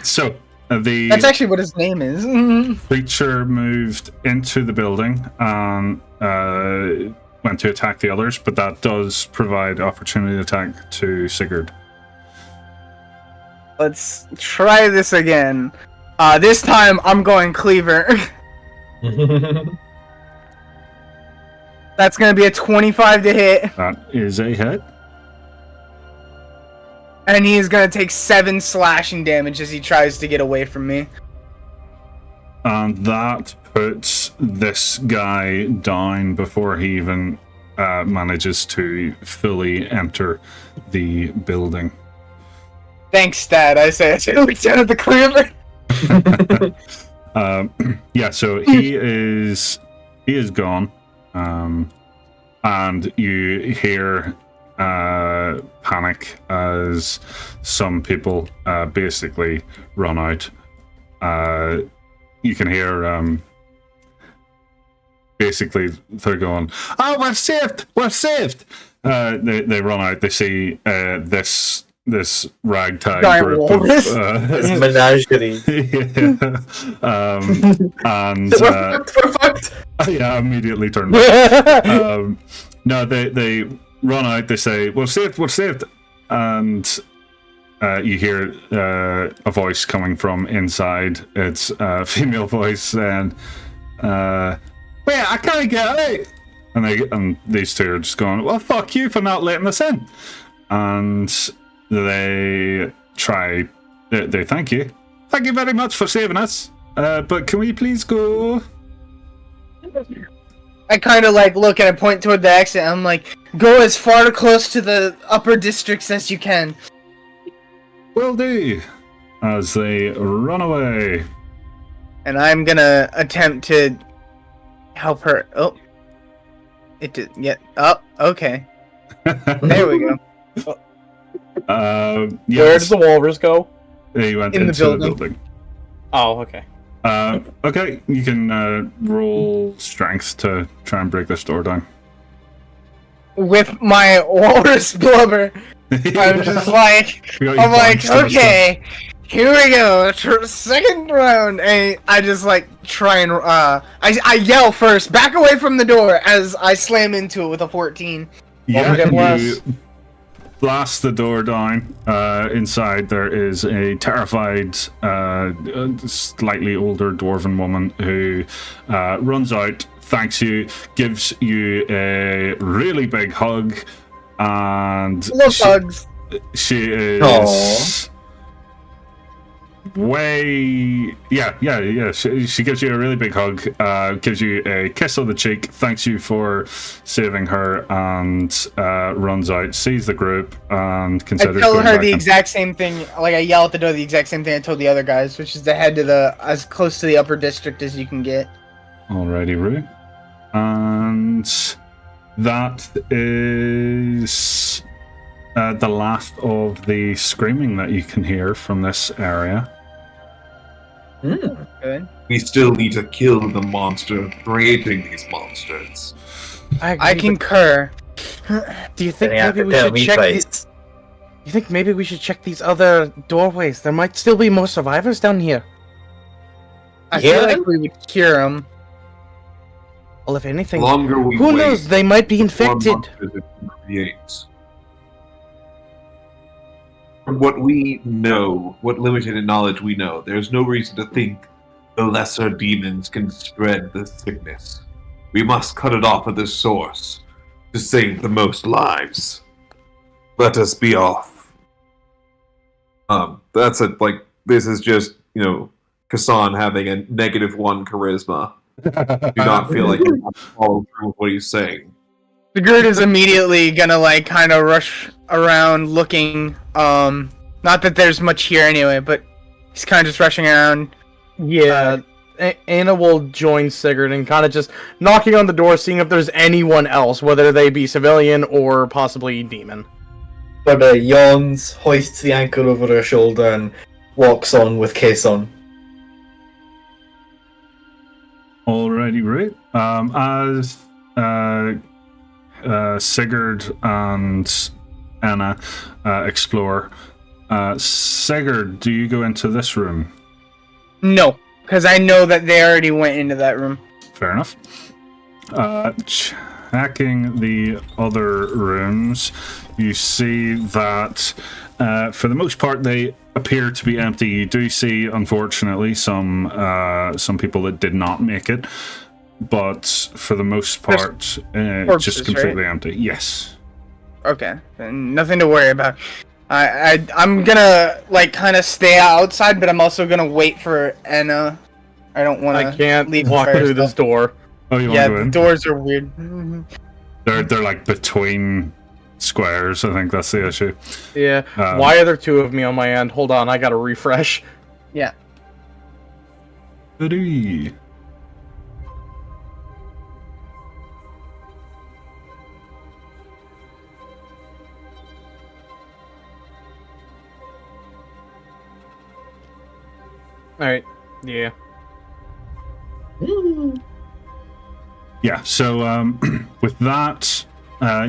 So, the That's actually what his name is. creature moved into the building and went to attack the others, but that does provide opportunity attack to Sigurd. Let's try this again. This time I'm going Cleaver. That's gonna be a 25 to hit. That is a hit. And he is gonna take 7 slashing damage as he tries to get away from me. And that puts this guy down before he even manages to fully enter the building. Thanks, Dad. I say as I look down at the Cleaver. Yeah, so he is gone. And you hear panic as some people basically run out. You can hear basically they're going, "Oh, we're saved! We're saved!" They run out. They see this ragtag Giant group walrus. It's a menagerie. and We're fucked. yeah, immediately turn back. No, they run out. They say, "We're saved. We're saved." and you hear a voice coming from inside. It's a female voice, and wait, I can't get out. And these two are just going, well, fuck you for not letting us in. And they thank you. Thank you very much for saving us. But can we please go? I kind of like look and I point toward the exit. I'm like, go as far close to the upper districts as you can. Will do. As they run away. And I'm gonna attempt to help her. Oh, it did. Yeah. Oh, okay. There we go. Yes. Where did the walrus go? He went In the into building. Oh, okay. Okay, you can roll strength to try and break this door down. With my walrus blubber, I'm just like, I'm like, okay, here we go, second round, and I just like try and I yell first, back away from the door as I slam into it with a 14. Yeah, you blast the door down. Inside there is a terrified, slightly older dwarven woman who runs out, thanks you, gives you a really big hug, and Love hugs. She is Aww. She gives you a really big hug, gives you a kiss on the cheek, thanks you for saving her, and runs out, sees the group, and considers I tell going her back the in. exact same thing. Like I yell at the door the exact same thing I told the other guys, which is to head to as close to the upper district as you can get. Alrighty, Rue. And that is the last of the screaming that you can hear from this area. Good. We still need to kill the monster creating these monsters. I concur. Do you think Then you have maybe to we tell should me check? twice. You think maybe we should check these other doorways? There might still be more survivors down here. I Yeah. feel like we would cure them. Well, if anything, The longer we who wait, knows? They might be the more infected. monsters it creates. From what we know, what limited knowledge we know, there's no reason to think the lesser demons can spread the sickness. We must cut it off at the source to save the most lives. Let us be off. That's it. Like, this is just, Kassan having a -1 charisma. Do not feel like you have to follow through with what he's saying. Sigurd is immediately gonna like kind of rush around looking. Not that there's much here anyway, but he's kind of just rushing around. Yeah, Anna will join Sigurd and kind of just knocking on the door, seeing if there's anyone else, whether they be civilian or possibly demon. Corda yawns, hoists the anchor over her shoulder, and walks on with Case on. Alrighty, Rue. As Sigurd and Anna explore, Sigurd, do you go into this room? No, because I know that they already went into that room. Fair enough. Checking the other rooms, you see that for the most part they appear to be empty. You do see, unfortunately, some people that did not make it, but for the most part, corpses, just completely right? empty. Yes. Okay, then nothing to worry about. I'm gonna like kind of stay outside, but I'm also gonna wait for Enna. I don't want to. I can't leave walk her through this stuff. door. Oh, you Yeah, want to go the in? doors are weird. They're like between squares. I think that's the issue. Yeah. Why are there two of me on my end? Hold on, I gotta refresh. Yeah. Goody. Alright. Yeah. Yeah, so with that,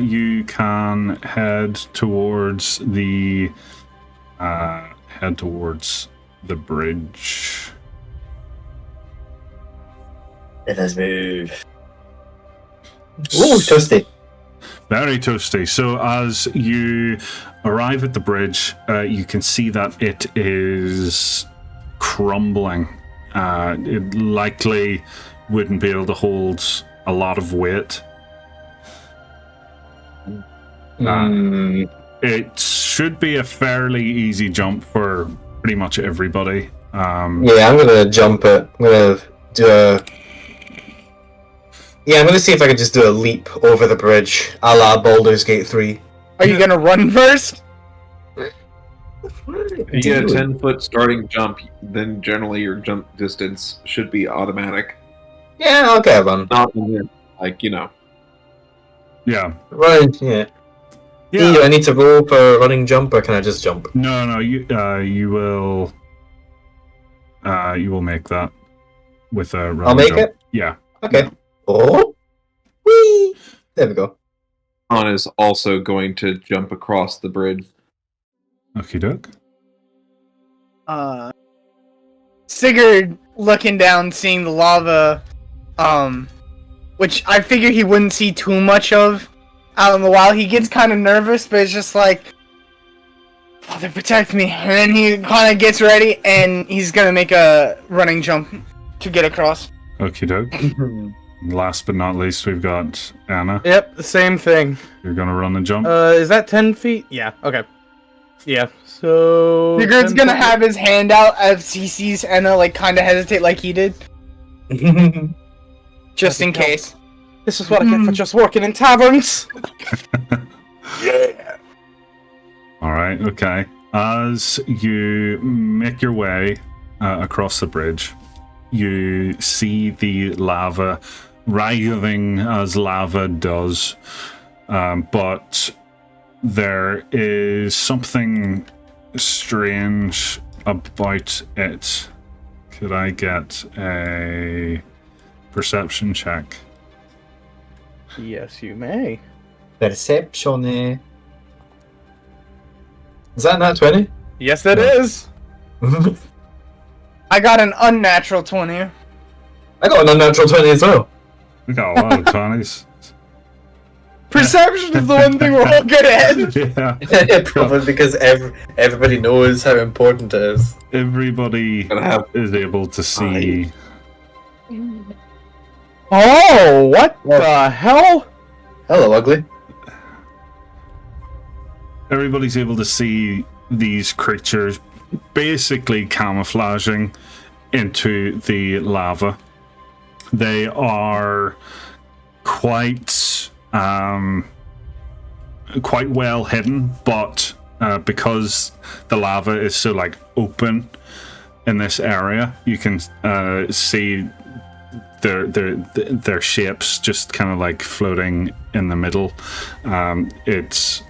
you can head towards the bridge. Let us move. Ooh, toasty. Very toasty. So as you arrive at the bridge, you can see that it is crumbling. It likely wouldn't be able to hold a lot of weight. It should be a fairly easy jump for pretty much everybody. Yeah, I'm gonna jump it. I'm gonna do a... Yeah, I'm gonna see if I can just do a leap over the bridge, a la Baldur's Gate 3. Are you gonna run first? If you get a 10-foot starting jump, then generally your jump distance should be automatic. Yeah, okay, run. Not like, you know. Yeah. Run, yeah. Yeah. Do I need to roll for running jump, or can I just jump? No, you will make that with a run. I'll make jump. it? Yeah. Okay. Oh! Whee! There we go. On is also going to jump across the bridge. Okie doke. Sigurd looking down, seeing the lava, which I figure he wouldn't see too much of out in the wild. He gets kind of nervous, but it's just like, Father, protect me. And then he kind of gets ready, and he's gonna make a running jump to get across. Okie doke. Last but not least, we've got Anna. Yep, the same thing. You're gonna run the jump. Is that 10 feet? Yeah, okay. Yeah, so... Sigurd's gonna have his hand out as he sees Enna, like, kind of hesitate like he did. Just in case. This is what I get for just working in taverns! Yeah! Alright, okay. As you make your way across the bridge, you see the lava writhing as lava does, but there is something strange about it. Could I get a perception check? Yes, you may. Perception. Is that not 20? Yes, that is! I got an unnatural 20. I got an unnatural 20 as well. We got a lot of 20s. Perception is the one thing we're all good at. Yeah. Probably because everybody knows how important it is. Everybody is able to see. Oh, what the hell? Hello, ugly. Everybody's able to see these creatures basically camouflaging into the lava. They are quite well hidden, but because the lava is so like open in this area, you can see their shapes just kind of like floating in the middle. It's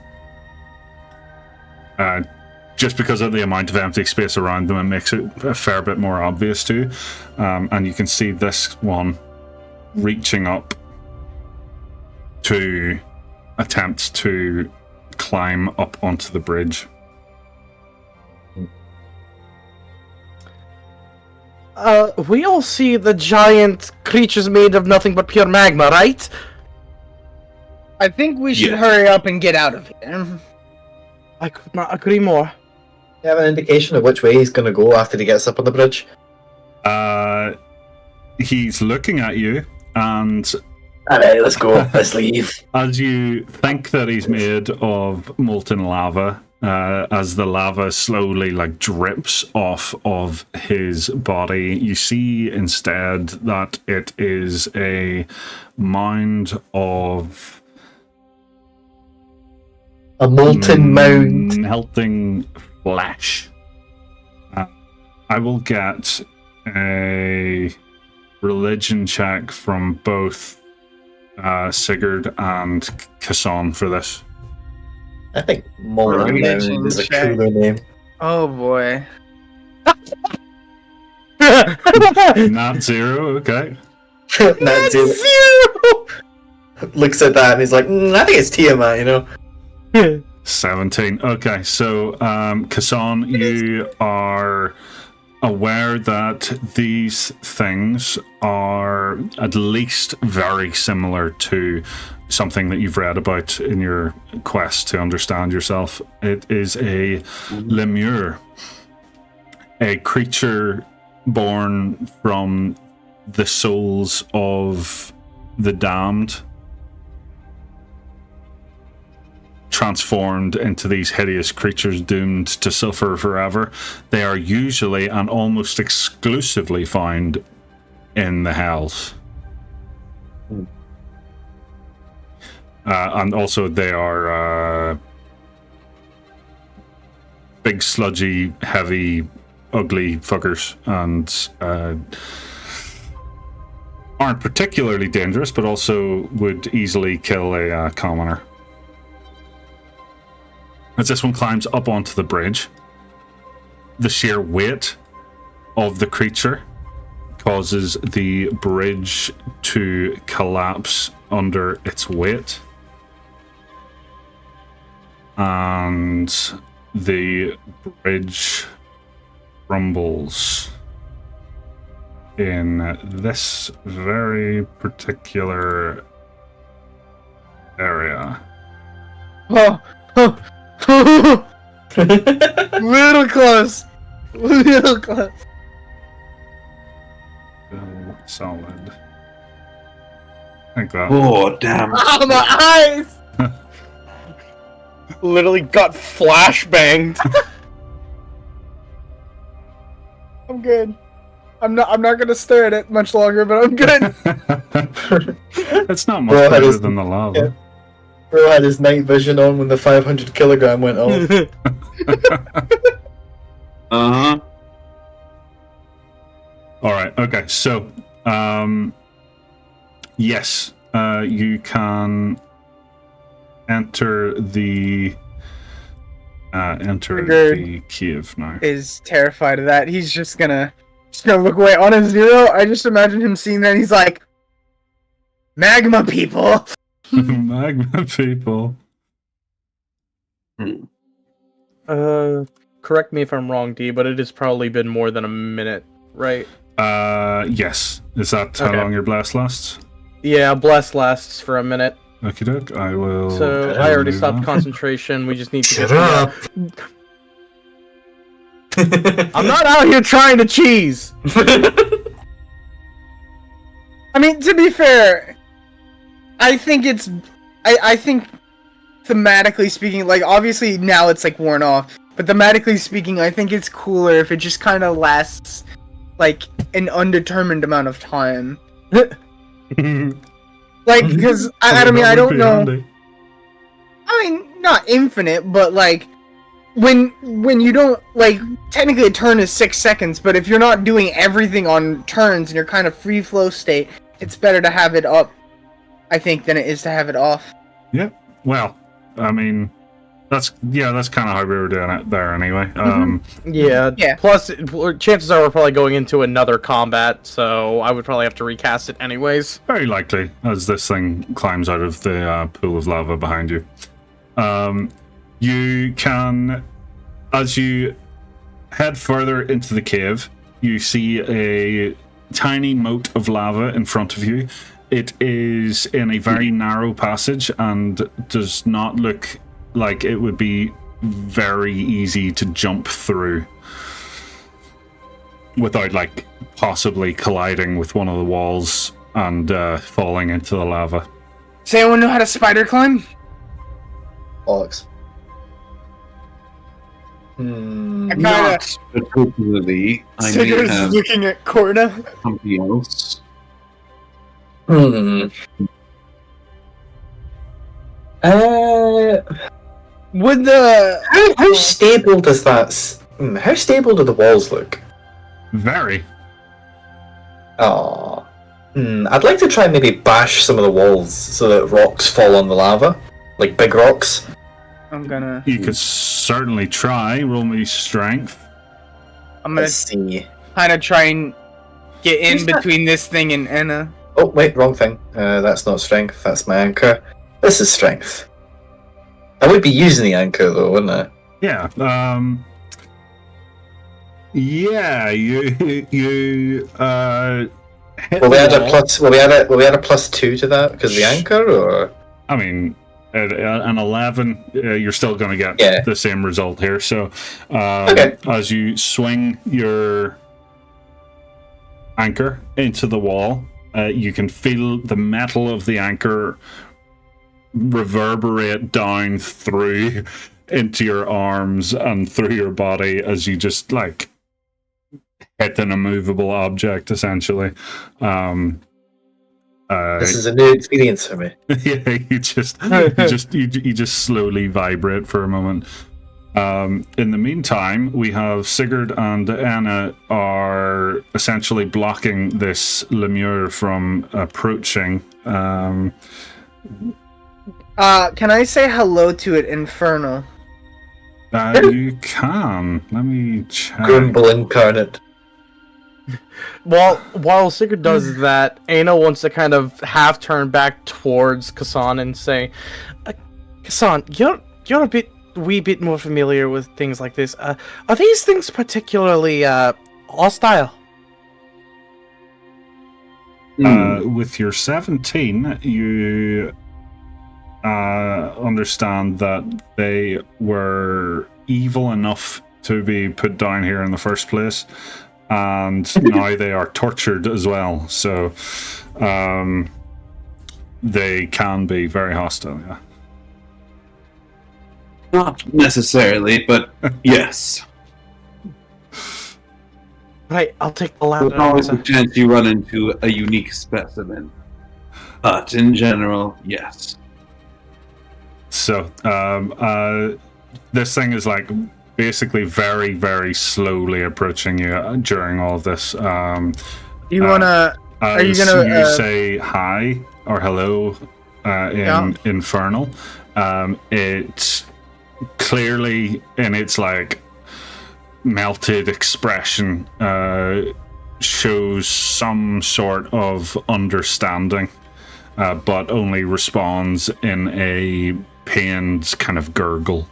just because of the amount of empty space around them, it makes it a fair bit more obvious too. And you can see this one reaching up to attempt to climb up onto the bridge. We all see the giant creatures made of nothing but pure magma, right? I think we should hurry up and get out of here. I could not agree more. You have an indication of which way he's going to go after he gets up on the bridge? He's looking at you, and Alright, let's go. Let's leave. as you think that he's made of molten lava, as the lava slowly like drips off of his body, you see instead that it is a mound of A molten mound. melting flesh. I will get a religion check from both Sigurd and Kassan for this. I think molten mound is a cooler name. Oh boy. Not zero, okay. Not zero. Looks at that and he's like, I think it's Tiamat, you know? 17. Okay, so Kassan, you are aware that these things are at least very similar to something that you've read about in your quest to understand yourself. It is a lemure, a creature born from the souls of the damned, transformed into these hideous creatures doomed to suffer forever. They are usually and almost exclusively found in the hells. And also they are big, sludgy, heavy, ugly fuckers, and aren't particularly dangerous, but also would easily kill a commoner. As this one climbs up onto the bridge, the sheer weight of the creature causes the bridge to collapse under its weight. And the bridge rumbles in this very particular area. Oh, little close. Little close. Still solid. Like that. Oh, damn. Oh, my eyes! Literally got flashbanged. I'm good. I'm not gonna stare at it much longer, but I'm good. It's not much Bro, better is- than the lava. yeah. Bro had his night vision on when the 500 kilogram went off. Uh-huh. Alright, okay, so yes, you can enter the Sigurd the cave now. is terrified of that. He's just gonna look away on his zero. I just imagine him seeing that and he's like, magma people. Magma people. Correct me if I'm wrong, D, but it has probably been more than a minute, right? Yes. Is that how Okay. long your blast lasts? Yeah, bless lasts for a minute. Okie doke, I will. So I already do stopped that. concentration. We just need to Shut get up! I'm not out here trying to cheese. I mean, to be fair, I think it's, I think, thematically speaking, like, obviously now it's, like, worn off, but thematically speaking, I think it's cooler if it just kind of lasts, like, an undetermined amount of time. Like, because, I mean, I That would don't be know, handy. I mean, not infinite, but, like, when you don't, like, technically a turn is 6 seconds, but if you're not doing everything on turns and you're kind of free flow state, it's better to have it up, I think, than it is to have it off. Yeah. Well, I mean, that's kind of how we were doing it there anyway. Yeah. Yeah. Plus, chances are we're probably going into another combat, so I would probably have to recast it anyways. Very likely, as this thing climbs out of the pool of lava behind you. You can, as you head further into the cave, you see a tiny moat of lava in front of you. It is in a very narrow passage and does not look like it would be very easy to jump through without, like, possibly colliding with one of the walls and falling into the lava. Does anyone know how to spider climb? Bollocks. I kinda, Not particularly. I may Sigurd's have looking at Corda. something else. Hmm. Would the... How stable does that? How stable do the walls look? Very. Oh. I'd like to try and maybe bash some of the walls so that rocks fall on the lava, like big rocks. I'm gonna You could certainly try. Roll me strength. Let's see. kind of try and get in Who's that? between this thing and Enna. Oh wait, wrong thing. That's not strength. That's my anchor. This is strength. I would be using the anchor though, wouldn't I? Yeah. Yeah. You. Hit Will we the add a wall. plus? Will we add a +2 to that because of the anchor, or I mean, at an 11, you're still going to get Yeah. the same result here. So, Okay. as you swing your anchor into the wall, you can feel the metal of the anchor reverberate down through into your arms and through your body as you just like hit an immovable object, essentially. This is a new experience for me. Yeah, you just slowly vibrate for a moment. In the meantime, we have Sigurd and Enna are essentially blocking this lemure from approaching. Can I say hello to it, Inferno? You can. Let me check. Grumble incarnate. While Sigurd does that, Anna wants to kind of half turn back towards Kassan and say, Kassan, you're a wee bit more familiar with things like this. Are these things particularly hostile? With your 17, you understand that they were evil enough to be put down here in the first place, and now they are tortured as well. So they can be very hostile. Yeah. Not necessarily, but yes. Right, I'll take the There's latter always a answer. chance you run into a unique specimen. But in general, yes. So this thing is like basically very, very slowly approaching you during all of this. You wanna? Are you As gonna? you say hi or hello in Infernal? It clearly, in its like melted expression, shows some sort of understanding, but only responds in a pained kind of gurgle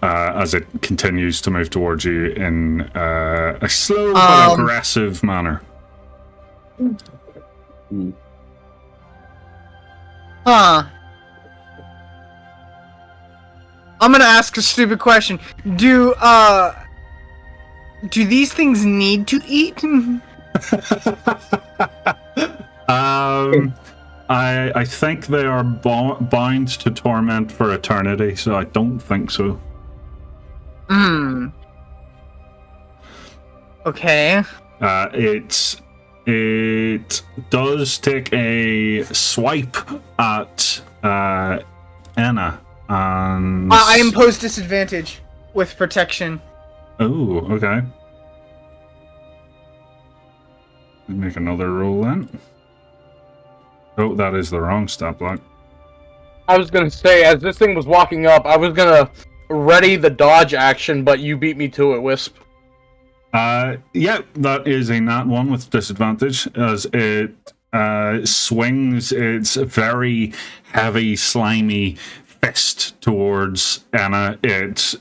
as it continues to move towards you in a slow but aggressive manner. Huh. I'm gonna ask a stupid question. Do these things need to eat? I think they are bound to torment for eternity, so I don't think so. Okay. It does take a swipe at Enna, and I impose disadvantage with protection. Oh, okay. Let's make another roll then. Oh, that is the wrong stat block. I was gonna say, as this thing was walking up, I was gonna ready the dodge action, but you beat me to it, Wisp. Yeah, that is a nat 1 with disadvantage as it swings its very heavy, slimy fist towards Enna. It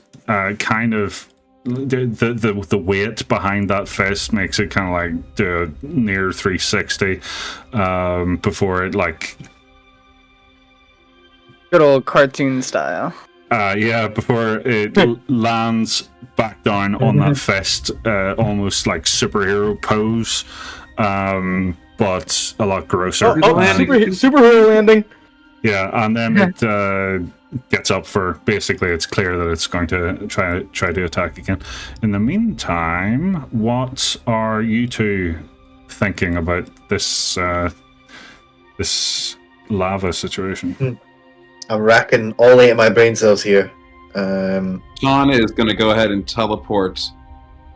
kind of the weight behind that fist makes it kind of like do a near 360 before it like Good old cartoon style. before it lands back down on that fist, almost like superhero pose, but a lot grosser. Superhero landing. Yeah, and then it gets up for basically. It's clear that it's going to try to attack again. In the meantime, what are you two thinking about this this lava situation? I'm racking all 8 of my brain cells here. Sean is going to go ahead and teleport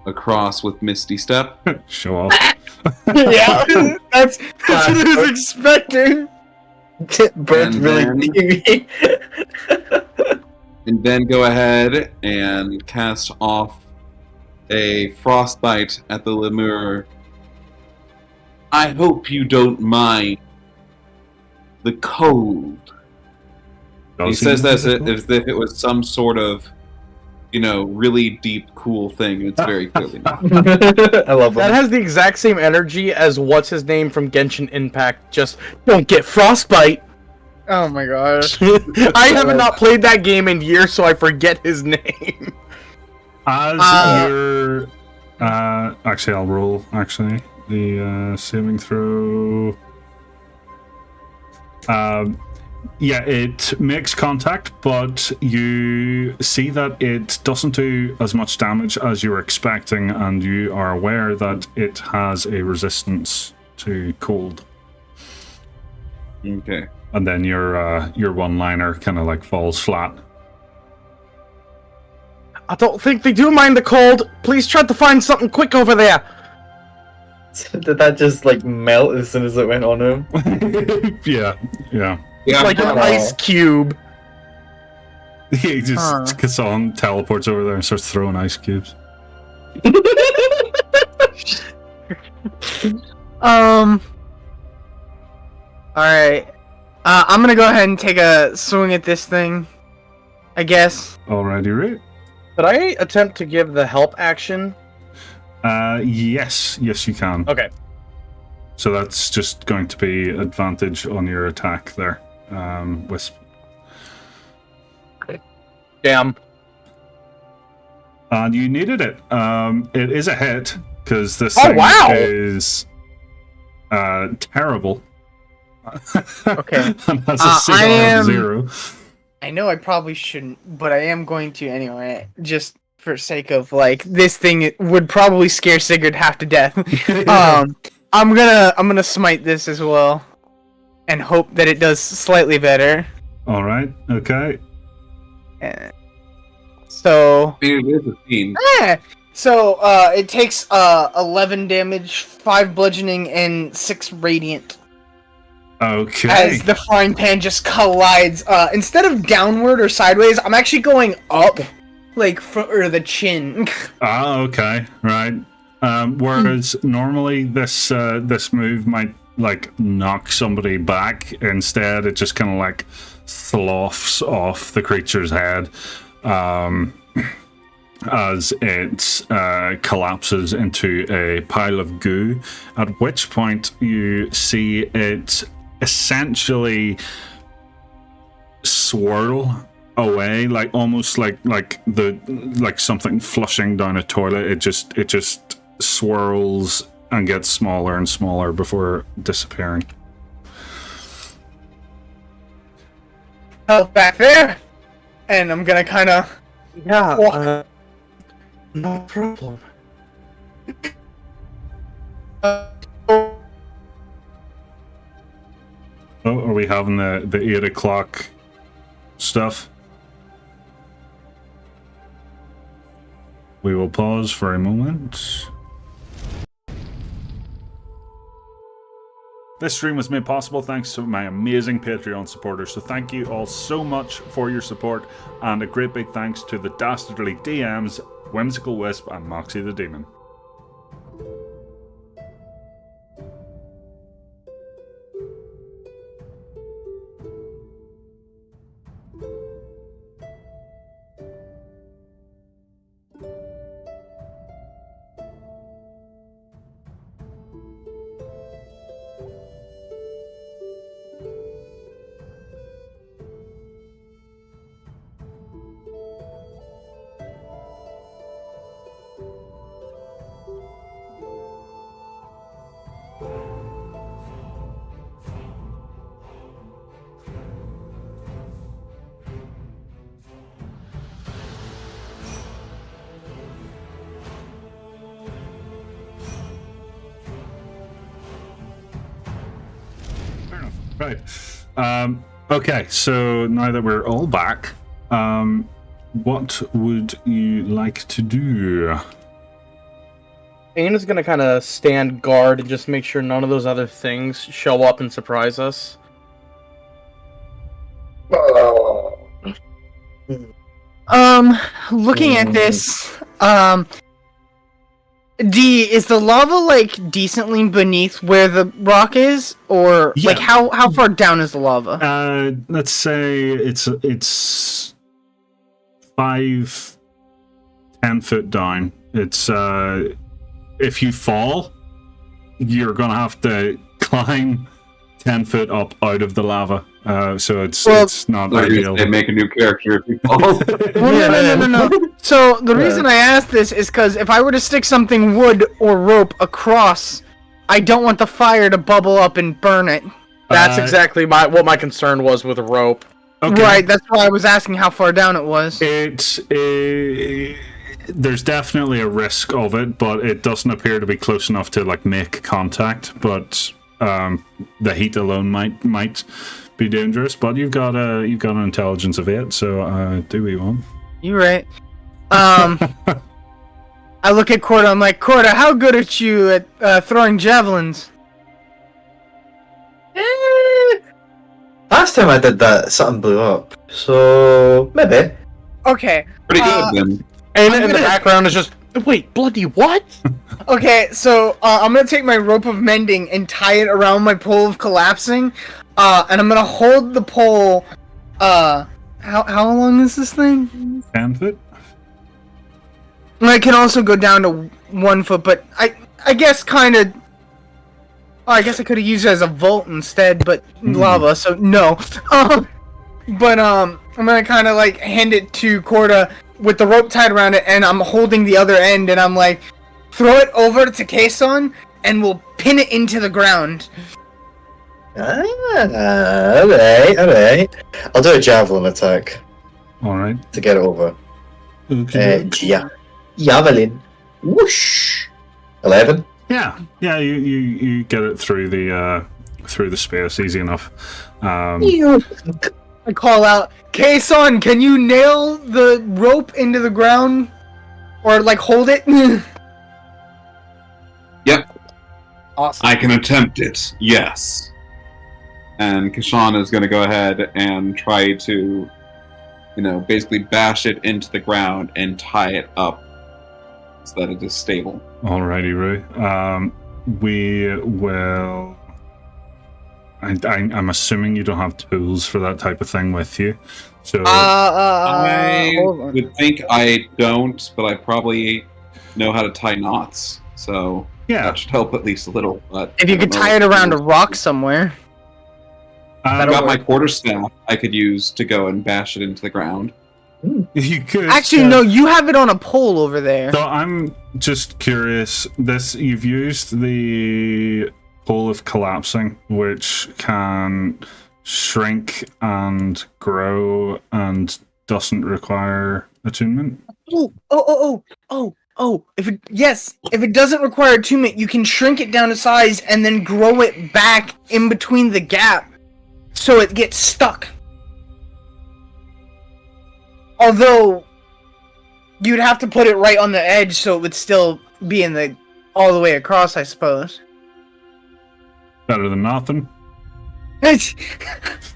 across with Misty Step. Show off. Yeah, that's what I was expecting. Bird's And really then- near me. And then go ahead and cast off a frostbite at the lemur. I hope you don't mind the cold. He says that as if it was some sort of, really deep, cool thing. It's very clearly not. I love That them. has the exact same energy as what's his name from Genshin Impact. Just don't get frostbite. Oh my gosh. I have not played that game in years, so I forget his name. As you're... actually, I'll roll, actually. The saving throw... yeah, it makes contact, but you see that it doesn't do as much damage as you were expecting, and you are aware that it has a resistance to cold. Okay. And then your one-liner kind of like falls flat. I don't think they do mind the cold. Please try to find something quick over there. Did that just like melt as soon as it went on him? Yeah. Yeah, Like an ice cube. He just Kassan teleports over there and starts throwing ice cubes. Alright. I'm gonna go ahead and take a swing at this thing, I guess. Alrighty, right. Could I attempt to give the help action? Yes, you can. Okay. So that's just going to be advantage on your attack there. Wisp. Damn. And you needed it. It is a hit, because this Oh, thing wow! is terrible. Okay. And has a CR of 0. I know I probably shouldn't, but I am going to anyway, just for sake of, like, this thing would probably scare Sigurd half to death. I'm gonna smite this as well, and hope that it does slightly better. Alright, okay. So... it is a fiend. So, it takes 11 damage, 5 bludgeoning, and 6 radiant. Okay. As the frying pan just collides, instead of downward or sideways, I'm actually going up, like, for the chin. Okay, right. Whereas normally this move might, like, knock somebody back. Instead, it just kind of, like, sloughs off the creature's head. As it collapses into a pile of goo, at which point you see it essentially swirl away, like almost like something flushing down a toilet. It just swirls and gets smaller and smaller before disappearing. Back there, and I'm gonna kind of walk. No problem. Oh, are we having the 8 o'clock stuff? We will pause for a moment. This stream was made possible thanks to my amazing Patreon supporters, so thank you all so much for your support, and a great big thanks to the Dastardly DMs, Whimsical Wisp, and Moxie the Demon. Right. Okay, so now that we're all back, what would you like to do? Anna's gonna kind of stand guard and just make sure none of those other things show up and surprise us. Looking at this, is the lava, like, decently beneath where the rock is? Or, Yeah. like, how far down is the lava? Let's say it's 5, 10 foot down. It's if you fall, you're gonna have to climb 10 foot up out of the lava. So it's not Like ideal. they make a new character if you fall. Well, no. So the reason I asked this is because if I were to stick something wood or rope across, I don't want the fire to bubble up and burn it. That's exactly what my concern was with a rope. Okay. Right, that's why I was asking how far down it was. There's definitely a risk of it, but it doesn't appear to be close enough to like make contact. But the heat alone might be dangerous. But you've got an intelligence of 8, so do we want? You're right. I look at Corda. I'm like, Corda, how good are you at throwing javelins? Last time I did that, something blew up. So maybe. Okay. Pretty good then. And in the background is just, wait, bloody what? Okay, so I'm gonna take my rope of mending and tie it around my pole of collapsing, and I'm gonna hold the pole. How long is this thing? 10 foot. I can also go down to 1 foot, but I guess kind of. Oh, I guess I could have used it as a vault instead, but lava, so no. But I'm gonna kind of like hand it to Corda with the rope tied around it, and I'm holding the other end, and I'm like, throw it over to Kason, and we'll pin it into the ground. Alright. I'll do a javelin attack All right. to get it over. Okay. Javelin. Whoosh. 11. Yeah. You get it through the space easy enough. I call out, Kason, can you nail the rope into the ground? Or, like, hold it? Yep. Awesome. I can attempt it, yes. And Kashan is going to go ahead and try to, basically bash it into the ground and tie it up so that it is stable. Alrighty, Rue. We will. I'm assuming you don't have tools for that type of thing with you. So I hold on. would think I don't, but I probably know how to tie knots. So that should help at least a little. But If you could tie it around a rock somewhere. I've got my quarterstaff I could use to go and bash it into the ground. You could. Actually, no, you have it on a pole over there. So I'm just curious. You've used the pole of collapsing, which can shrink and grow and doesn't require attunement. If it doesn't require attunement, you can shrink it down to size and then grow it back in between the gap, so it gets stuck. Although, you'd have to put it right on the edge so it would still be all the way across, I suppose. Better than nothing. It's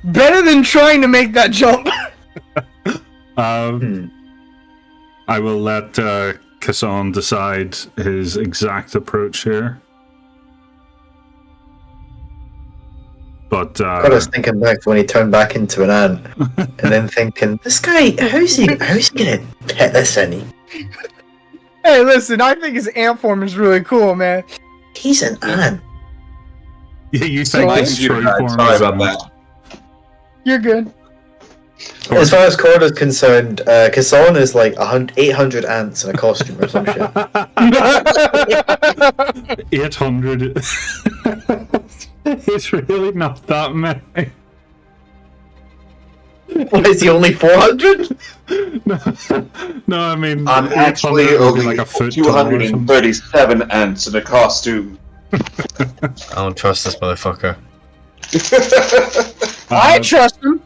better than trying to make that jump. I will let Kason decide his exact approach here. But I was thinking back to when he turned back into an ant, and then thinking, this guy, how's he gonna hit this any? Hey, listen, I think his ant form is really cool, man. He's an ant. Yeah, you think his true form Sorry is about an that. You're good. As far as Corda's concerned, Kason is like 800 ants in a costume or some shit. 800. It's really not that many. What, is he only 400? No, I mean, I'm actually 800 would be only like a foot tall or something. 237 ants in a costume. I don't trust this motherfucker. I trust him.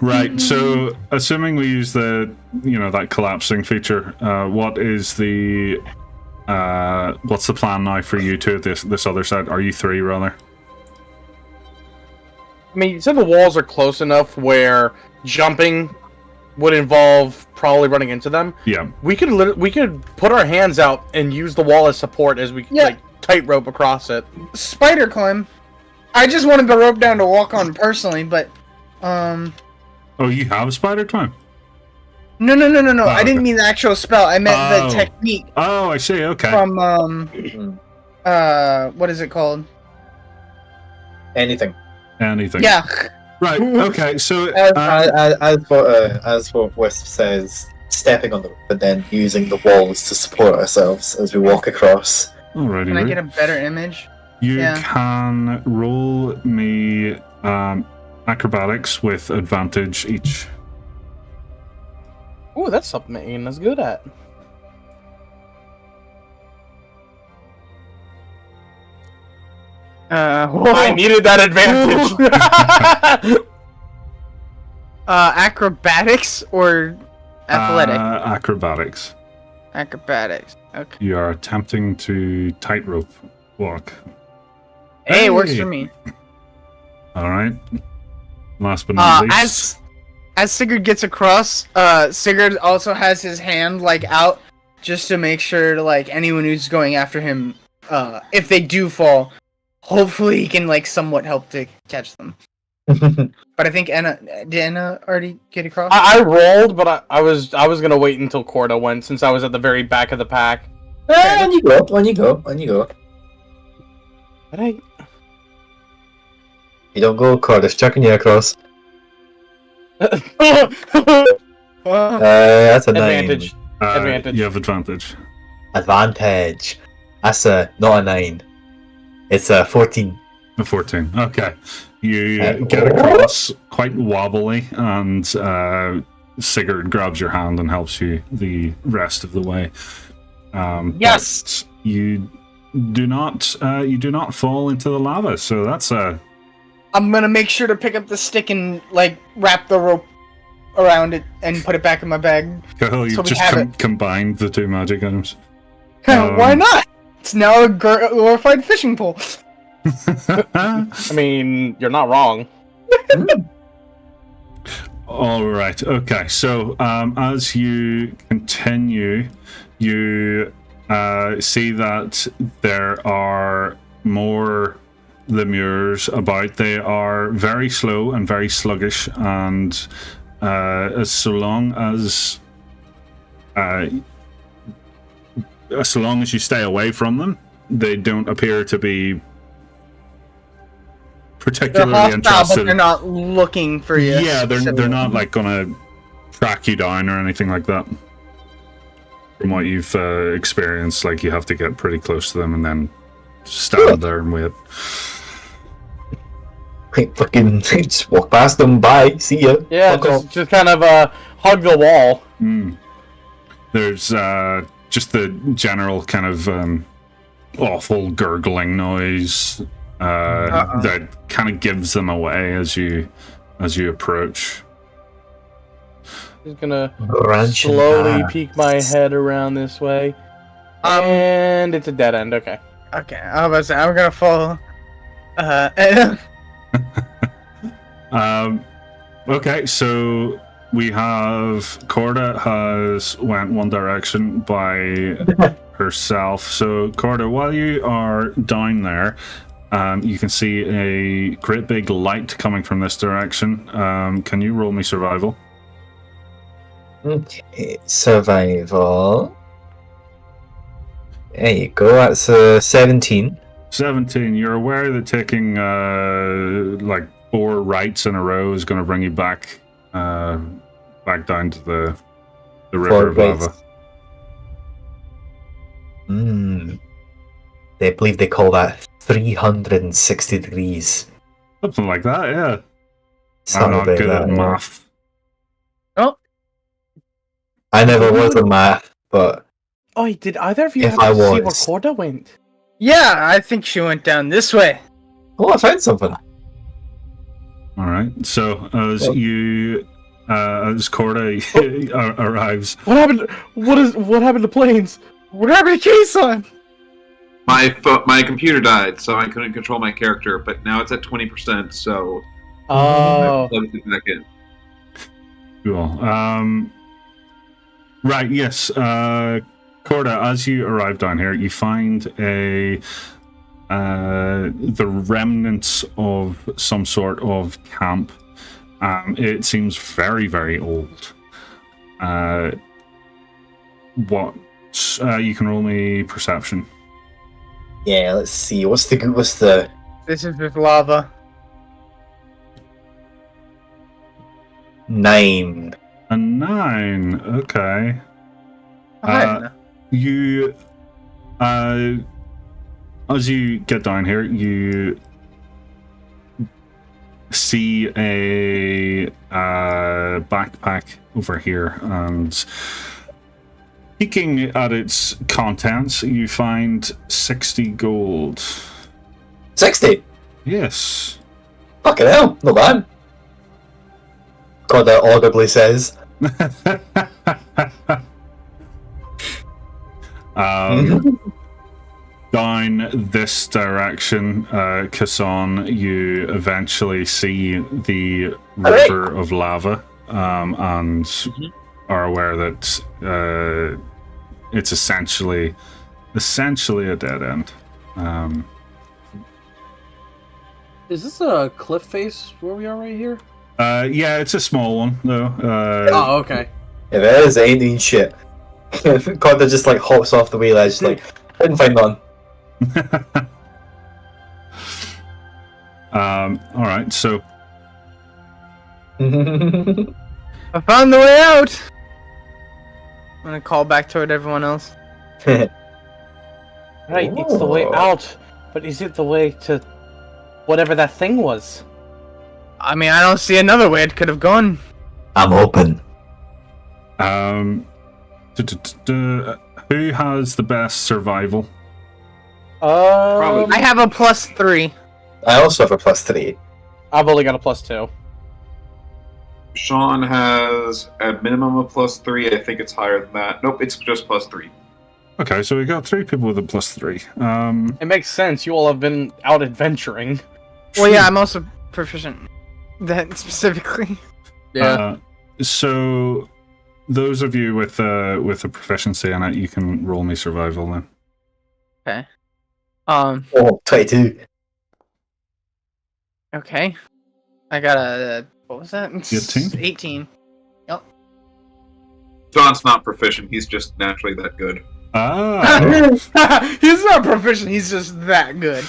Right, so assuming we use that collapsing feature, what's the plan now for you two at this other side? Are you 3 rather? I mean, you said the walls are close enough where jumping would involve probably running into them. Yeah. We could put our hands out and use the wall as support as we tightrope across it. Spider climb. I just wanted the rope down to walk on personally, but Oh, you have a spider climb? No. Oh, I didn't mean the actual spell. I meant the technique. Oh, I see. Okay. From what is it called? Anything. Anything. Yeah. Right. Okay. So As what Wisp says, stepping on them, but then using the walls to support ourselves as we walk across. alrighty. Can I right. get a better image? You Yeah. can roll me acrobatics with advantage each. Ooh, that's something Ian good at. I needed that advantage. Acrobatics or athletic? Acrobatics. Acrobatics. Okay. You are attempting to tightrope walk. Hey, it works Hey. for me. All right. Last but not least. As Sigurd gets across, Sigurd also has his hand like out just to make sure like anyone who's going after him, if they do fall, hopefully he can like somewhat help to catch them. But I think did Enna already get across? I rolled, but I was gonna wait until Corda went since I was at the very back of the pack. On you go. On you go. On you go. But I You don't go, Corda's chucking you across. That's a 9. advantage. Advantage. You have advantage. Advantage. That's not a 9. It's a 14. A 14. Okay. You get across quite wobbly, and Sigurd grabs your hand and helps you the rest of the way. Yes! But you do not fall into the lava, so that's a... I'm gonna make sure to pick up the stick and like wrap the rope around it and put it back in my bag. Cool, you've So we just have it. combined the two magic items. Why not? It's now a glorified fishing pole. I mean, you're not wrong. All right. Okay. So as you continue, you see that there are more lemurs about. They are very slow and very sluggish, and so long as you stay away from them, they don't appear to be They're particularly hostile, interested. but they're not looking for you. Yeah, they're not like gonna track you down or anything like that. From what you've experienced, like you have to get pretty close to them and then stand there and wait. Wait, fucking just walk past them. Bye. See ya. Yeah, Fuck off. just kind of hug the wall. There's just the general kind of awful gurgling noise that kind of gives them away as you approach. Just gonna Branching slowly path. peek my head around this way. And it's a dead end, okay. Okay, I was about to say, I'm gonna follow. Enna. Okay, so we have Corda has went one direction by herself. So Corda, while you are down there, you can see a great big light coming from this direction. Can you roll me survival? Okay, survival. There you go. That's 17. 17. You're aware that taking like 4 rights in a row is going to bring you back down to the river of lava. They believe they call that 360 degrees. Something like that, yeah. I'm Something not like good at that, yeah. math. I never was a math, but Oh, did either of you If have I to see where was- Corda went? Yeah, I think she went down this way. oh, I found something. All right. So as Corda arrives, What happened? What happened to planes? What happened to Kason? My computer died, so I couldn't control my character, but now it's at 20%, so Oh, plugged it back in. cool. Right. Yes. Corda, as you arrive down here, you find the remnants of some sort of camp. It seems very, very old. You can roll me perception. Yeah, let's see. What's the This is with lava. 9. A 9. Okay. You, as you get down here, you see a backpack over here, and peeking at its contents, you find 60 gold. 60? Yes. Fucking hell, not bad. Corda audibly says. Down this direction, Kasson, you eventually see the river of lava, and are aware that it's essentially a dead end. Is this a cliff face where we are right here? Yeah, it's a small one though. Oh, okay. If it is, it ain't doing shit. Corda just like hops off the wheel edge, like, didn't find none. Alright, so I found the way out. I'm gonna call back toward everyone else. Right, it's the way out. But is it the way to whatever that thing was? I mean, I don't see another way it could have gone. I'm open. Who has the best survival? I have a +3. I also have a +3. I've only got a +2. Sean has a minimum of +3. I think it's higher than that. Nope, it's just +3. Okay, so we got 3 people with a +3. It makes sense. You all have been out adventuring. Well, yeah, I'm also proficient. That specifically. Yeah. So those of you with a proficiency in it, you can roll me survival then. Okay. Oh, 22. Okay. I got a what was that? 18? 18. John's not proficient. He's just naturally that good. Ah. He's not proficient. He's just that good.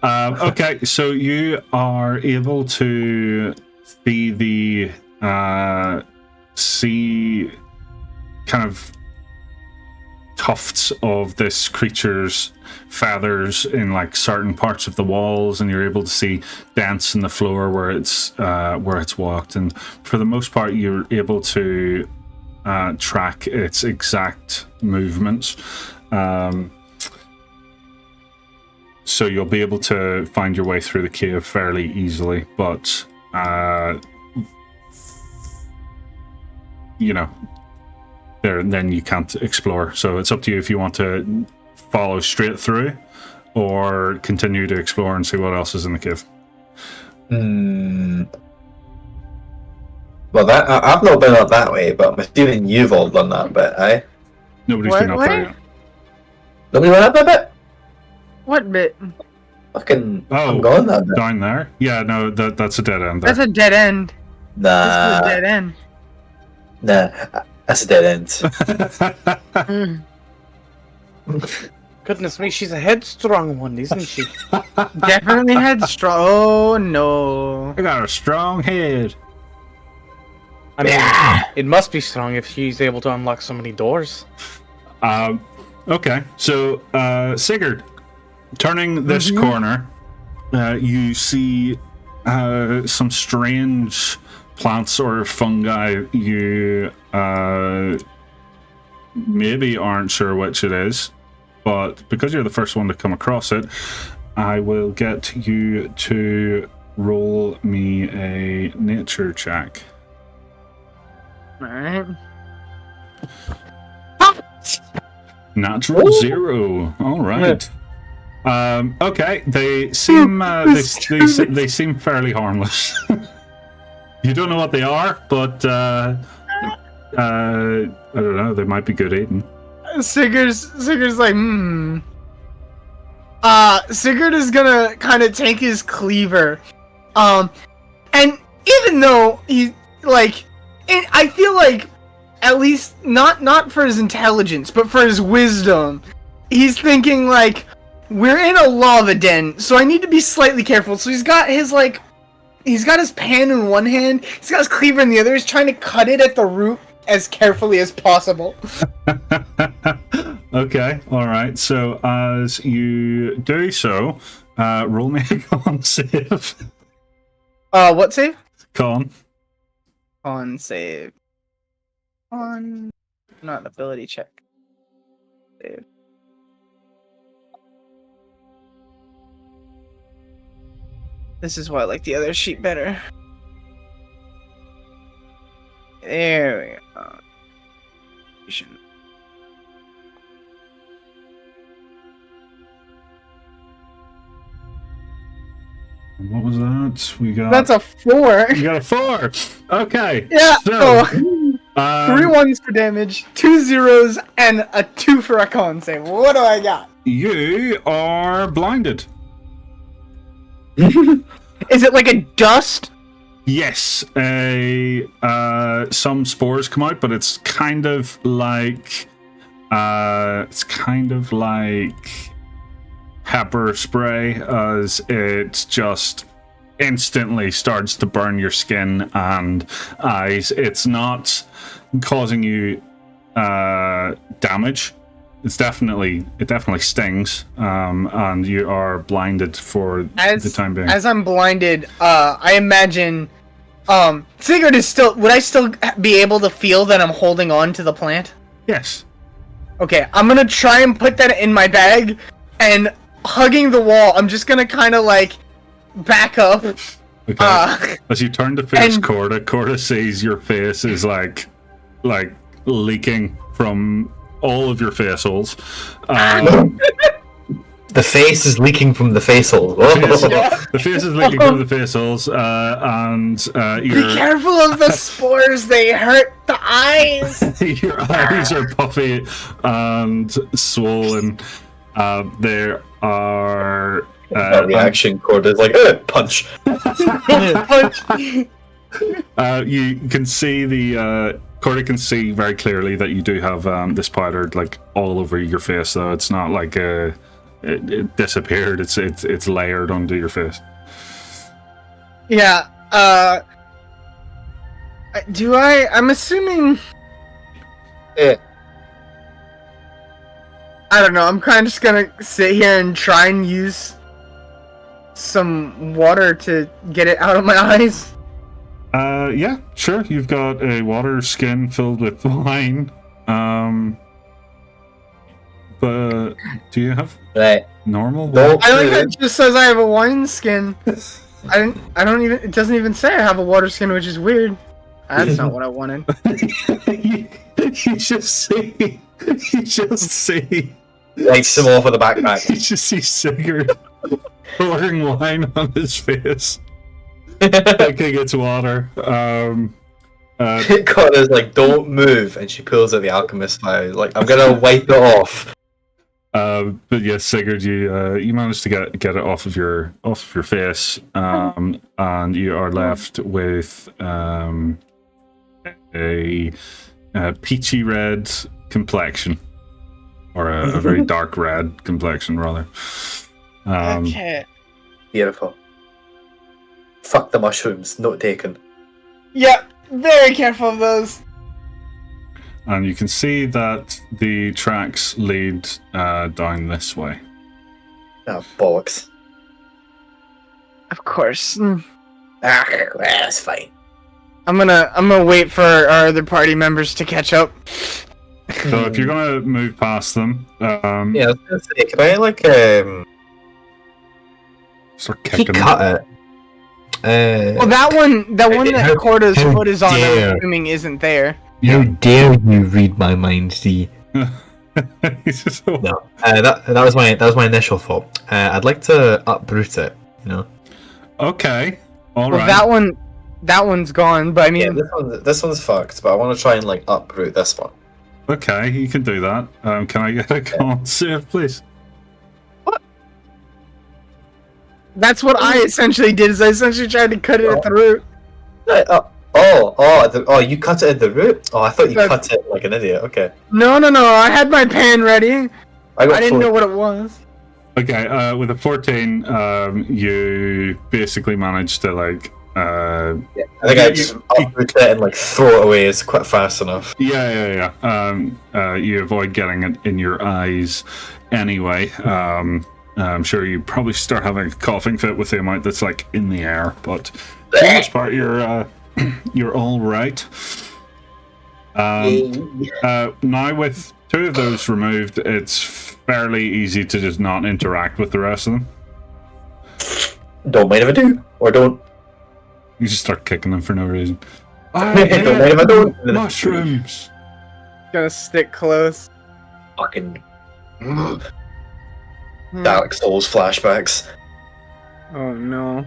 Okay, so you are able to see the kind of tufts of this creature's feathers in like certain parts of the walls, and you're able to see dents in the floor where it's walked, and for the most part you're able to track its exact movements. So you'll be able to find your way through the cave fairly easily, but then you can't explore. So it's up to you if you want to follow straight through or continue to explore and see what else is in the cave. Well, I've not been up that way, but I'm assuming you've all done that bit, eh? Nobody's been up there yet. Nobody went up that bit? What bit? Fucking, Oh, I'm going that bit. down there? Yeah, no, that's a dead end there. That's a dead end. This is a Nah, dead end. that's a dead end. Goodness me, she's a headstrong one, isn't she? Definitely headstrong. Oh no. I got a strong head. I mean, it must be strong if she's able to unlock so many doors. Okay, so Sigurd, turning this corner, you see some strange plants or fungi. You maybe aren't sure which it is, but because you're the first one to come across it, I will get you to roll me a nature check. Alright. Natural 0. All right. Okay, they seem they seem fairly harmless. You don't know what they are, but I don't know. They might be good eating. Sigurd's like, Sigurd is gonna kind of take his cleaver, and even though he like, I feel like, at least not for his intelligence, but for his wisdom, he's thinking like, we're in a lava den, so I need to be slightly careful. So he's got his like He's got his pan in one hand. He's got his cleaver in the other. He's trying to cut it at the root as carefully as possible. Okay, all right. So as you do so, roll me a con save. What save? Con. Con save. On. Not ability check. Save. This is why I like the other sheet better. There we go. What was that? We got. That's a 4. You got a 4. Okay. Yeah. So, 3 1s for damage, 2 zeros, and a 2 for a con save. What do I got? you are blinded. Is it like a dust? Yes, some spores come out, but it's kind of like pepper spray, as it just instantly starts to burn your skin and eyes. It's not causing you damage. It definitely stings, and you are blinded for the time being. As I'm blinded, I imagine Sigurd is still. Would I still be able to feel that I'm holding on to the plant? Yes. Okay, I'm gonna try and put that in my bag, and hugging the wall, I'm just gonna kind of like back up. Okay. As you turn to face Corda sees your face is like leaking from all of your face holes. The face is leaking from the face hole. The face is leaking from the face holes, and Be careful of the spores; they hurt the eyes. your eyes are puffy and swollen. There are that reaction chord is like punch. You can see the Corda can see very clearly that you do have this powder like all over your face, though. It's not like it disappeared. It's layered onto your face. Yeah. I'm assuming. Yeah. I don't know. I'm kind of just gonna sit here and try and use some water to get it out of my eyes. Yeah, sure. You've got a water skin filled with wine. But do you have normal water? I like that it just says I have a wine skin. I don't even. It doesn't even say I have a water skin, which is weird. That's not what I wanted. you just see. Wipes him off with a backpack. You just see Sigurd pouring wine on his face. Thinking it's water. Connor's like, don't move, and she pulls out the alchemist fire. Like, I'm gonna wipe it off. But yes, Sigurd, you managed to get it off of your face, and you are left with a peachy red complexion, or a very dark red complexion, rather. Okay. Beautiful. Fuck the mushrooms. Note taken. Yeah, very careful of those. And you can see that the tracks lead down this way. Oh, bollocks. Of course. That's fine. I'm gonna wait for our other party members to catch up. So if you're gonna move past them, yeah, I was gonna say, can I like start kicking them? cut it? Well, that one that Corda's how foot is on, dare. I'm assuming isn't there. How dare you read my mind, see? No, that was my initial thought. I'd like to uproot it. You know. Okay. All Well, right. that one's gone. But I mean, this one's fucked. But I want to try and like uproot this one. Okay, you can do that. Can I get a con save, please? that's what I essentially did. Is I essentially tried to cut it at the root. You cut it at the root? Oh, I thought you cut it like an idiot. Okay. No. I had my pan ready. I didn't 4. know what it was. Okay, with a 14, you basically managed to like I think I just uproot it and like throw it away. It's quite fast enough. Yeah. You avoid getting it in your eyes anyway. I'm sure you probably start having a coughing fit with the amount that's like in the air, but for the most part, you're all right. Now with 2 of those removed, it's fairly easy to just not interact with the rest of them. Don't mind if I do, or don't. You just start kicking them for no reason. Don't mind if I don't. Mushrooms. Gonna stick close. Fucking Dark Souls flashbacks. Oh no.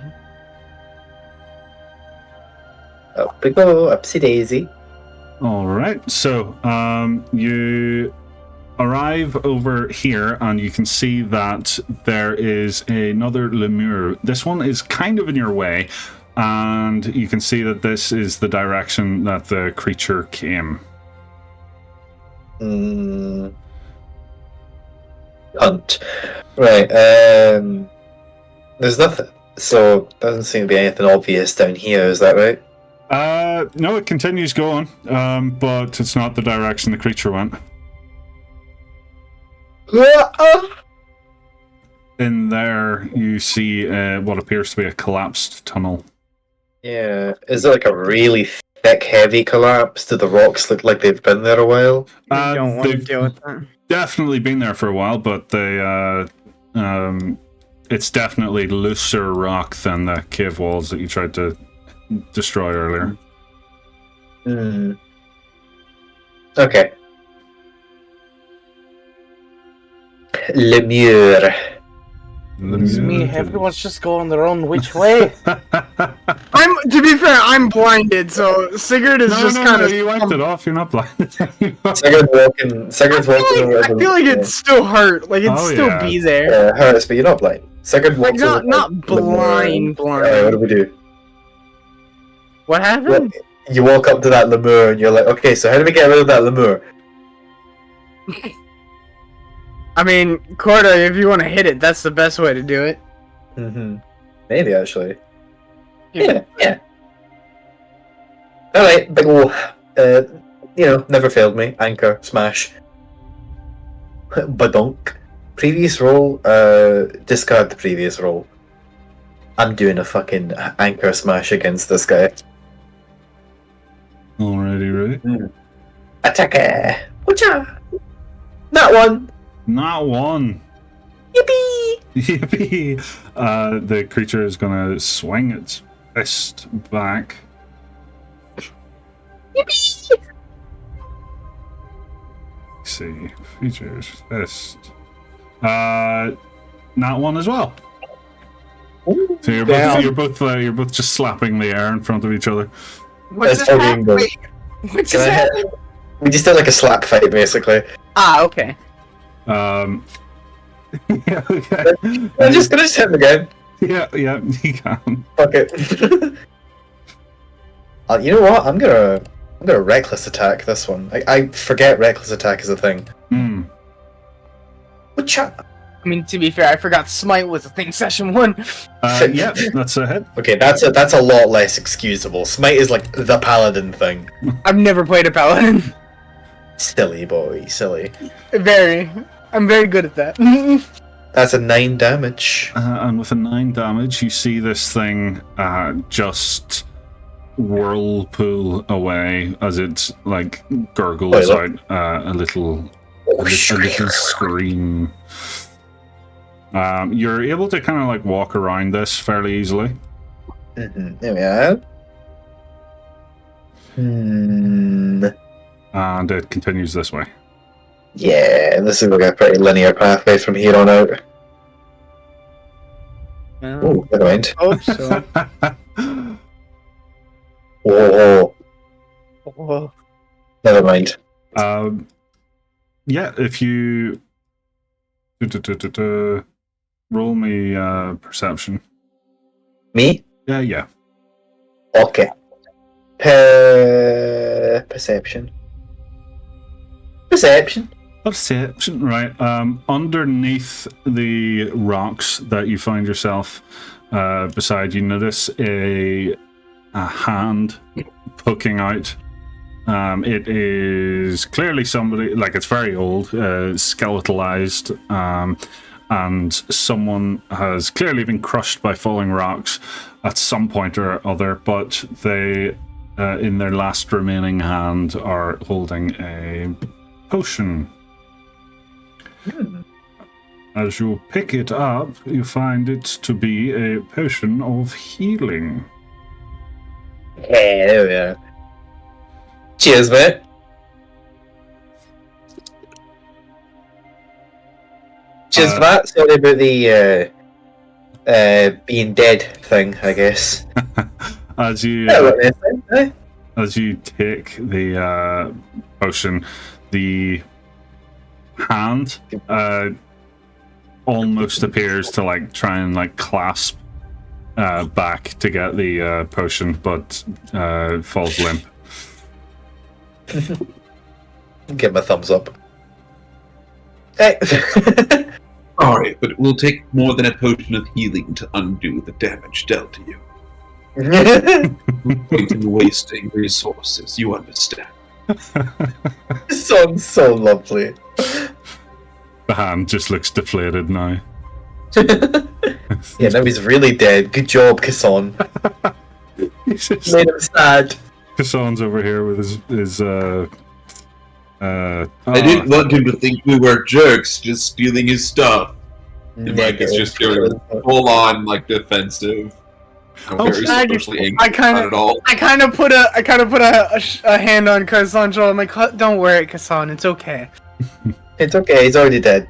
Up we go, upsy daisy. All right, so you arrive over here, and you can see that there is another lemur. This one is kind of in your way, and you can see that this is the direction that the creature came. Hunt. Right, there's nothing. So, doesn't seem to be anything obvious down here, is that right? No, it continues going, but it's not the direction the creature went. In there, you see what appears to be a collapsed tunnel. Yeah. Is it like a really thick, heavy collapse? Do the rocks look like they've been there a while? You don't want to they've deal with that. definitely been there for a while, but it's definitely looser rock than the cave walls that you tried to destroy earlier. Okay. Lemur. It's me. Everyone's just going their own which way. To be fair, I'm blinded, so Sigurd is just kind of. You wiped it off. You're not blinded. Sigurd's walking. I feel like it still hurt. Like it'd still be there. Yeah, it hurts, but you're not blind. Sigurd Like walks not blind. Alright, what do we do? What happened? You walk up to that lemur and you're like, okay, so how do we get rid of that lemur? I mean, Corda, if you want to hit it, that's the best way to do it. Maybe actually. Yeah. Alright, big ol' never failed me. Anchor, smash. Badonk. Previous roll, discard the previous roll. I'm doing a fucking anchor smash against this guy. Alrighty, right? Attacker! Whatcha? Not one! Not one. Yippee! Yippee! The creature is gonna swing its fist back. Yippee! Let's see, features fist. Not one as well. Ooh, So you're both just slapping the air in front of each other. What just happened? What just happened? We just did like a slap fight, basically. Ah, okay. Yeah, okay. I'm just gonna hit him again. Yeah, you can. Fuck it. You know what? I'm gonna reckless attack this one. I forget reckless attack is a thing. Whatcha? I mean, to be fair, I forgot Smite was a thing session 1. Yeah, that's a hit. Okay, that's a lot less excusable. Smite is like the paladin thing. I've never played a paladin. Silly boy, silly. Very. I'm very good at that. That's a 9 damage. And with a 9 damage, you see this thing just whirlpool away as it like gurgles out a little scream. You're able to kind of like walk around this fairly easily. There we are. And it continues this way. Yeah, this is like a pretty linear pathway from here on out. Oh, never mind. Hope so. Whoa. Whoa. Never mind. Yeah, if you roll me perception. Me? Yeah. Okay. Perception. Perception, right. Underneath the rocks that you find yourself beside, you notice a a hand poking out. It is clearly somebody, like it's very old, skeletalized, and someone has clearly been crushed by falling rocks at some point or other, but they, in their last remaining hand, are holding a potion. As you pick it up, you find it to be a potion of healing. Yeah, there we are. Cheers, mate. Cheers for that. Sorry about the being dead thing, I guess. As you as you take the potion, the hand almost appears to like try and like clasp back to get the potion, but falls limp. Give him a thumbs up. Hey. Sorry, but it will take more than a potion of healing to undo the damage dealt to you. Wasting resources, you understand. Sounds so lovely. The hand just looks deflated now. Yeah, now he's really dead. Good job, Kasson. Made him sad. Kasson's over here with his I didn't want him to think we were jerks, just stealing his stuff. And Mike is just going full on like defensive. I kind of put a hand on Kasson's shoulder. I'm like, don't worry, Kasson, it's okay. It's okay. He's already dead.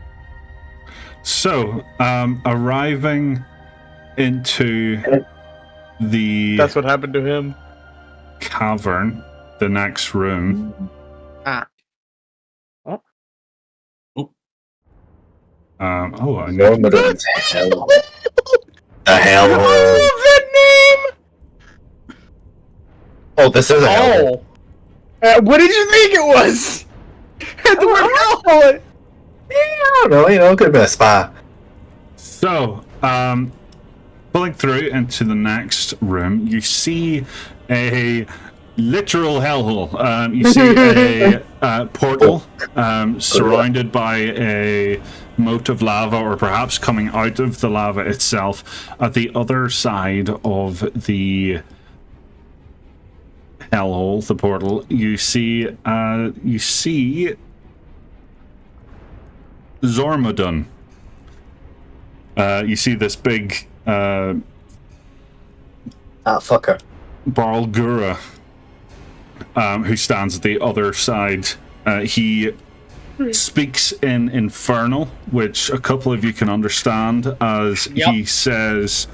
So, arriving into the That's what happened to him. cavern, the next room. I know. The hell. I love that name! Oh, this is a hell. What did you think it was? The word hellhole. I don't know, it could have been a spa. So, pulling through into the next room, you see a literal hellhole. You see a portal surrounded by a moat of lava, or perhaps coming out of the lava itself. At the other side of the hellhole, the portal, you see Zormodon. You see this big fucker. Barlgura, who stands at the other side. He speaks in Infernal, which a couple of you can understand, as he says,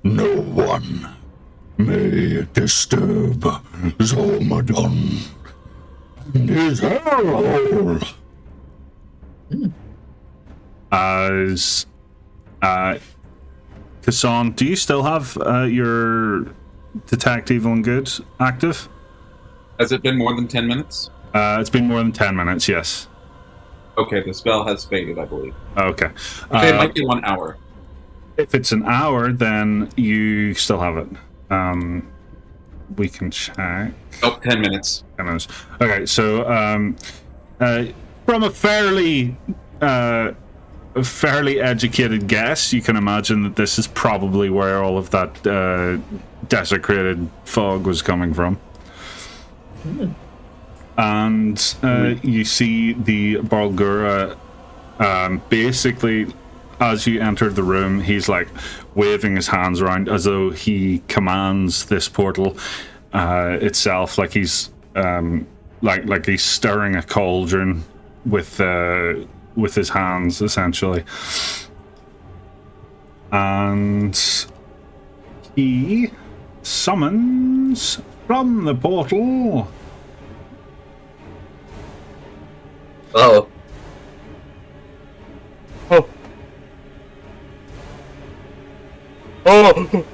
"No one may disturb Zormodon and his hellhole." As Kasson, do you still have your Detect Evil and Good active? Has it been more than 10 minutes? It's been more than 10 minutes, yes. Okay, the spell has faded, I believe. Okay. Okay, it might be 1 hour. If it's an hour, then you still have it. We can check. Oh, 10 minutes. 10 minutes. Okay, so from a fairly educated guess, you can imagine that this is probably where all of that desecrated fog was coming from. And you see the Barlgura, basically, as you enter the room, he's like waving his hands around as though he commands this portal itself, like he's like he's stirring a cauldron with his hands, essentially. And he summons from the portal. Oh. Oh. Oh.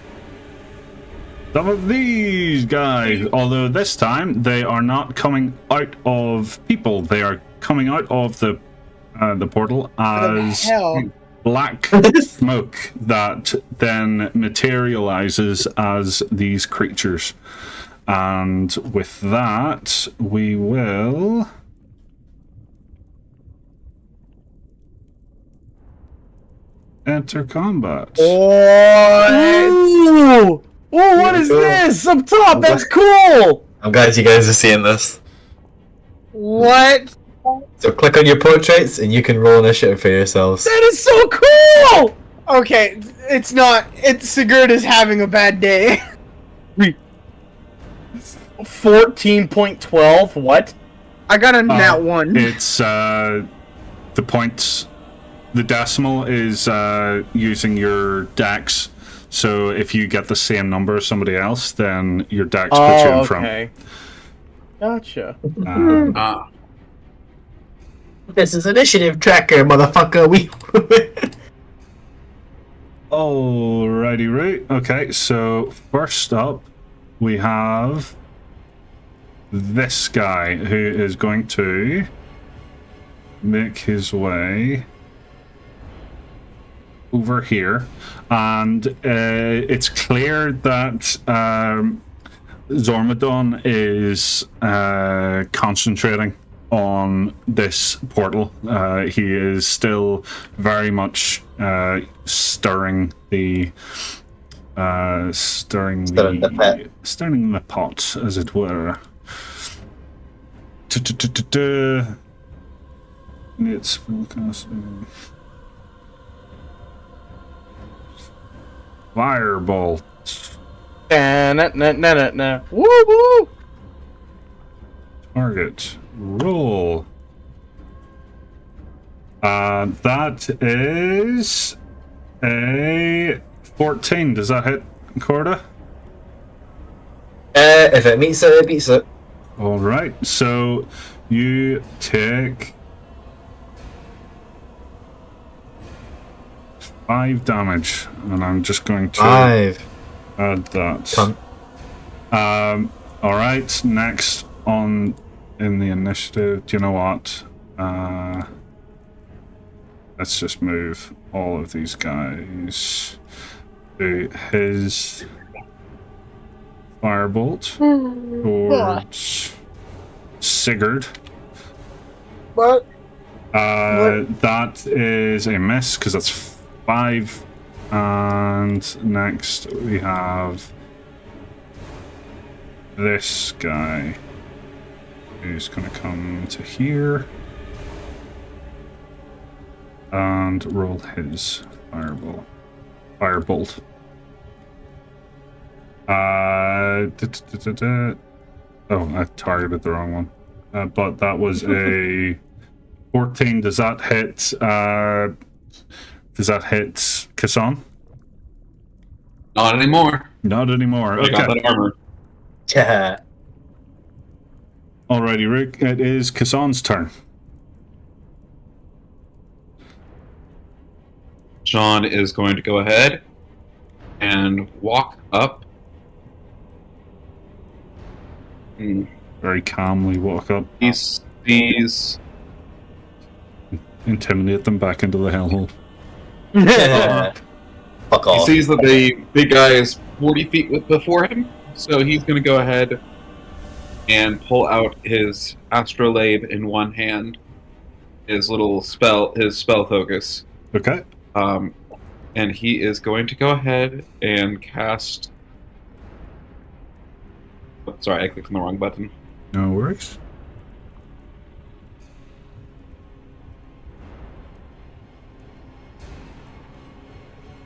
Some of these guys, although this time they are not coming out of people, they are coming out of the portal as black smoke that then materializes as these creatures. And with that, we will... enter combat. Oh, what is this? Up top, that's cool! I'm glad you guys are seeing this. What? So click on your portraits and you can roll initiative for yourselves. That is so cool! Okay, it's not. Sigurd is having a bad day. 14.12, what? I got a nat 1. It's, the points... The decimal is using your dex, so if you get the same number as somebody else, then your dex puts you in front. Okay. Gotcha. This is initiative tracker, motherfucker. Alrighty, right. Okay, so first up, we have this guy who is going to make his way over here, and it's clear that Zormadon is concentrating on this portal. He is still very much stirring the pot, as it were. It's Firebolt. Na. Woo woo! Target. Roll. That is a 14. Does that hit Corda? If it meets it, it beats it. Alright, so you take 5 damage, and I'm just going to add that. Alright, next on in the initiative, do you know what? Let's just move all of these guys to his firebolt towards Sigurd. What? That is a miss, because that's 5, and next we have this guy who's going to come to here and roll his firebolt. Oh, I targeted the wrong one, but that was a 14. Does that hit? Does that hit Kassan? Not anymore. Not anymore. I got that armor. Yeah. Alrighty, Rick. It is Kassan's turn. Sean is going to go ahead and walk up. Very calmly walk up. He sees. Intimidate them back into the hellhole. Fuck He off. sees that the big guy is 40 feet before him, so he's going to go ahead and pull out his astrolabe in one hand, his spell focus. Okay. And he is going to go ahead and cast. Oh, sorry, I clicked on the wrong button. No worries.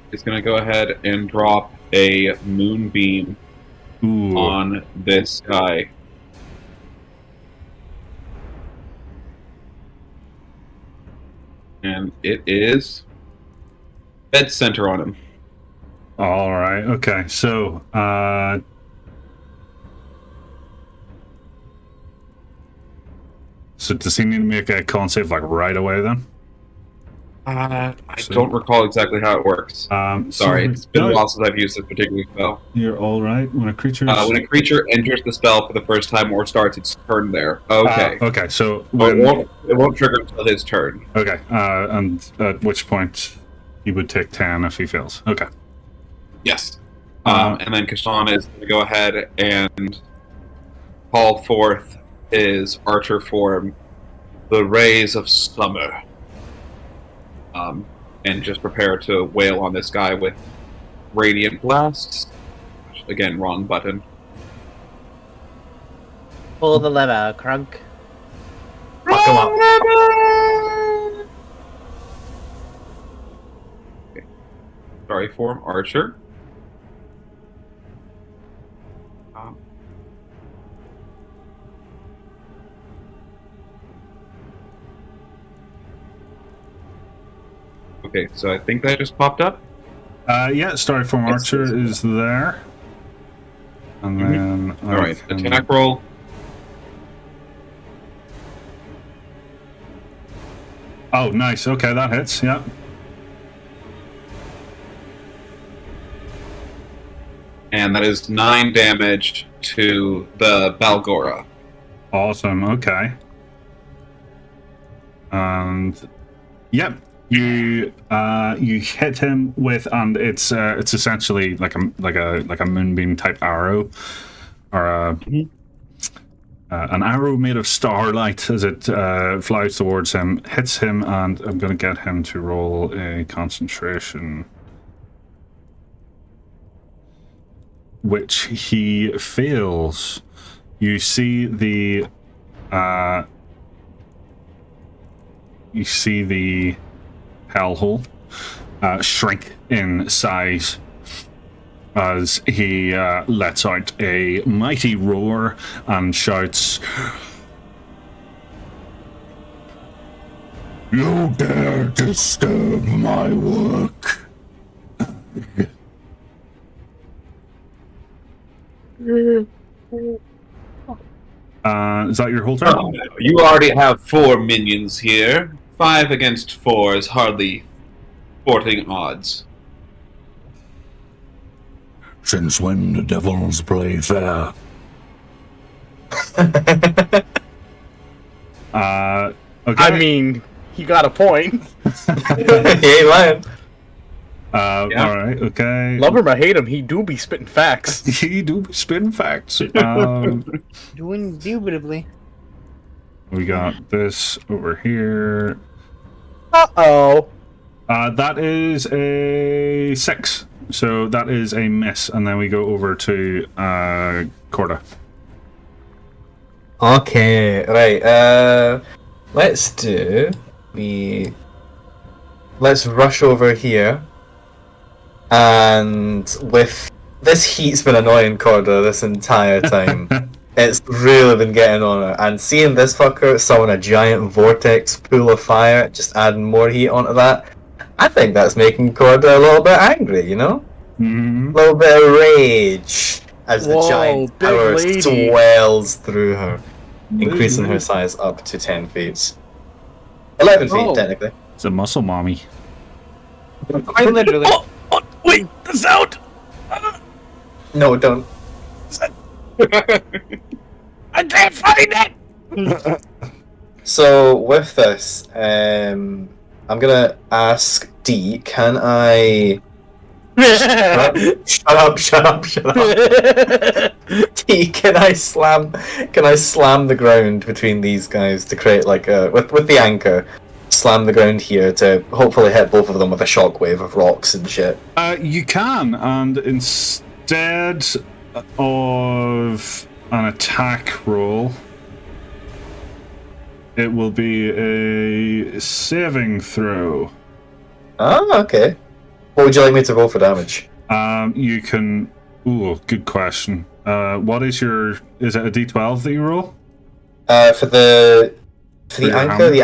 He's going to go ahead and drop a moonbeam on this guy. And it is dead center on him. All right. Okay. So, so does he need to make a con save like right away then? I don't recall exactly how it works. Sorry, it's been a while since I've used this particular spell. You're all right. When a creature enters the spell for the first time or starts its turn there. Okay. Okay. So it won't trigger until his turn. Okay. And at which point? He would take 10 if he fails. Okay. Yes. And then Kashan is going to go ahead and call forth his archer form, the Rays of Summer. And just prepare to wail on this guy with Radiant Blasts. Again, wrong button. Pull the lever, Crunk. Fuck him up. Sorry, form archer. Okay, so I think that just popped up. Yeah, Starry Form Archer is there. And then... Alright, attack roll. Oh, nice. Okay, that hits. Yeah. And that is 9 damage to the Balgora. Awesome. Okay. And... Yep. You hit him with, and it's essentially like a moonbeam type arrow, or an arrow made of starlight as it flies towards him, hits him, and I'm going to get him to roll a concentration, which he fails. You see the hellhole shrink in size as he lets out a mighty roar and shouts, You dare disturb my work? is that your whole turn? You already have 4 minions here. 5 against 4 is hardly sporting odds. Since when do devils play fair? Okay. I mean, he got a point. Hey, Lion. Alright, okay. Love him or hate him, he do be spitting facts. He do be spitting facts. Doing indubitably. We got this over here. Uh-oh. That is a 6. So that is a miss, and then we go over to Corda. Okay, right. Let's rush over here. And with this heat's been annoying Corda this entire time. It's really been getting on her. And seeing this fucker summon a giant vortex pool of fire, just adding more heat onto that, I think that's making Corda a little bit angry, you know? Mm-hmm. A little bit of rage as the Whoa, giant big power lady. swells through her, increasing her size up to 10 feet. 11 feet, Oh. technically. It's a muscle mommy. Quite literally. Wait, the sound! No, don't. I can't find it! So, with this, I'm gonna ask D, can I... Shut up. D, can I slam the ground between these guys to create like a... With the anchor, slam the ground here to hopefully hit both of them with a shockwave of rocks and shit. You can, and instead of an attack roll, it will be a saving throw. Ah, okay. What would you like me to roll for damage? You can... Ooh, good question. What is your... Is it a D12 that you roll? For the your anchor, hammer? the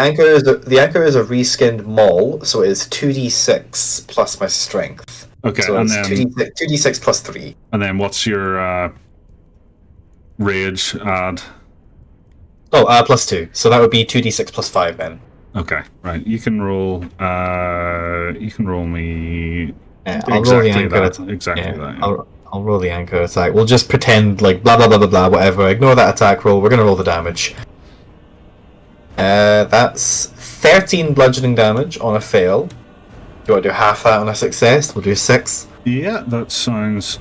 anchor is a reskinned maul, so it is 2d6 plus my strength. Okay, So and it's then 2d6 plus 3. and then what's your rage add? Oh, plus 2. So that would be 2d6 plus 5 then. Okay, right. You can roll. You can roll me. Yeah, I'll roll the exactly anchor. that. Exactly Yeah, that. Yeah. I'll roll the anchor attack. We'll just pretend like blah blah blah blah blah whatever. Ignore that attack roll. We're gonna roll the damage. That's 13 bludgeoning damage on a fail, you want to do half that on a success? We'll do 6. Yeah, that sounds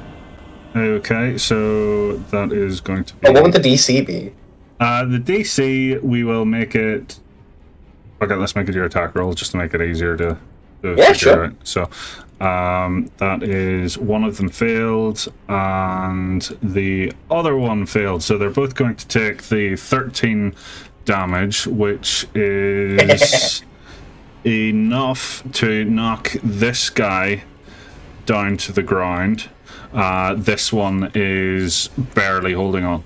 okay. So that is going to be. Oh, what would the DC be? The DC, we will make it. Okay, let's make it your attack roll just to make it easier to Yeah, figure sure. out. So that is one of them failed and the other one failed. So they're both going to take the 13 damage, which is enough to knock this guy down to the ground. This one is barely holding on.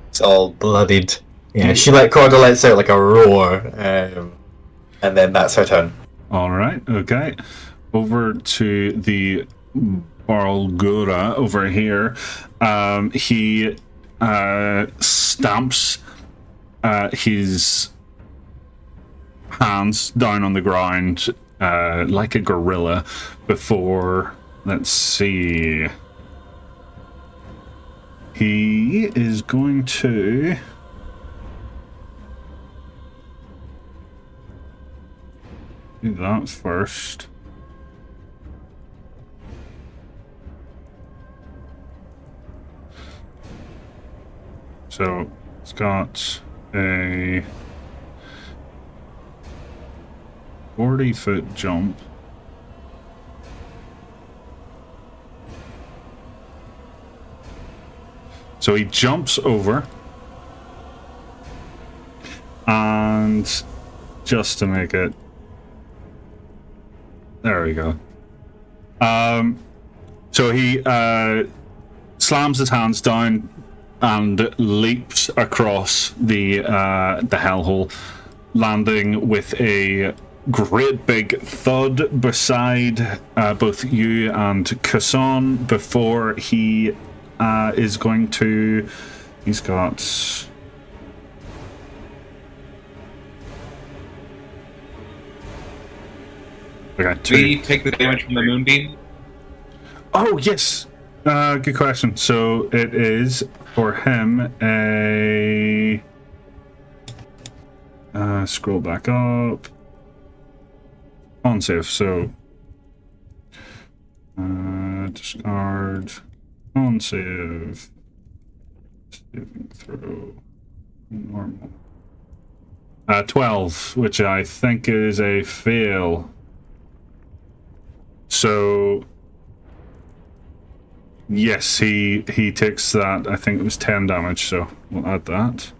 It's all bloodied. Yeah, Corda lets out like a roar, and then that's her turn. All right, okay. Over to the Barlgura over here. He stamps his hands down on the ground like a gorilla before, let's see. He is going to do that first. So it's got a 40-foot jump. So he jumps over, and just to make it, there we go. So he slams his hands down and leaps across the hellhole, landing with a great big thud beside both you and Kasson before he is going to. He's got. Okay, Do we take the damage from the moonbeam? Oh yes, good question. So it is for him a. Scroll back up. On save. So discard. On save. Saving throw. Normal. 12, which I think is a fail. So yes, he takes that. I think it was 10 damage, so we'll add that.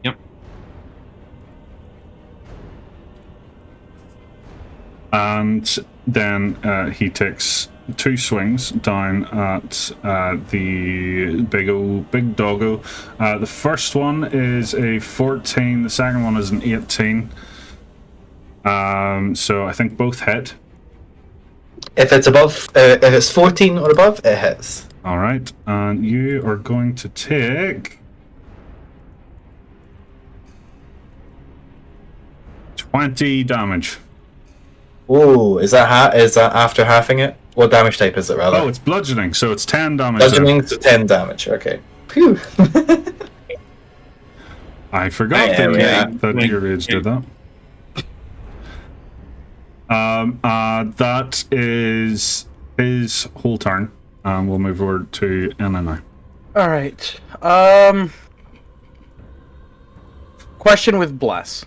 Yep. And then he takes 2 swings down at the big doggo. The first one is a 14. The second one is an 18. So I think both hit. If it's above, if it's 14 or above, it hits. All right, and you are going to take 20 damage. Ooh, is that after halving it? What damage type is it, rather? Oh, it's bludgeoning, so it's 10 damage. Bludgeoning to 10 damage. Okay. Phew. I forgot that your rage did that. That is his whole turn. We'll move over to Enna now. All right. Question with bless,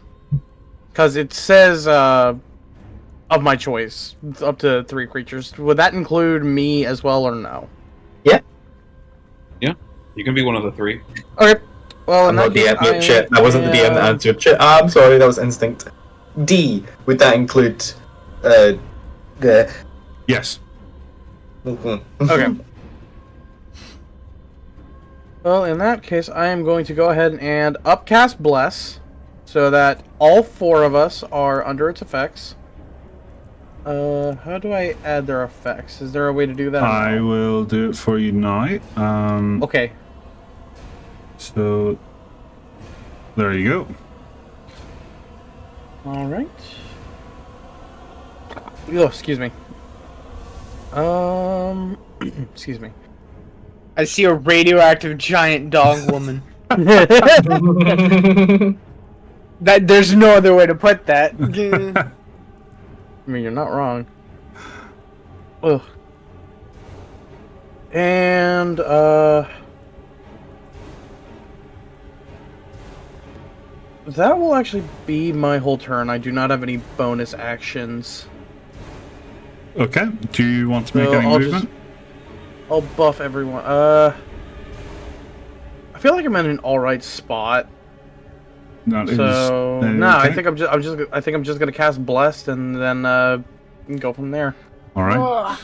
because it says of my choice, up to 3 creatures. Would that include me as well, or no? Yeah. Yeah, you can be one of the 3. Okay. Well, I'm not DM. Shit, that wasn't the DM that answered. Shit, I'm sorry, that was instinct. D, would that include the... Yes. Okay. Well, in that case, I am going to go ahead and upcast Bless, so that all 4 of us are under its effects. How do I add their effects? Is there a way to do that? I will do it for you now. Okay. So, there you go. All right. Oh, excuse me. Excuse me. I see a radioactive giant dog woman. That there's no other way to put that. I mean, you're not wrong. Ugh. And, that will actually be my whole turn. I do not have any bonus actions. Okay. Do you want to make So any movement? I'll buff everyone. I feel like I'm in an alright spot. That is, So no, I okay. think I'm just gonna cast Blessed and then go from there. All right.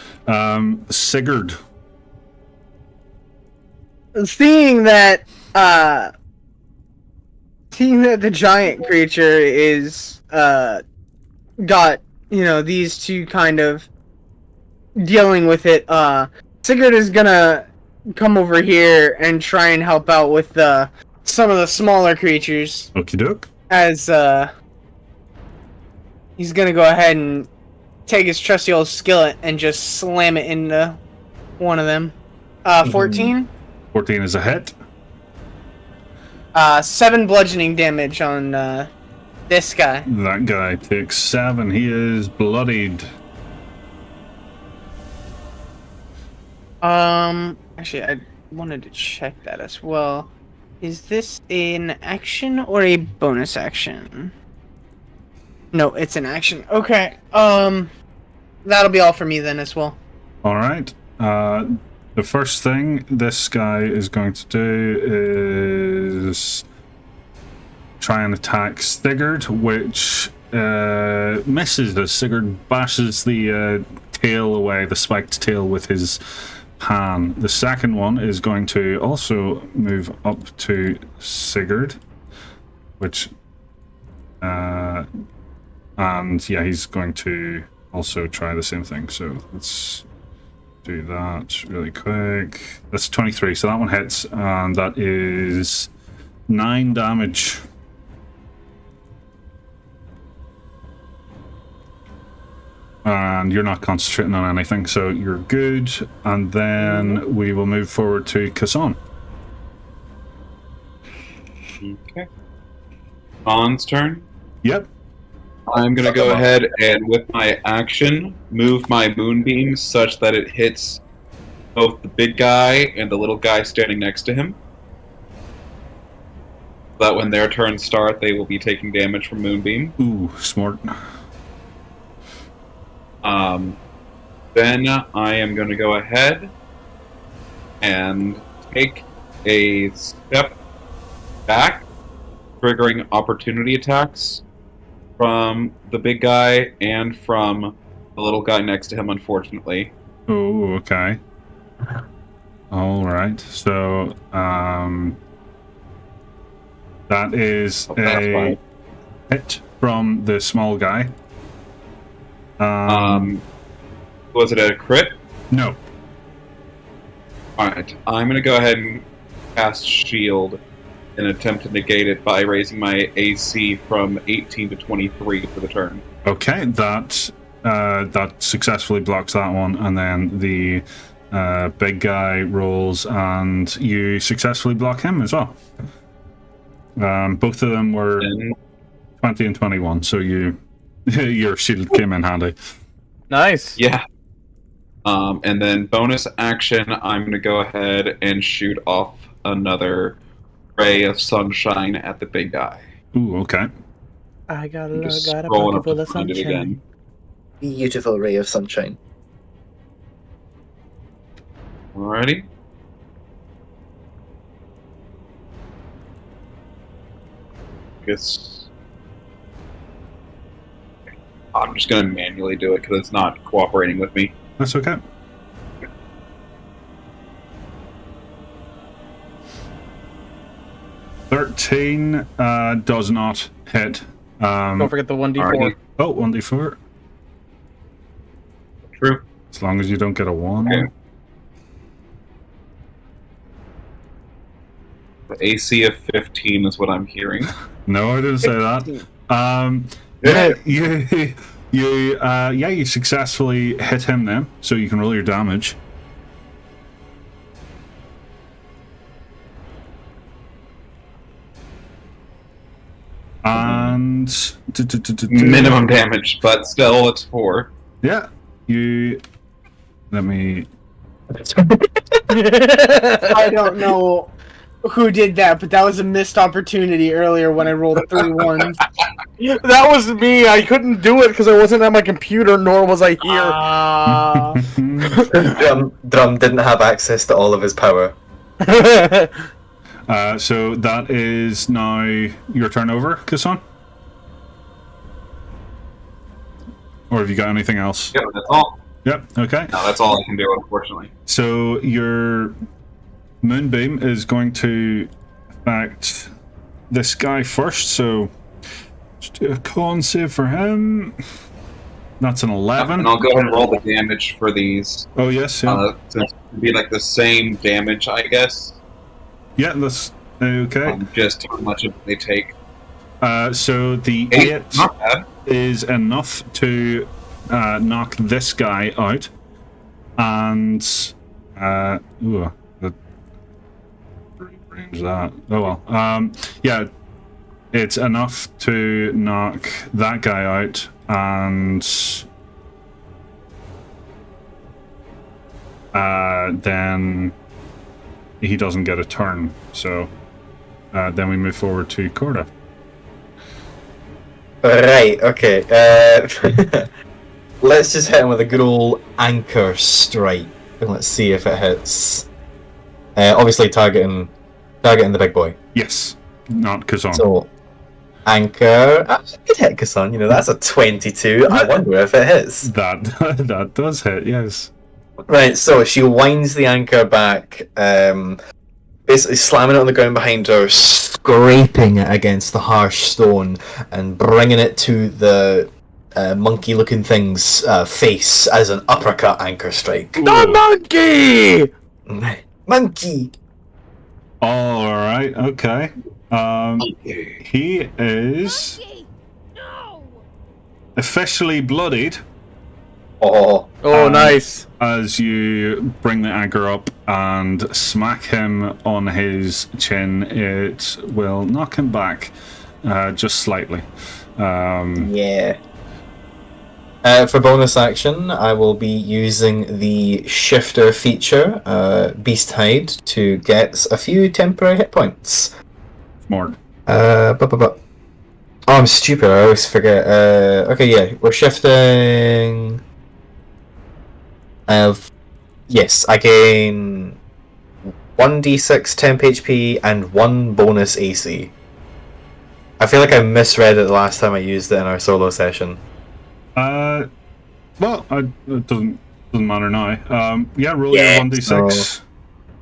Sigurd. Seeing that the giant creature is got, you know, these two kind of dealing with it, Sigurd is gonna come over here and try and help out with some of the smaller creatures. Okie doke. As he's gonna go ahead and take his trusty old skillet and just slam it into one of them. 14? 14 is a hit. 7 bludgeoning damage on this guy. That guy takes 7. He is bloodied. Actually, I wanted to check that as well. Is this an action or a bonus action? No, it's an action. Okay. That'll be all for me then as well. All right. The first thing this guy is going to do is try and attack Sigurd, which misses as Sigurd bashes the tail away, the spiked tail, with his pan. The second one is going to also move up to Sigurd, which and yeah, he's going to also try the same thing. So let's do that really quick. That's 23, so that one hits, and that is 9 damage. And you're not concentrating on anything, so you're good. And then we will move forward to Kassan. Okay. On's turn. Yep. I'm gonna go ahead and, with my action, move my moonbeam such that it hits both the big guy and the little guy standing next to him. So that when their turns start, they will be taking damage from moonbeam. Ooh, smart. Then I am going to go ahead and take a step back, triggering opportunity attacks from the big guy and from the little guy next to him, unfortunately. Oh, okay. All right. So, that is a hit from the small guy. Was it a crit? No. Alright, I'm going to go ahead and cast Shield and attempt to negate it by raising my AC from 18 to 23 for the turn. Okay, that successfully blocks that one, and then the big guy rolls, and you successfully block him as well. Both of them were 20 and 21, so your shield came in handy. Nice. Yeah. And then bonus action, I'm going to go ahead and shoot off another ray of sunshine at the big guy. Ooh, okay. I got I'm just a scrolling pocket up full to of find it sunshine. again. Beautiful ray of sunshine. Alrighty. Guess I'm just going to manually do it because it's not cooperating with me. That's okay. $13 does not hit. Don't forget the 1d4. Alrighty. Oh, 1d4. True. As long as you don't get a 1. Okay. The AC of 15 is what I'm hearing. No, I didn't say that. You successfully hit him then, so you can roll your damage. And and Minimum damage, but still, it's 4. Yeah, you. Let me. I don't know who did that, but that was a missed opportunity earlier when I rolled 3 ones. That was me. I couldn't do it because I wasn't at my computer, nor was I here. Drum didn't have access to all of his power. So that is now your turn over, Kassan? Or have you got anything else? Yeah, that's all. Yep, okay. No, that's all I can do, unfortunately. So your Moonbeam is going to affect this guy first, so just do a con save for him. That's an 11. And I'll go ahead and roll the damage for these. Oh, yes, yeah. So it would be like the same damage, I guess. Yeah, that's okay. Just how much of they take. So the 8 is enough to knock this guy out, and range that. Oh well. Yeah, it's enough to knock that guy out, and then he doesn't get a turn. So then we move forward to Corda. Right, okay. Let's just hit him with a good old anchor strike. And let's see if it hits. Obviously targeting the big boy. Yes, not Kazan. So, anchor. I could hit Kassan, that's a 22. I wonder if it hits. That does hit, yes. Right, so she winds the anchor back, basically slamming it on the ground behind her, scraping it against the harsh stone, and bringing it to the monkey-looking thing's face as an uppercut anchor strike. The monkey! Monkey! Alright, okay. He is officially bloodied. Oh, nice. As you bring the anchor up and smack him on his chin, it will knock him back just slightly. Yeah. For bonus action, I will be using the shifter feature, Beast Hide, to get a few temporary hit points. More. Oh, I'm stupid. I always forget. Okay, yeah, we're shifting. Yes, I gain 1d6 temp HP and 1 bonus AC. I feel like I misread it the last time I used it in our solo session. Well, it doesn't matter now. Yeah, roll your 1d6. So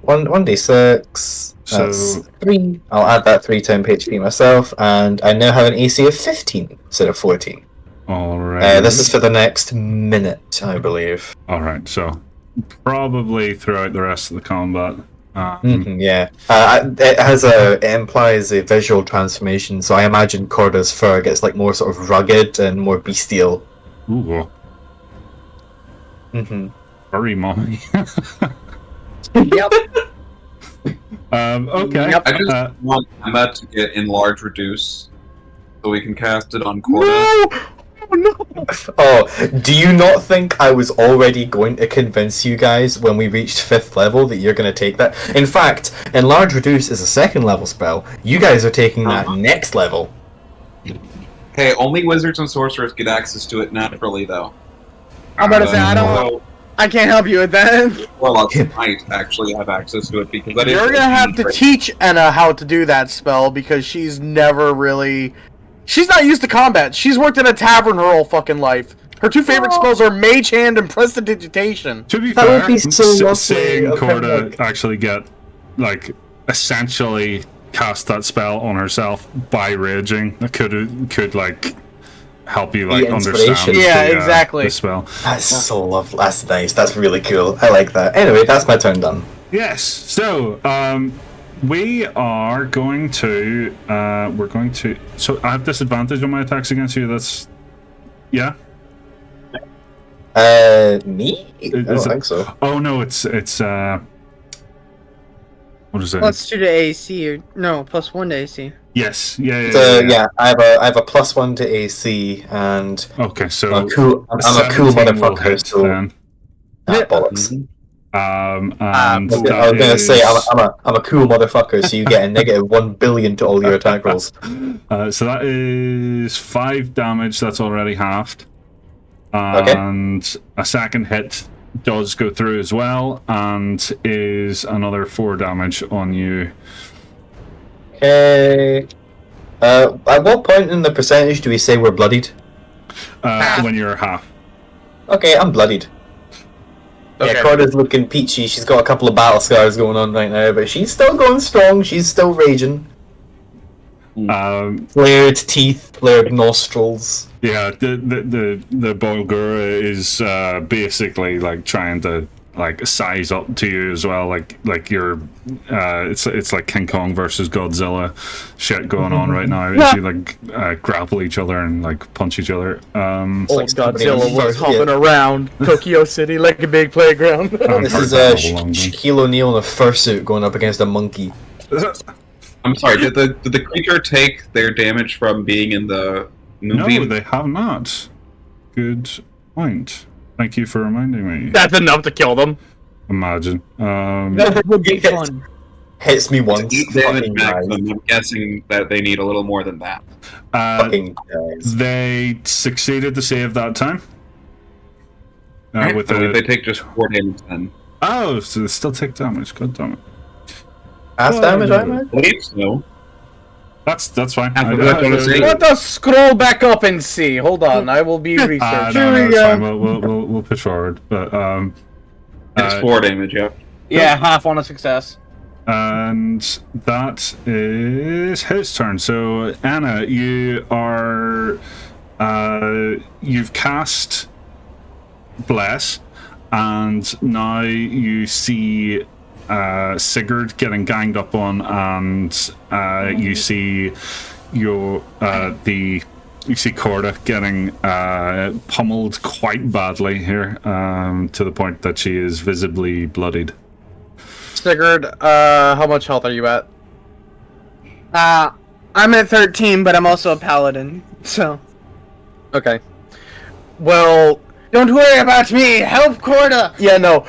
1d6. That's 3. I'll add that 3 temp HP myself, and I now have an AC of 15 instead of 14. Alright. This is for the next minute, I believe. Alright, so probably throughout the rest of the combat. Yeah. It implies a visual transformation, so I imagine Corda's fur gets more sort of rugged and more bestial. Ooh. Furry mommy. Yep. Okay. I just want Emma to get enlarge reduce so we can cast it on Corda. No! Oh, do you not think I was already going to convince you guys when we reached 5th level that you're going to take that? In fact, Enlarge Reduce is a 2nd level spell. You guys are taking that next level. Hey, only wizards and sorcerers get access to it naturally, though. I'm about to say, I can't help you with that. Warlocks might actually have access to it because that is. You're gonna have to teach Enna how to do that spell because she's never really. She's not used to combat. She's worked in a tavern her whole fucking life. Her 2 favorite spells are Mage Hand and Prestidigitation. To be That fair, would be so seeing lovely. Corda actually get, essentially cast that spell on herself by raging, that could help you, The understand inspiration. Yeah, exactly. the spell. That's so lovely. That's nice. That's really cool. I like that. Anyway, that's my turn done. Yes, so, we are going to, so I have disadvantage on my attacks against you, that's, yeah? Me? I don't think so. Oh no, it's What is that? +2 to AC, or no, +1 to AC. Yes. Yeah. So I have a +1 to AC, and Okay, so I'm a cool 17 will motherfucker. hit So then. bollocks. And I was that gonna say is- I'm a cool motherfucker, so you get a -1 billion to all your attack rolls. so that is 5 damage. That's already halved. Okay. And a second hit does go through as well, and is another 4 damage on you. Okay. At what point in the percentage do we say we're bloodied? When you're half. Okay, I'm bloodied. Okay. Yeah, Corda's looking peachy. She's got a couple of battle scars going on right now, but she's still going strong. She's still raging. Flared teeth, flared nostrils. Yeah, the Bolgur is basically like trying to like size up to you as well, like you're it's like King Kong versus Godzilla shit going on right now. As you like grapple each other and like punch each other. Old like Godzilla was first, hopping around Tokyo City like a big playground. This is Shaquille O'Neal in a fursuit going up against a monkey. I'm sorry. Did the creature take their damage from being in the movie? No, they have not. Good point. Thank you for reminding me. That's enough to kill them. Imagine. That would be fun. Hits me once. 8 damage Fucking maximum. dies. I'm guessing that they need a little more than that. Fucking dies. They succeeded to save that time. Right? With So a... they take just 4 damage then. Oh, so they still take damage. God damn it. Half damage, I imagine? I believe so. That's fine. Half of that's what I'm saying. Let us scroll back up and see. Hold on, I will be researching. no, it's fine. We'll push forward. But It's 4 damage, yeah. Yeah, half on a success. and that is his turn. So Anna, you are you've cast Bless, and now you see Sigurd getting ganged up on, and you see you see Corda getting pummeled quite badly here, to the point that she is visibly bloodied. Sigurd, how much health are you at? I'm at 13, but I'm also a paladin, so Okay. Well, don't worry about me. Help Corda. yeah, no.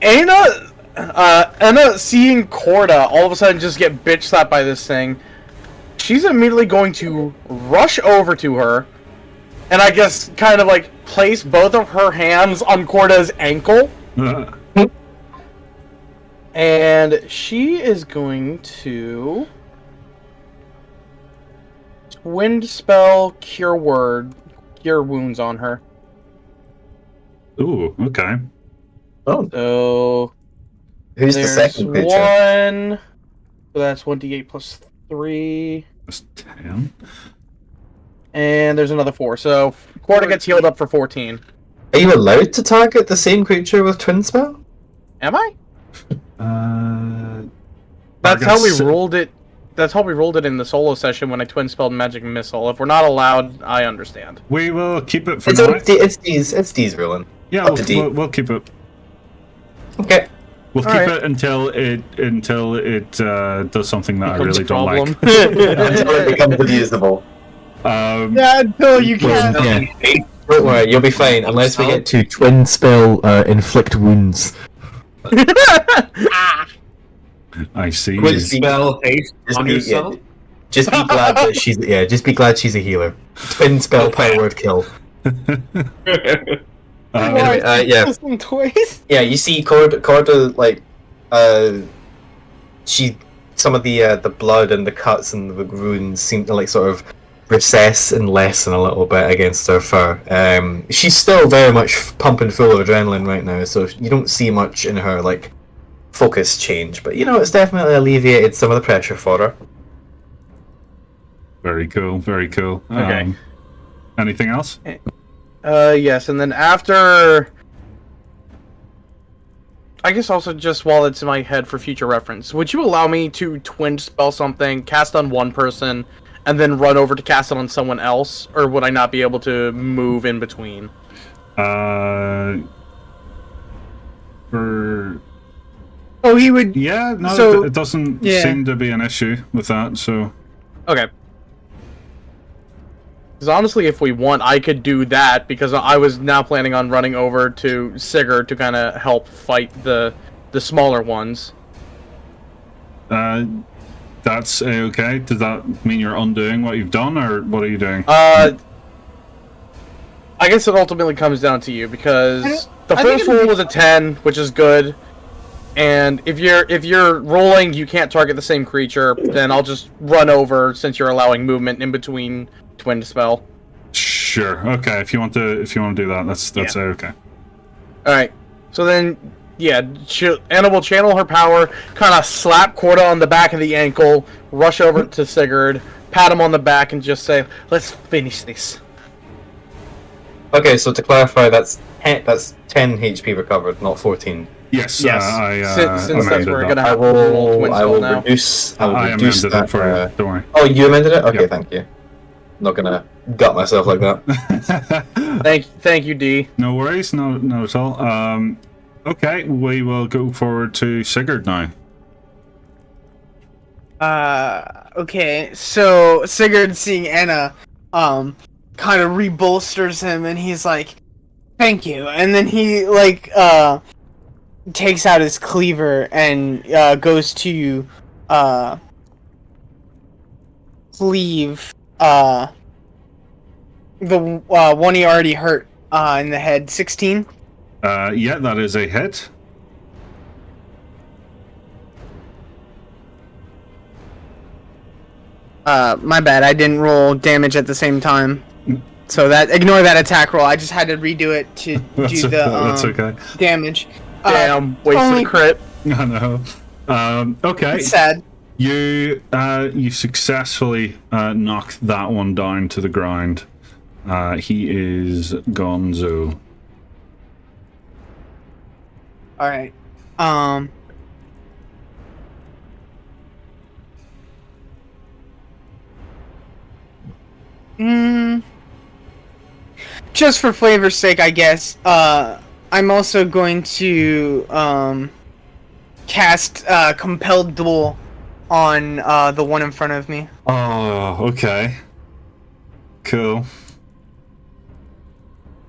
Enna seeing Corda all of a sudden just get bitch slapped by this thing, she's immediately going to rush over to her, and I guess kind of like place both of her hands on Corda's ankle, and she is going to Wind spell Cure Wounds on her. Ooh, okay. Oh, So who's the there's second picture? 1. So that's 1d8 plus 3. That's 10. And there's another 4. So Corda gets healed up for 14. Are you allowed to target the same creature with twin spell? Am I? That's Target how we si- rolled it. That's how we rolled it in the solo session when I twin spelled Magic Missile. If we're not allowed, I understand. We will keep it for It's, now. it's D's ruling. Yeah, up to D. we'll keep it. Okay. We'll keep Alright. it until it does something that I really don't like. Until it becomes abusable. Yeah, until you can. Yeah. Don't worry, you'll be fine unless we get to twin spell inflict wounds. I see. Quick you. Spell haste on yourself. Just be glad that she's just be glad she's a healer. Twin spell powered kill. Anyway, yeah. Listen twice. Yeah, you see Corda like she some of the blood and the cuts and the wounds seem to like sort of recess and lessen a little bit against her fur. She's still very much pumping full of adrenaline right now, so you don't see much in her like focus change, but you know it's definitely alleviated some of the pressure for her. Very cool. Very cool. Okay. Anything else? Yes, and then after, I guess also just while it's in my head for future reference, would you allow me to twin spell something, cast on one person, and then run over to cast it on someone else, or would I not be able to move in between? Oh, he would. Yeah, no, So- it doesn't yeah. seem to be an issue with that. So Okay. Because honestly, if we want, I could do that, because I was now planning on running over to Sigurd to kind of help fight the smaller ones. that's okay. Does that mean you're undoing what you've done, or what are you doing? I guess it ultimately comes down to you, because the I think first it'd roll be- was a 10, which is good. And if you're rolling, you can't target the same creature. Then I'll just run over, since you're allowing movement in between twin spell. Sure. Okay. If you want to do that, that's okay. All right. So then, yeah, Anna will channel her power, kind of slap Corda on the back of the ankle, rush over to Sigurd, pat him on the back, and just say, "Let's finish this." Okay, so to clarify, that's 10 HP recovered, not 14. Yes. Yes. Since that's amended we're that. gonna I have to roll twin will spell now. reduce. I will I reduce amended that. it for you. Don't worry. Oh, you amended it? Okay, Yeah. thank you. Not gonna gut myself like that. Thank you, D. No worries. No at all. Okay, we will go forward to Sigurd now. Okay, so Sigurd, seeing Enna, kind of rebolsters him, and he's like, "Thank you." And then he takes out his cleaver and goes to cleave the one he already hurt in the head. 16. Yeah, that is a hit. My bad. I didn't roll damage at the same time. So ignore that attack roll. I just had to redo it to do the That's okay. damage. Damn, wasted only- a crit. I know. Okay. It's sad. You successfully knocked that one down to the ground. He is gonzo. All right. Just for flavor's sake, I guess. I'm also going to cast Compelled Duel on the one in front of me. Oh, okay. Cool.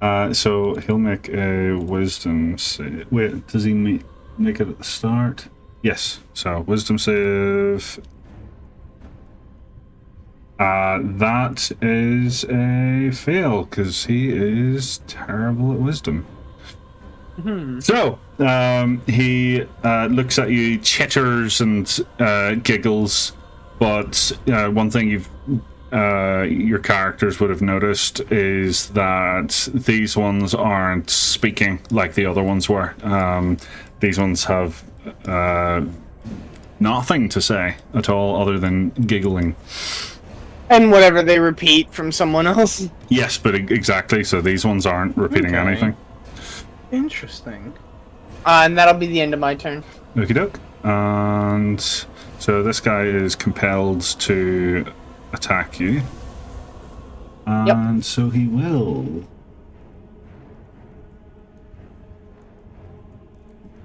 So he'll make a wisdom save. Wait, does he make it at the start? Yes. So wisdom save. That is a fail because he is terrible at wisdom. So he looks at you, chitters and giggles, but one thing your characters would have noticed is that these ones aren't speaking like the other ones were. These ones have nothing to say at all other than giggling. And whatever they repeat from someone else. Yes, but exactly. So these ones aren't repeating Okay. anything. Interesting. And that'll be the end of my turn. Okie doke. And so this guy is compelled to attack you. And so he will.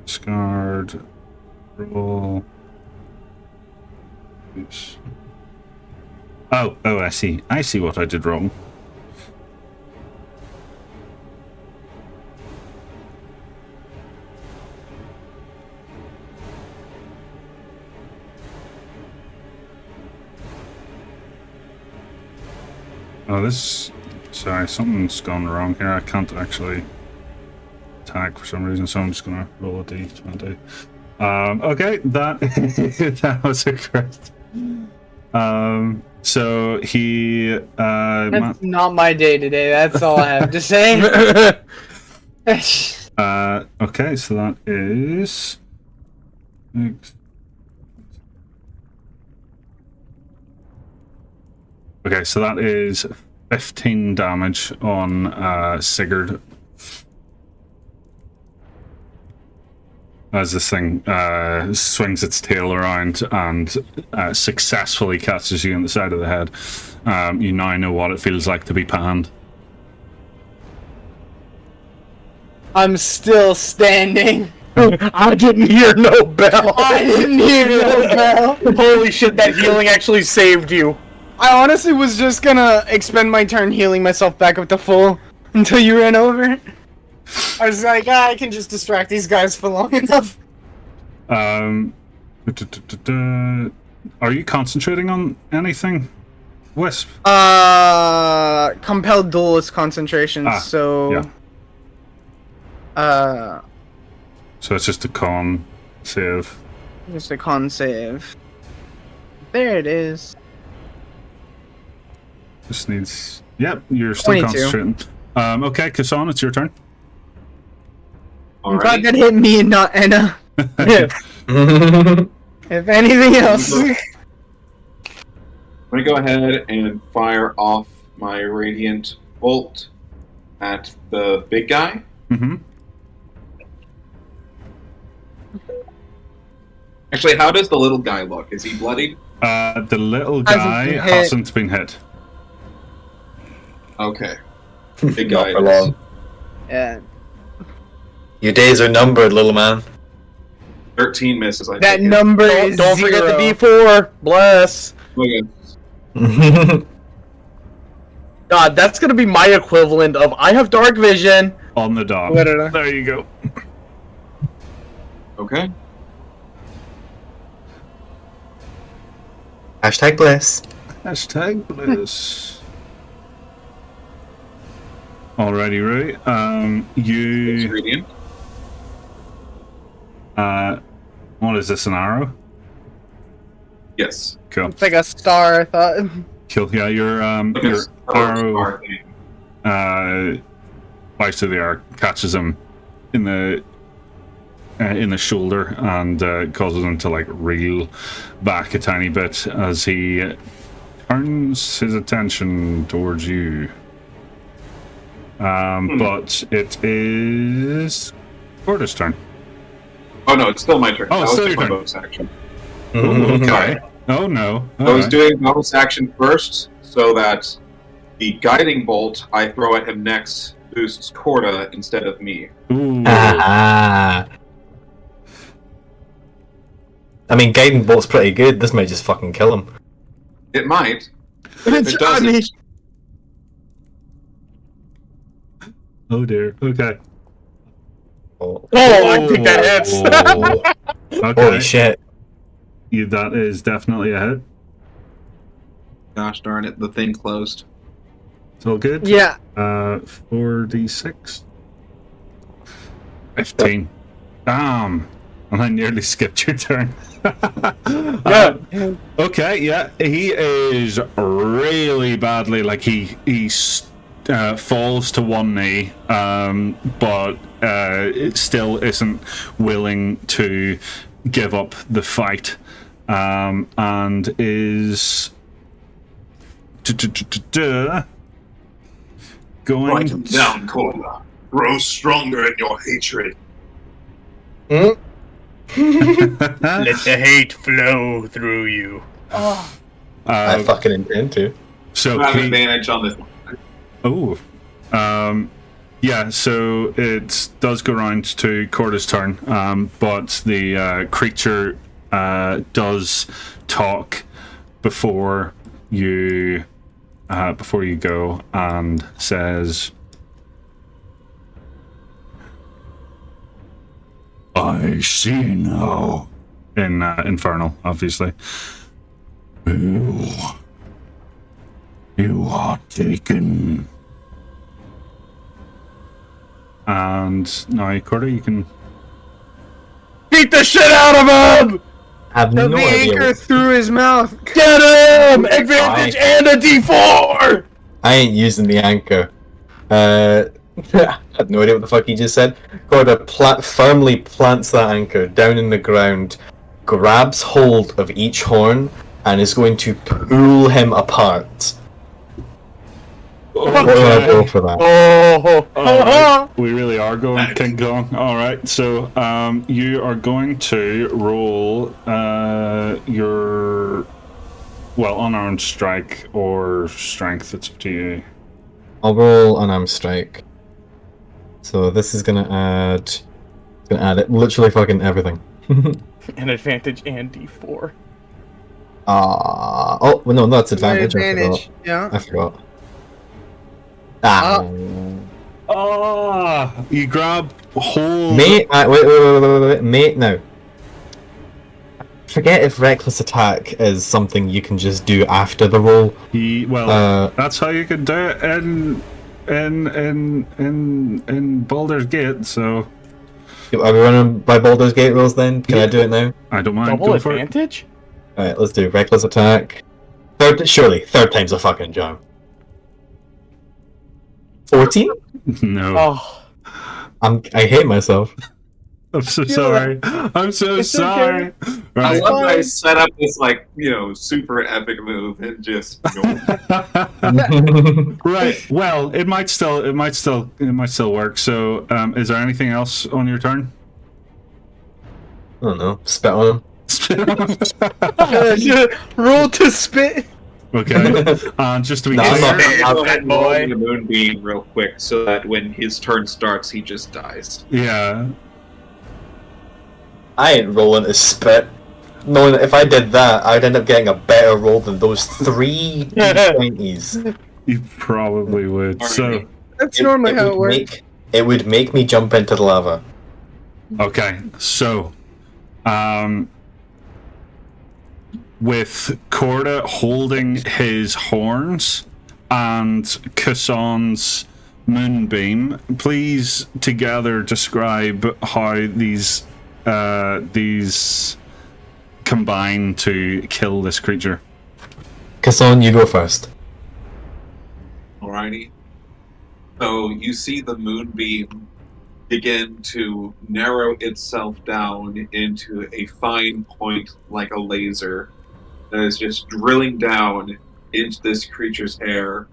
Scarred. Roll. Oops. Oh, I see. I see what I did wrong. Oh, sorry, something's gone wrong here. I can't actually attack for some reason, so I'm just gonna roll a d20. Okay, that was a crit. So he That's not my day today. That's all I have to say. okay, so that is okay, so that is 15 damage on Sigurd. As this thing swings its tail around and successfully catches you in the side of the head. You now know what it feels like to be panned. I'm still standing. I didn't hear no bell. I didn't hear no bell. Holy shit, that healing actually saved you. I honestly was just gonna expend my turn healing myself back up to full until you ran over. I was like, I can just distract these guys for long enough. Are you concentrating on anything, Wisp? Compelled duelist concentration, so... yeah. So it's just a con save. just a con save. There it is. Just needs... Yep, you're still 22. concentrating. Okay, Kassan, it's your turn. I'm glad that hit me and not Enna. If anything else. I'm gonna go ahead and fire off my radiant bolt at the big guy. Mm-hmm. Actually, how does the little guy look? Is he bloodied? The little guy hasn't been hit. Okay. Big guy. for long. Yeah. Your days are numbered, little man. 13 misses, I That think. number is Don't forget the zero. D4. Bless. Okay. God, that's gonna be my equivalent of I have dark vision. On the dot. Literally. There you go. Okay. Hashtag bliss. Hashtag bliss. Alrighty, right. You... Radiant. What is this, an arrow? Yes. Cool. It's like a star, I thought. Cool. Yeah, your arrow flies to the air, catches him in the shoulder, and causes him to like reel back a tiny bit as he turns his attention towards you. But it is Corda's turn. Oh no, it's still my turn. Oh, that it's was still just my your turn. bonus action. Okay. Oh no. I was doing bonus action first, so that the guiding bolt I throw at him next boosts Corda instead of me. Ooh. I mean, guiding bolt's pretty good. This might just fucking kill him. It might. But if it I mean- doesn't, Oh dear. Okay. Oh, I think that hits. Okay. holy shit. That is definitely a hit. gosh darn it, the thing closed. It's all good. Yeah. 4d6. 15. Damn. And I nearly skipped your turn. Okay, yeah. He is really badly, like he falls to one knee, but it still isn't willing to give up the fight, and is going Write him down, Corda. Grow stronger in your hatred. Let the hate flow through you. I fucking intend to. So I have he, advantage on this one. oh, yeah. So it does go round to Corda's turn, but the creature does talk before you go and says, I see now. in Infernal, obviously. You are taken. And now, Corda, you can. Beat the shit out of him! I have The no idea. anchor through his mouth. Get him! Advantage and a D4! I ain't using the anchor. I have no idea what the fuck he just said. Corda firmly plants that anchor down in the ground, grabs hold of each horn, and is going to pull him apart. What do I go for that? Oh, We really are going King Kong. All right, so you are going to roll your unarmed strike or strength. It's up to you. I'll roll unarmed strike. So this is gonna add Gonna add it. Literally fucking everything. An advantage and D4. Oh, well, no, that's advantage. Advantage. Yeah. I forgot. You grab hold. Mate, wait, mate, now. Forget if reckless attack is something you can just do after the roll. That's how you can do it in Baldur's Gate. So, are we running by Baldur's Gate rules then? Can I do it now? I don't mind. Double advantage? Alright, let's do reckless attack. Third time's a fucking charm. 14? No. Oh. I hate myself. I'm so sorry. I'm so sorry. I Right. love that I set up this super epic move and just Right. Well, it might still work. So, is there anything else on your turn? I don't know. Spit on him. Roll to spit. Okay. Just to be No, clear, go ahead and roll boy. the moonbeam real quick so that when his turn starts, he just dies. yeah. I ain't rolling to spit. Knowing that if I did that, I'd end up getting a better roll than those 3 D20s. You probably would. So, That's normally how it works. It would make me jump into the lava. okay. So, with Corda holding his horns and Kassan's moonbeam, please together describe how these combine to kill this creature. Kassan, you go first. Alrighty. So you see the moonbeam begin to narrow itself down into a fine point like a laser that is just drilling down into this creature's hair.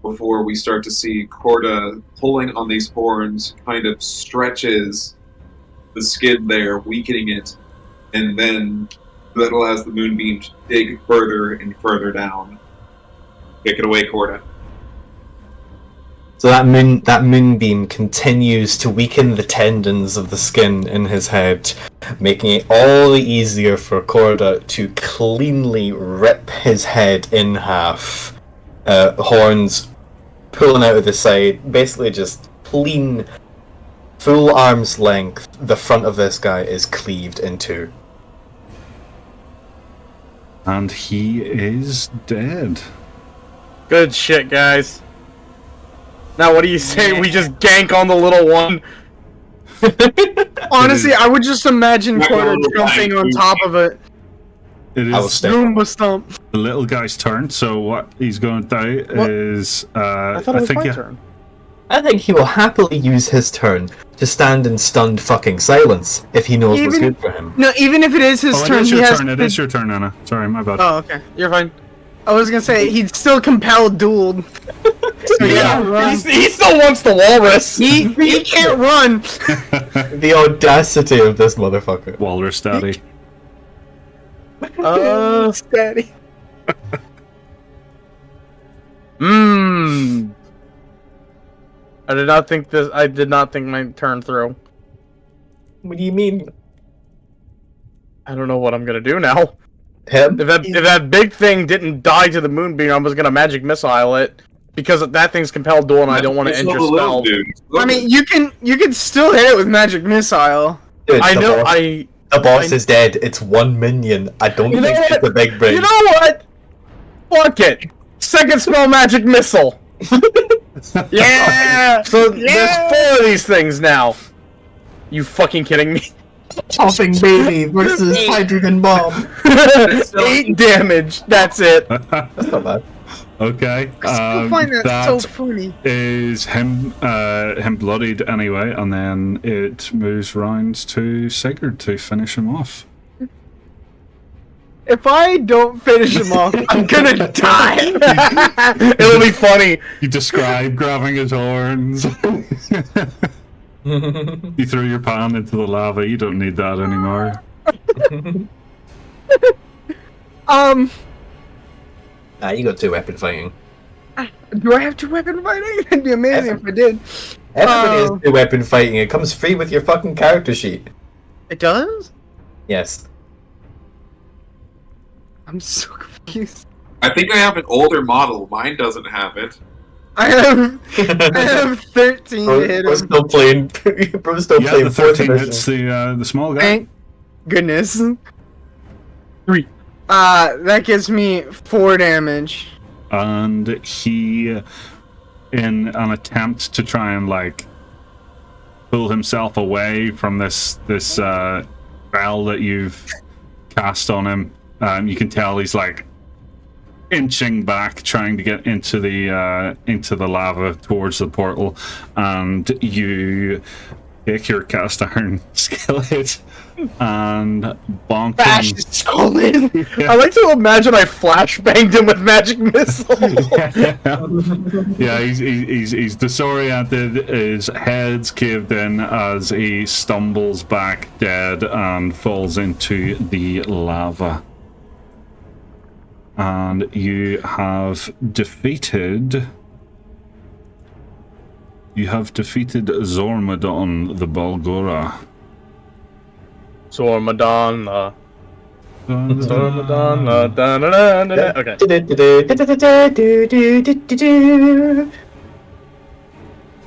Before we start to see Corda pulling on these horns kind of stretches the skin there, weakening it, and then that allows the moonbeam to dig further and further down. Take it away, Corda. So that moonbeam continues to weaken the tendons of the skin in his head, making it all the easier for Corda to cleanly rip his head in half. Horns pulling out of the side, basically just clean, full arm's length. The front of this guy is cleaved in two. And he is dead. Good shit, guys. Now, what do you say we just gank on the little one? Honestly, I would just imagine Corda jumping on top of it. It I will is stay. Goomba stomp. the little guy's turn, so what he's going to do is... I thought it was my turn. I think he will happily use his turn to stand in stunned fucking silence if he knows what's Even- good for him. No, even if it is his Oh, turn, it is he your has turn. It to- is your turn, Anna. Sorry, my bad. Oh, okay. You're fine. I was gonna say, he'd still compel dueled. So Yeah, he still wants the walrus. He can't run. The audacity of this motherfucker. Walrus Daddy. Steady. I did not think my turn through. What do you mean? I don't know what I'm gonna do now. Him? If that big thing didn't die to the moonbeam, I was gonna magic missile it because that thing's compelled duel, and I don't want to It's end not your a little spell. dude. I mean, you can still hit it with magic missile. Dude, I the know. boss- The boss is dead. It's one minion. I don't You know think what? it's a big brain. You know what? Fuck it. Second spell, magic missile. Yeah. So there's 4 of these things now. You fucking kidding me? Chopping baby versus hydrogen bomb. 8 damage. That's it. That's not bad. Okay. I still find that so funny. is him bloodied anyway, and then it moves round to Sigurd to finish him off. If I don't finish him off, I'm gonna die. It'll be funny. You describe grabbing his horns. You threw your pan into the lava. You don't need that anymore. You got 2 weapon fighting. Do I have 2 weapon fighting? It'd be amazing if I did. Everybody has 2 weapon fighting. It comes free with your fucking character sheet. It does? Yes. I'm so confused. I think I have an older model. Mine doesn't have it. I have 13 to hit We're him. still playing. We're still Yeah, playing the 4th 13 edition. hits the small guy. Thank goodness. 3. That gives me 4 damage. And he, in an attempt to try and like pull himself away from this spell that you've cast on him, you can tell he's like inching back, trying to get into the lava towards the portal, and you take your cast iron skillet and bonk Bash him. his skull in. I like to imagine I flashbanged him with magic missile. Yeah, he's disoriented. His head's caved in as he stumbles back dead and falls into the lava. And you have defeated Zormadon the Balgora. Zormadon. Okay.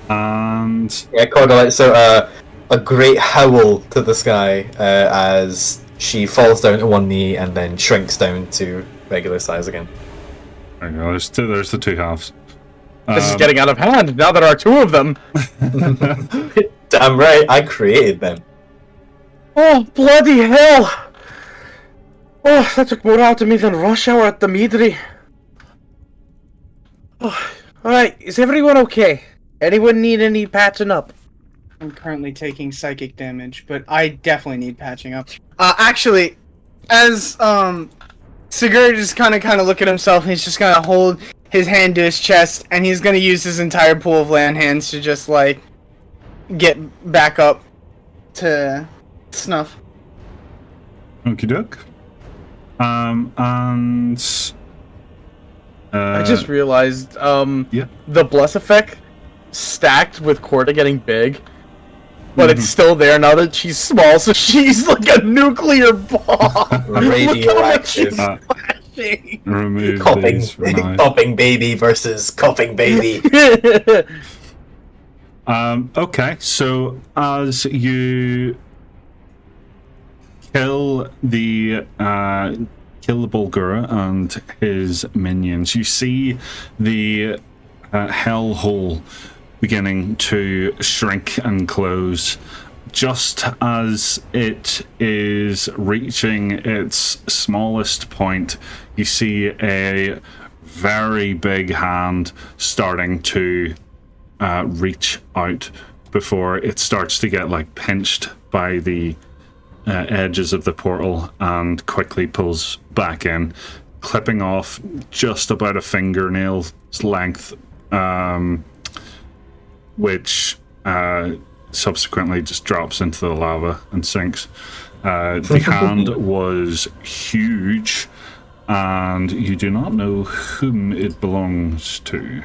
And Yeah, Corda lets out a great howl to the sky as she falls down to one knee and then shrinks down to regular size again. there you go. There's the 2 halves. This is getting out of hand now there are 2 of them. Damn right, I created them. Oh, bloody hell! Oh, that took more out of me than rush hour at the Midri. Oh, alright, is everyone okay? Anyone need any patching up? I'm currently taking psychic damage, but I definitely need patching up. Actually, as Sigurd is kind of look at himself, and he's just gonna hold his hand to his chest, and he's gonna use his entire pool of land hands to just like get back up to snuff. Okie doke. And I just realized, yeah. the bless effect stacked with Corda getting big, but it's still there now that she's small, so she's like a nuclear bomb. Radioactive. Remove Coughing, these for now. coughing baby versus coughing baby. Okay, so as you kill the Bulgura and his minions, you see the hellhole beginning to shrink and close. Just as it is reaching its smallest point, you see a very big hand starting to reach out before it starts to get like pinched by the edges of the portal and quickly pulls back in, clipping off just about a fingernail's length, which subsequently just drops into the lava and sinks. The hand was huge, and you do not know whom it belongs to.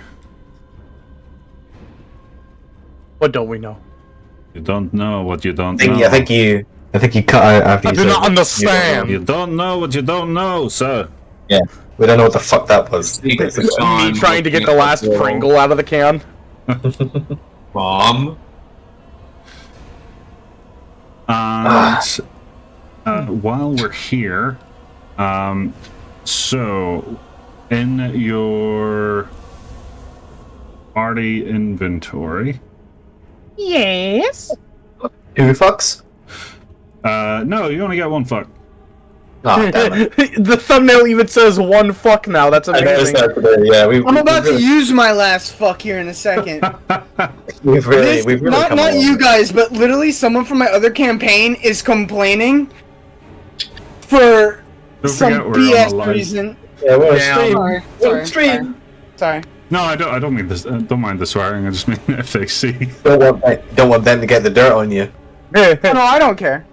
What don't we know? You don't know what you don't know. I think you cut out after I you do said not understand. You don't know what you don't know, sir. Yeah, we don't know what the fuck that was. Me trying to get the last Pringle out of the can. Mom. And while we're here, so in your party inventory. Yes. 2 fucks? No, you only get 1 fuck. Oh, damn it. The thumbnail even says 1 fuck now. That's I noticed amazing. that today, yeah. I'm about to use my last fuck here in a second. We've really not come a long you way. guys, but literally someone from my other campaign is complaining for Don't some forget we're on the BS live. reason. Yeah, we're on Damn. stream. Sorry, Stream. Sorry. No, I don't mean this. Don't mind the swearing. I just mean if they see. Don't want them to get the dirt on you. No, I don't care.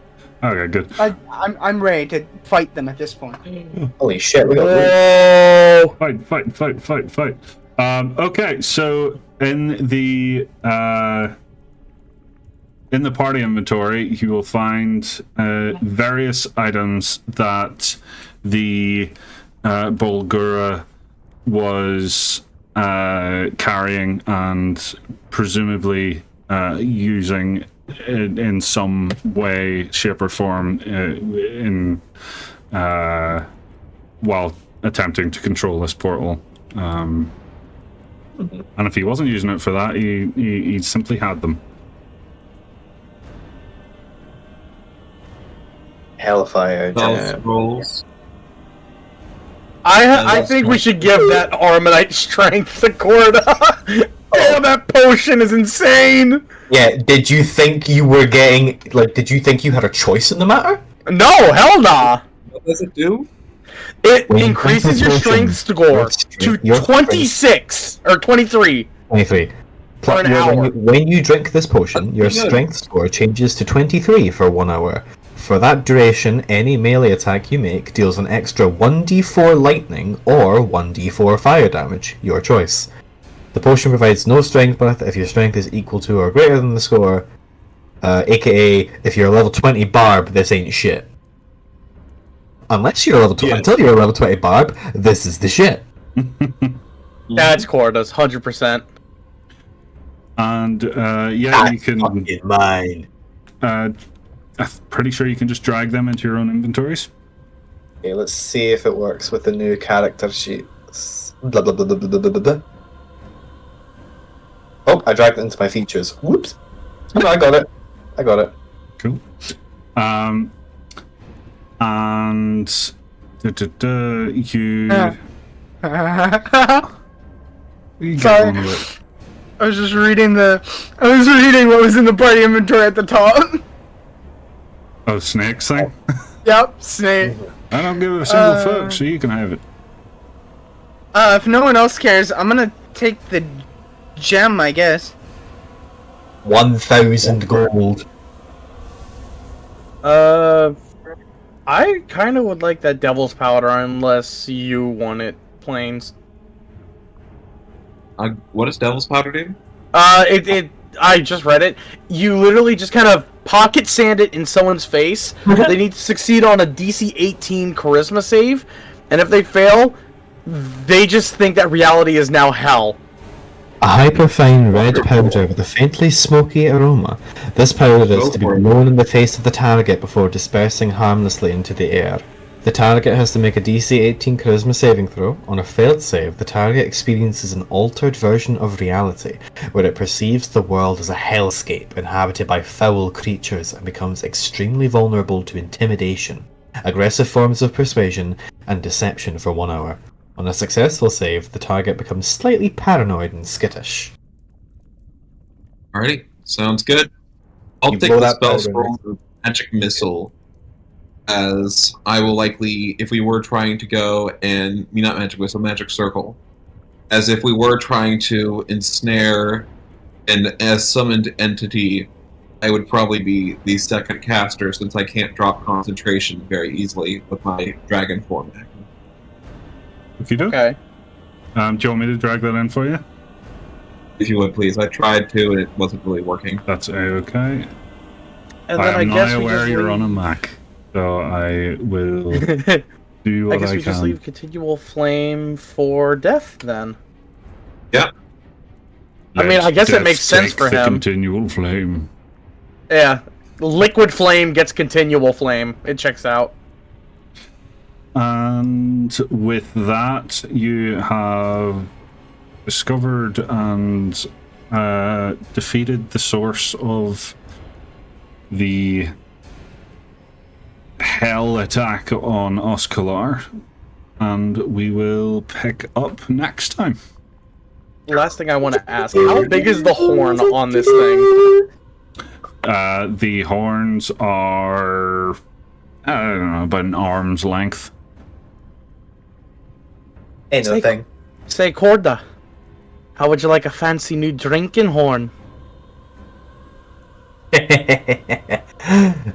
Okay, good. I'm ready to fight them at this point. Holy shit, we got Oh, Fight! Okay, so in the party inventory, you will find various items that the Bulgura was carrying and presumably using in some way, shape, or form while attempting to control this portal. And if he wasn't using it for that, he simply had them. Hellfire. Rolls. I think we should give that Armonite strength to Corda. Oh, that potion is insane. Yeah, did you think you were getting, did you think you had a choice in the matter? No, hell nah. What does it do? It When you increases drink your the potion, strength score to 26 or 23 23. for an hour. When you drink this potion, your strength score changes to 23 for 1 hour. For that duration, any melee attack you make deals an extra 1d4 lightning or 1d4 fire damage, your choice. The potion provides no strength buff if your strength is equal to or greater than the score, aka if you're a level 20 barb, this ain't shit. Unless you're a level 20, until you're a level 20 barb, this is the shit. That's Corda's, 100%. And yeah, you can. Fucking mine. I'm pretty sure you can just drag them into your own inventories. Okay, let's see if it works with the new character sheets. Blah blah blah blah blah blah blah. Oh, I dragged it into my features. Whoops. Oh, I got it. I got it. Cool. And you get Sorry. one of it. I was just reading what was in the party inventory at the top. Oh, snakes thing? Yep, snake. I don't give it a single fuck, so you can have it. If no one else cares, I'm gonna take the gem, I guess. 1,000 gold. I kind of would like that devil's powder unless you want it, Plains. What does Devil's Powder do? I just read it. You literally just kind of pocket sand it in someone's face. They need to succeed on a DC 18 charisma save, and if they fail, they just think that reality is now hell. A hyperfine red powder with a faintly smoky aroma. This powder is to be blown in the face of the target before dispersing harmlessly into the air. The target has to make a DC 18 charisma saving throw. On a failed save, the target experiences an altered version of reality, where it perceives the world as a hellscape inhabited by foul creatures and becomes extremely vulnerable to intimidation, aggressive forms of persuasion, and deception for 1 hour. On a successful save, the target becomes slightly paranoid and skittish. Alrighty, sounds good. I'll You take blow the that spell powder, scroll of Magic Missile, as I will likely, if we were trying to go and, not Magic Missile, Magic Circle, as if we were trying to ensnare a summoned entity, I would probably be the second caster since I can't drop concentration very easily with my dragon form. Okay. Do you want me to drag that in for you? If you would, please. I tried to, and it wasn't really working. That's okay. And then I I am guess not we aware just you're leave... on a Mac, so I will do what I guess we can. just leave continual flame for death then. Yeah. I mean, I guess it Let's makes sense take for the him. Continual flame. Yeah. Liquid flame gets continual flame. It checks out. And with that, you have discovered and defeated the source of the hell attack on Öskular, and we will pick up next time. Last thing I want to ask, how big is the horn on this thing? The horns are, I don't know, about an arm's length. Ain't no thing. Say, Corda, how would you like a fancy new drinking horn?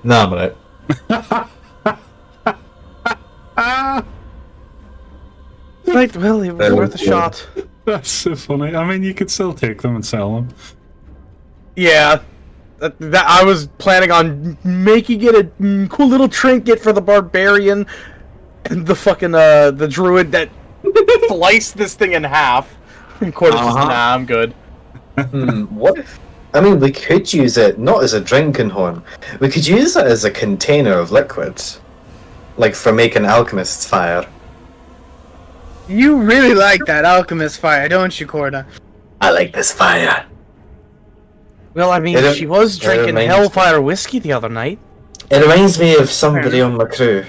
Nah, I'm alright. Right, well, it was worth a shot. That's so funny. I mean, you could still take them and sell them. Yeah. That I was planning on making it a cool little trinket for the barbarian and the fucking the druid that sliced this thing in half. And Corda's just, nah, I'm good. What if... I mean, we could use it not as a drinking horn. We could use it as a container of liquid. Like for making alchemist's fire. You really like that alchemist fire, don't you, Corda? I like this fire. Well, I mean, she was drinking Hellfire whiskey the other night. It reminds me of somebody on my crew.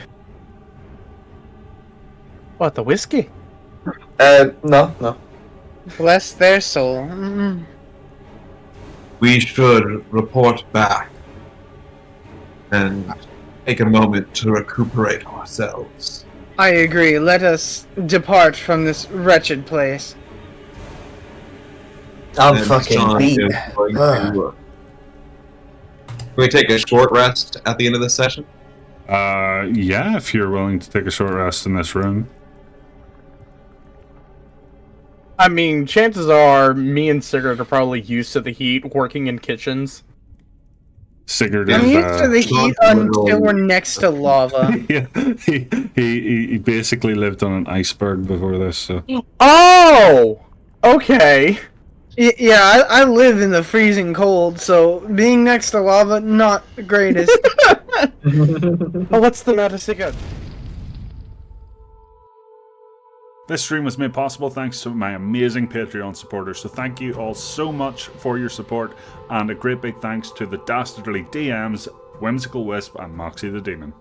What, the whiskey? No. Bless their soul. Mm. We should report back and take a moment to recuperate ourselves. I agree. Let us depart from this wretched place. I'm And fucking Sean beat. is going to, Can we take a short rest at the end of this session? Yeah, if you're willing to take a short rest in this room. I mean, chances are me and Sigurd are probably used to the heat working in kitchens. Sigurd I'm is, used to the heat until we're next to lava. yeah, he basically lived on an iceberg before this, so. Oh! Okay. Yeah, I live in the freezing cold, so being next to lava, not the greatest. Oh, what's the matter, Sigurd? This stream was made possible thanks to my amazing Patreon supporters, so thank you all so much for your support, and a great big thanks to the Dastardly DMs, Whimsical Wisp, and Moxie the Demon.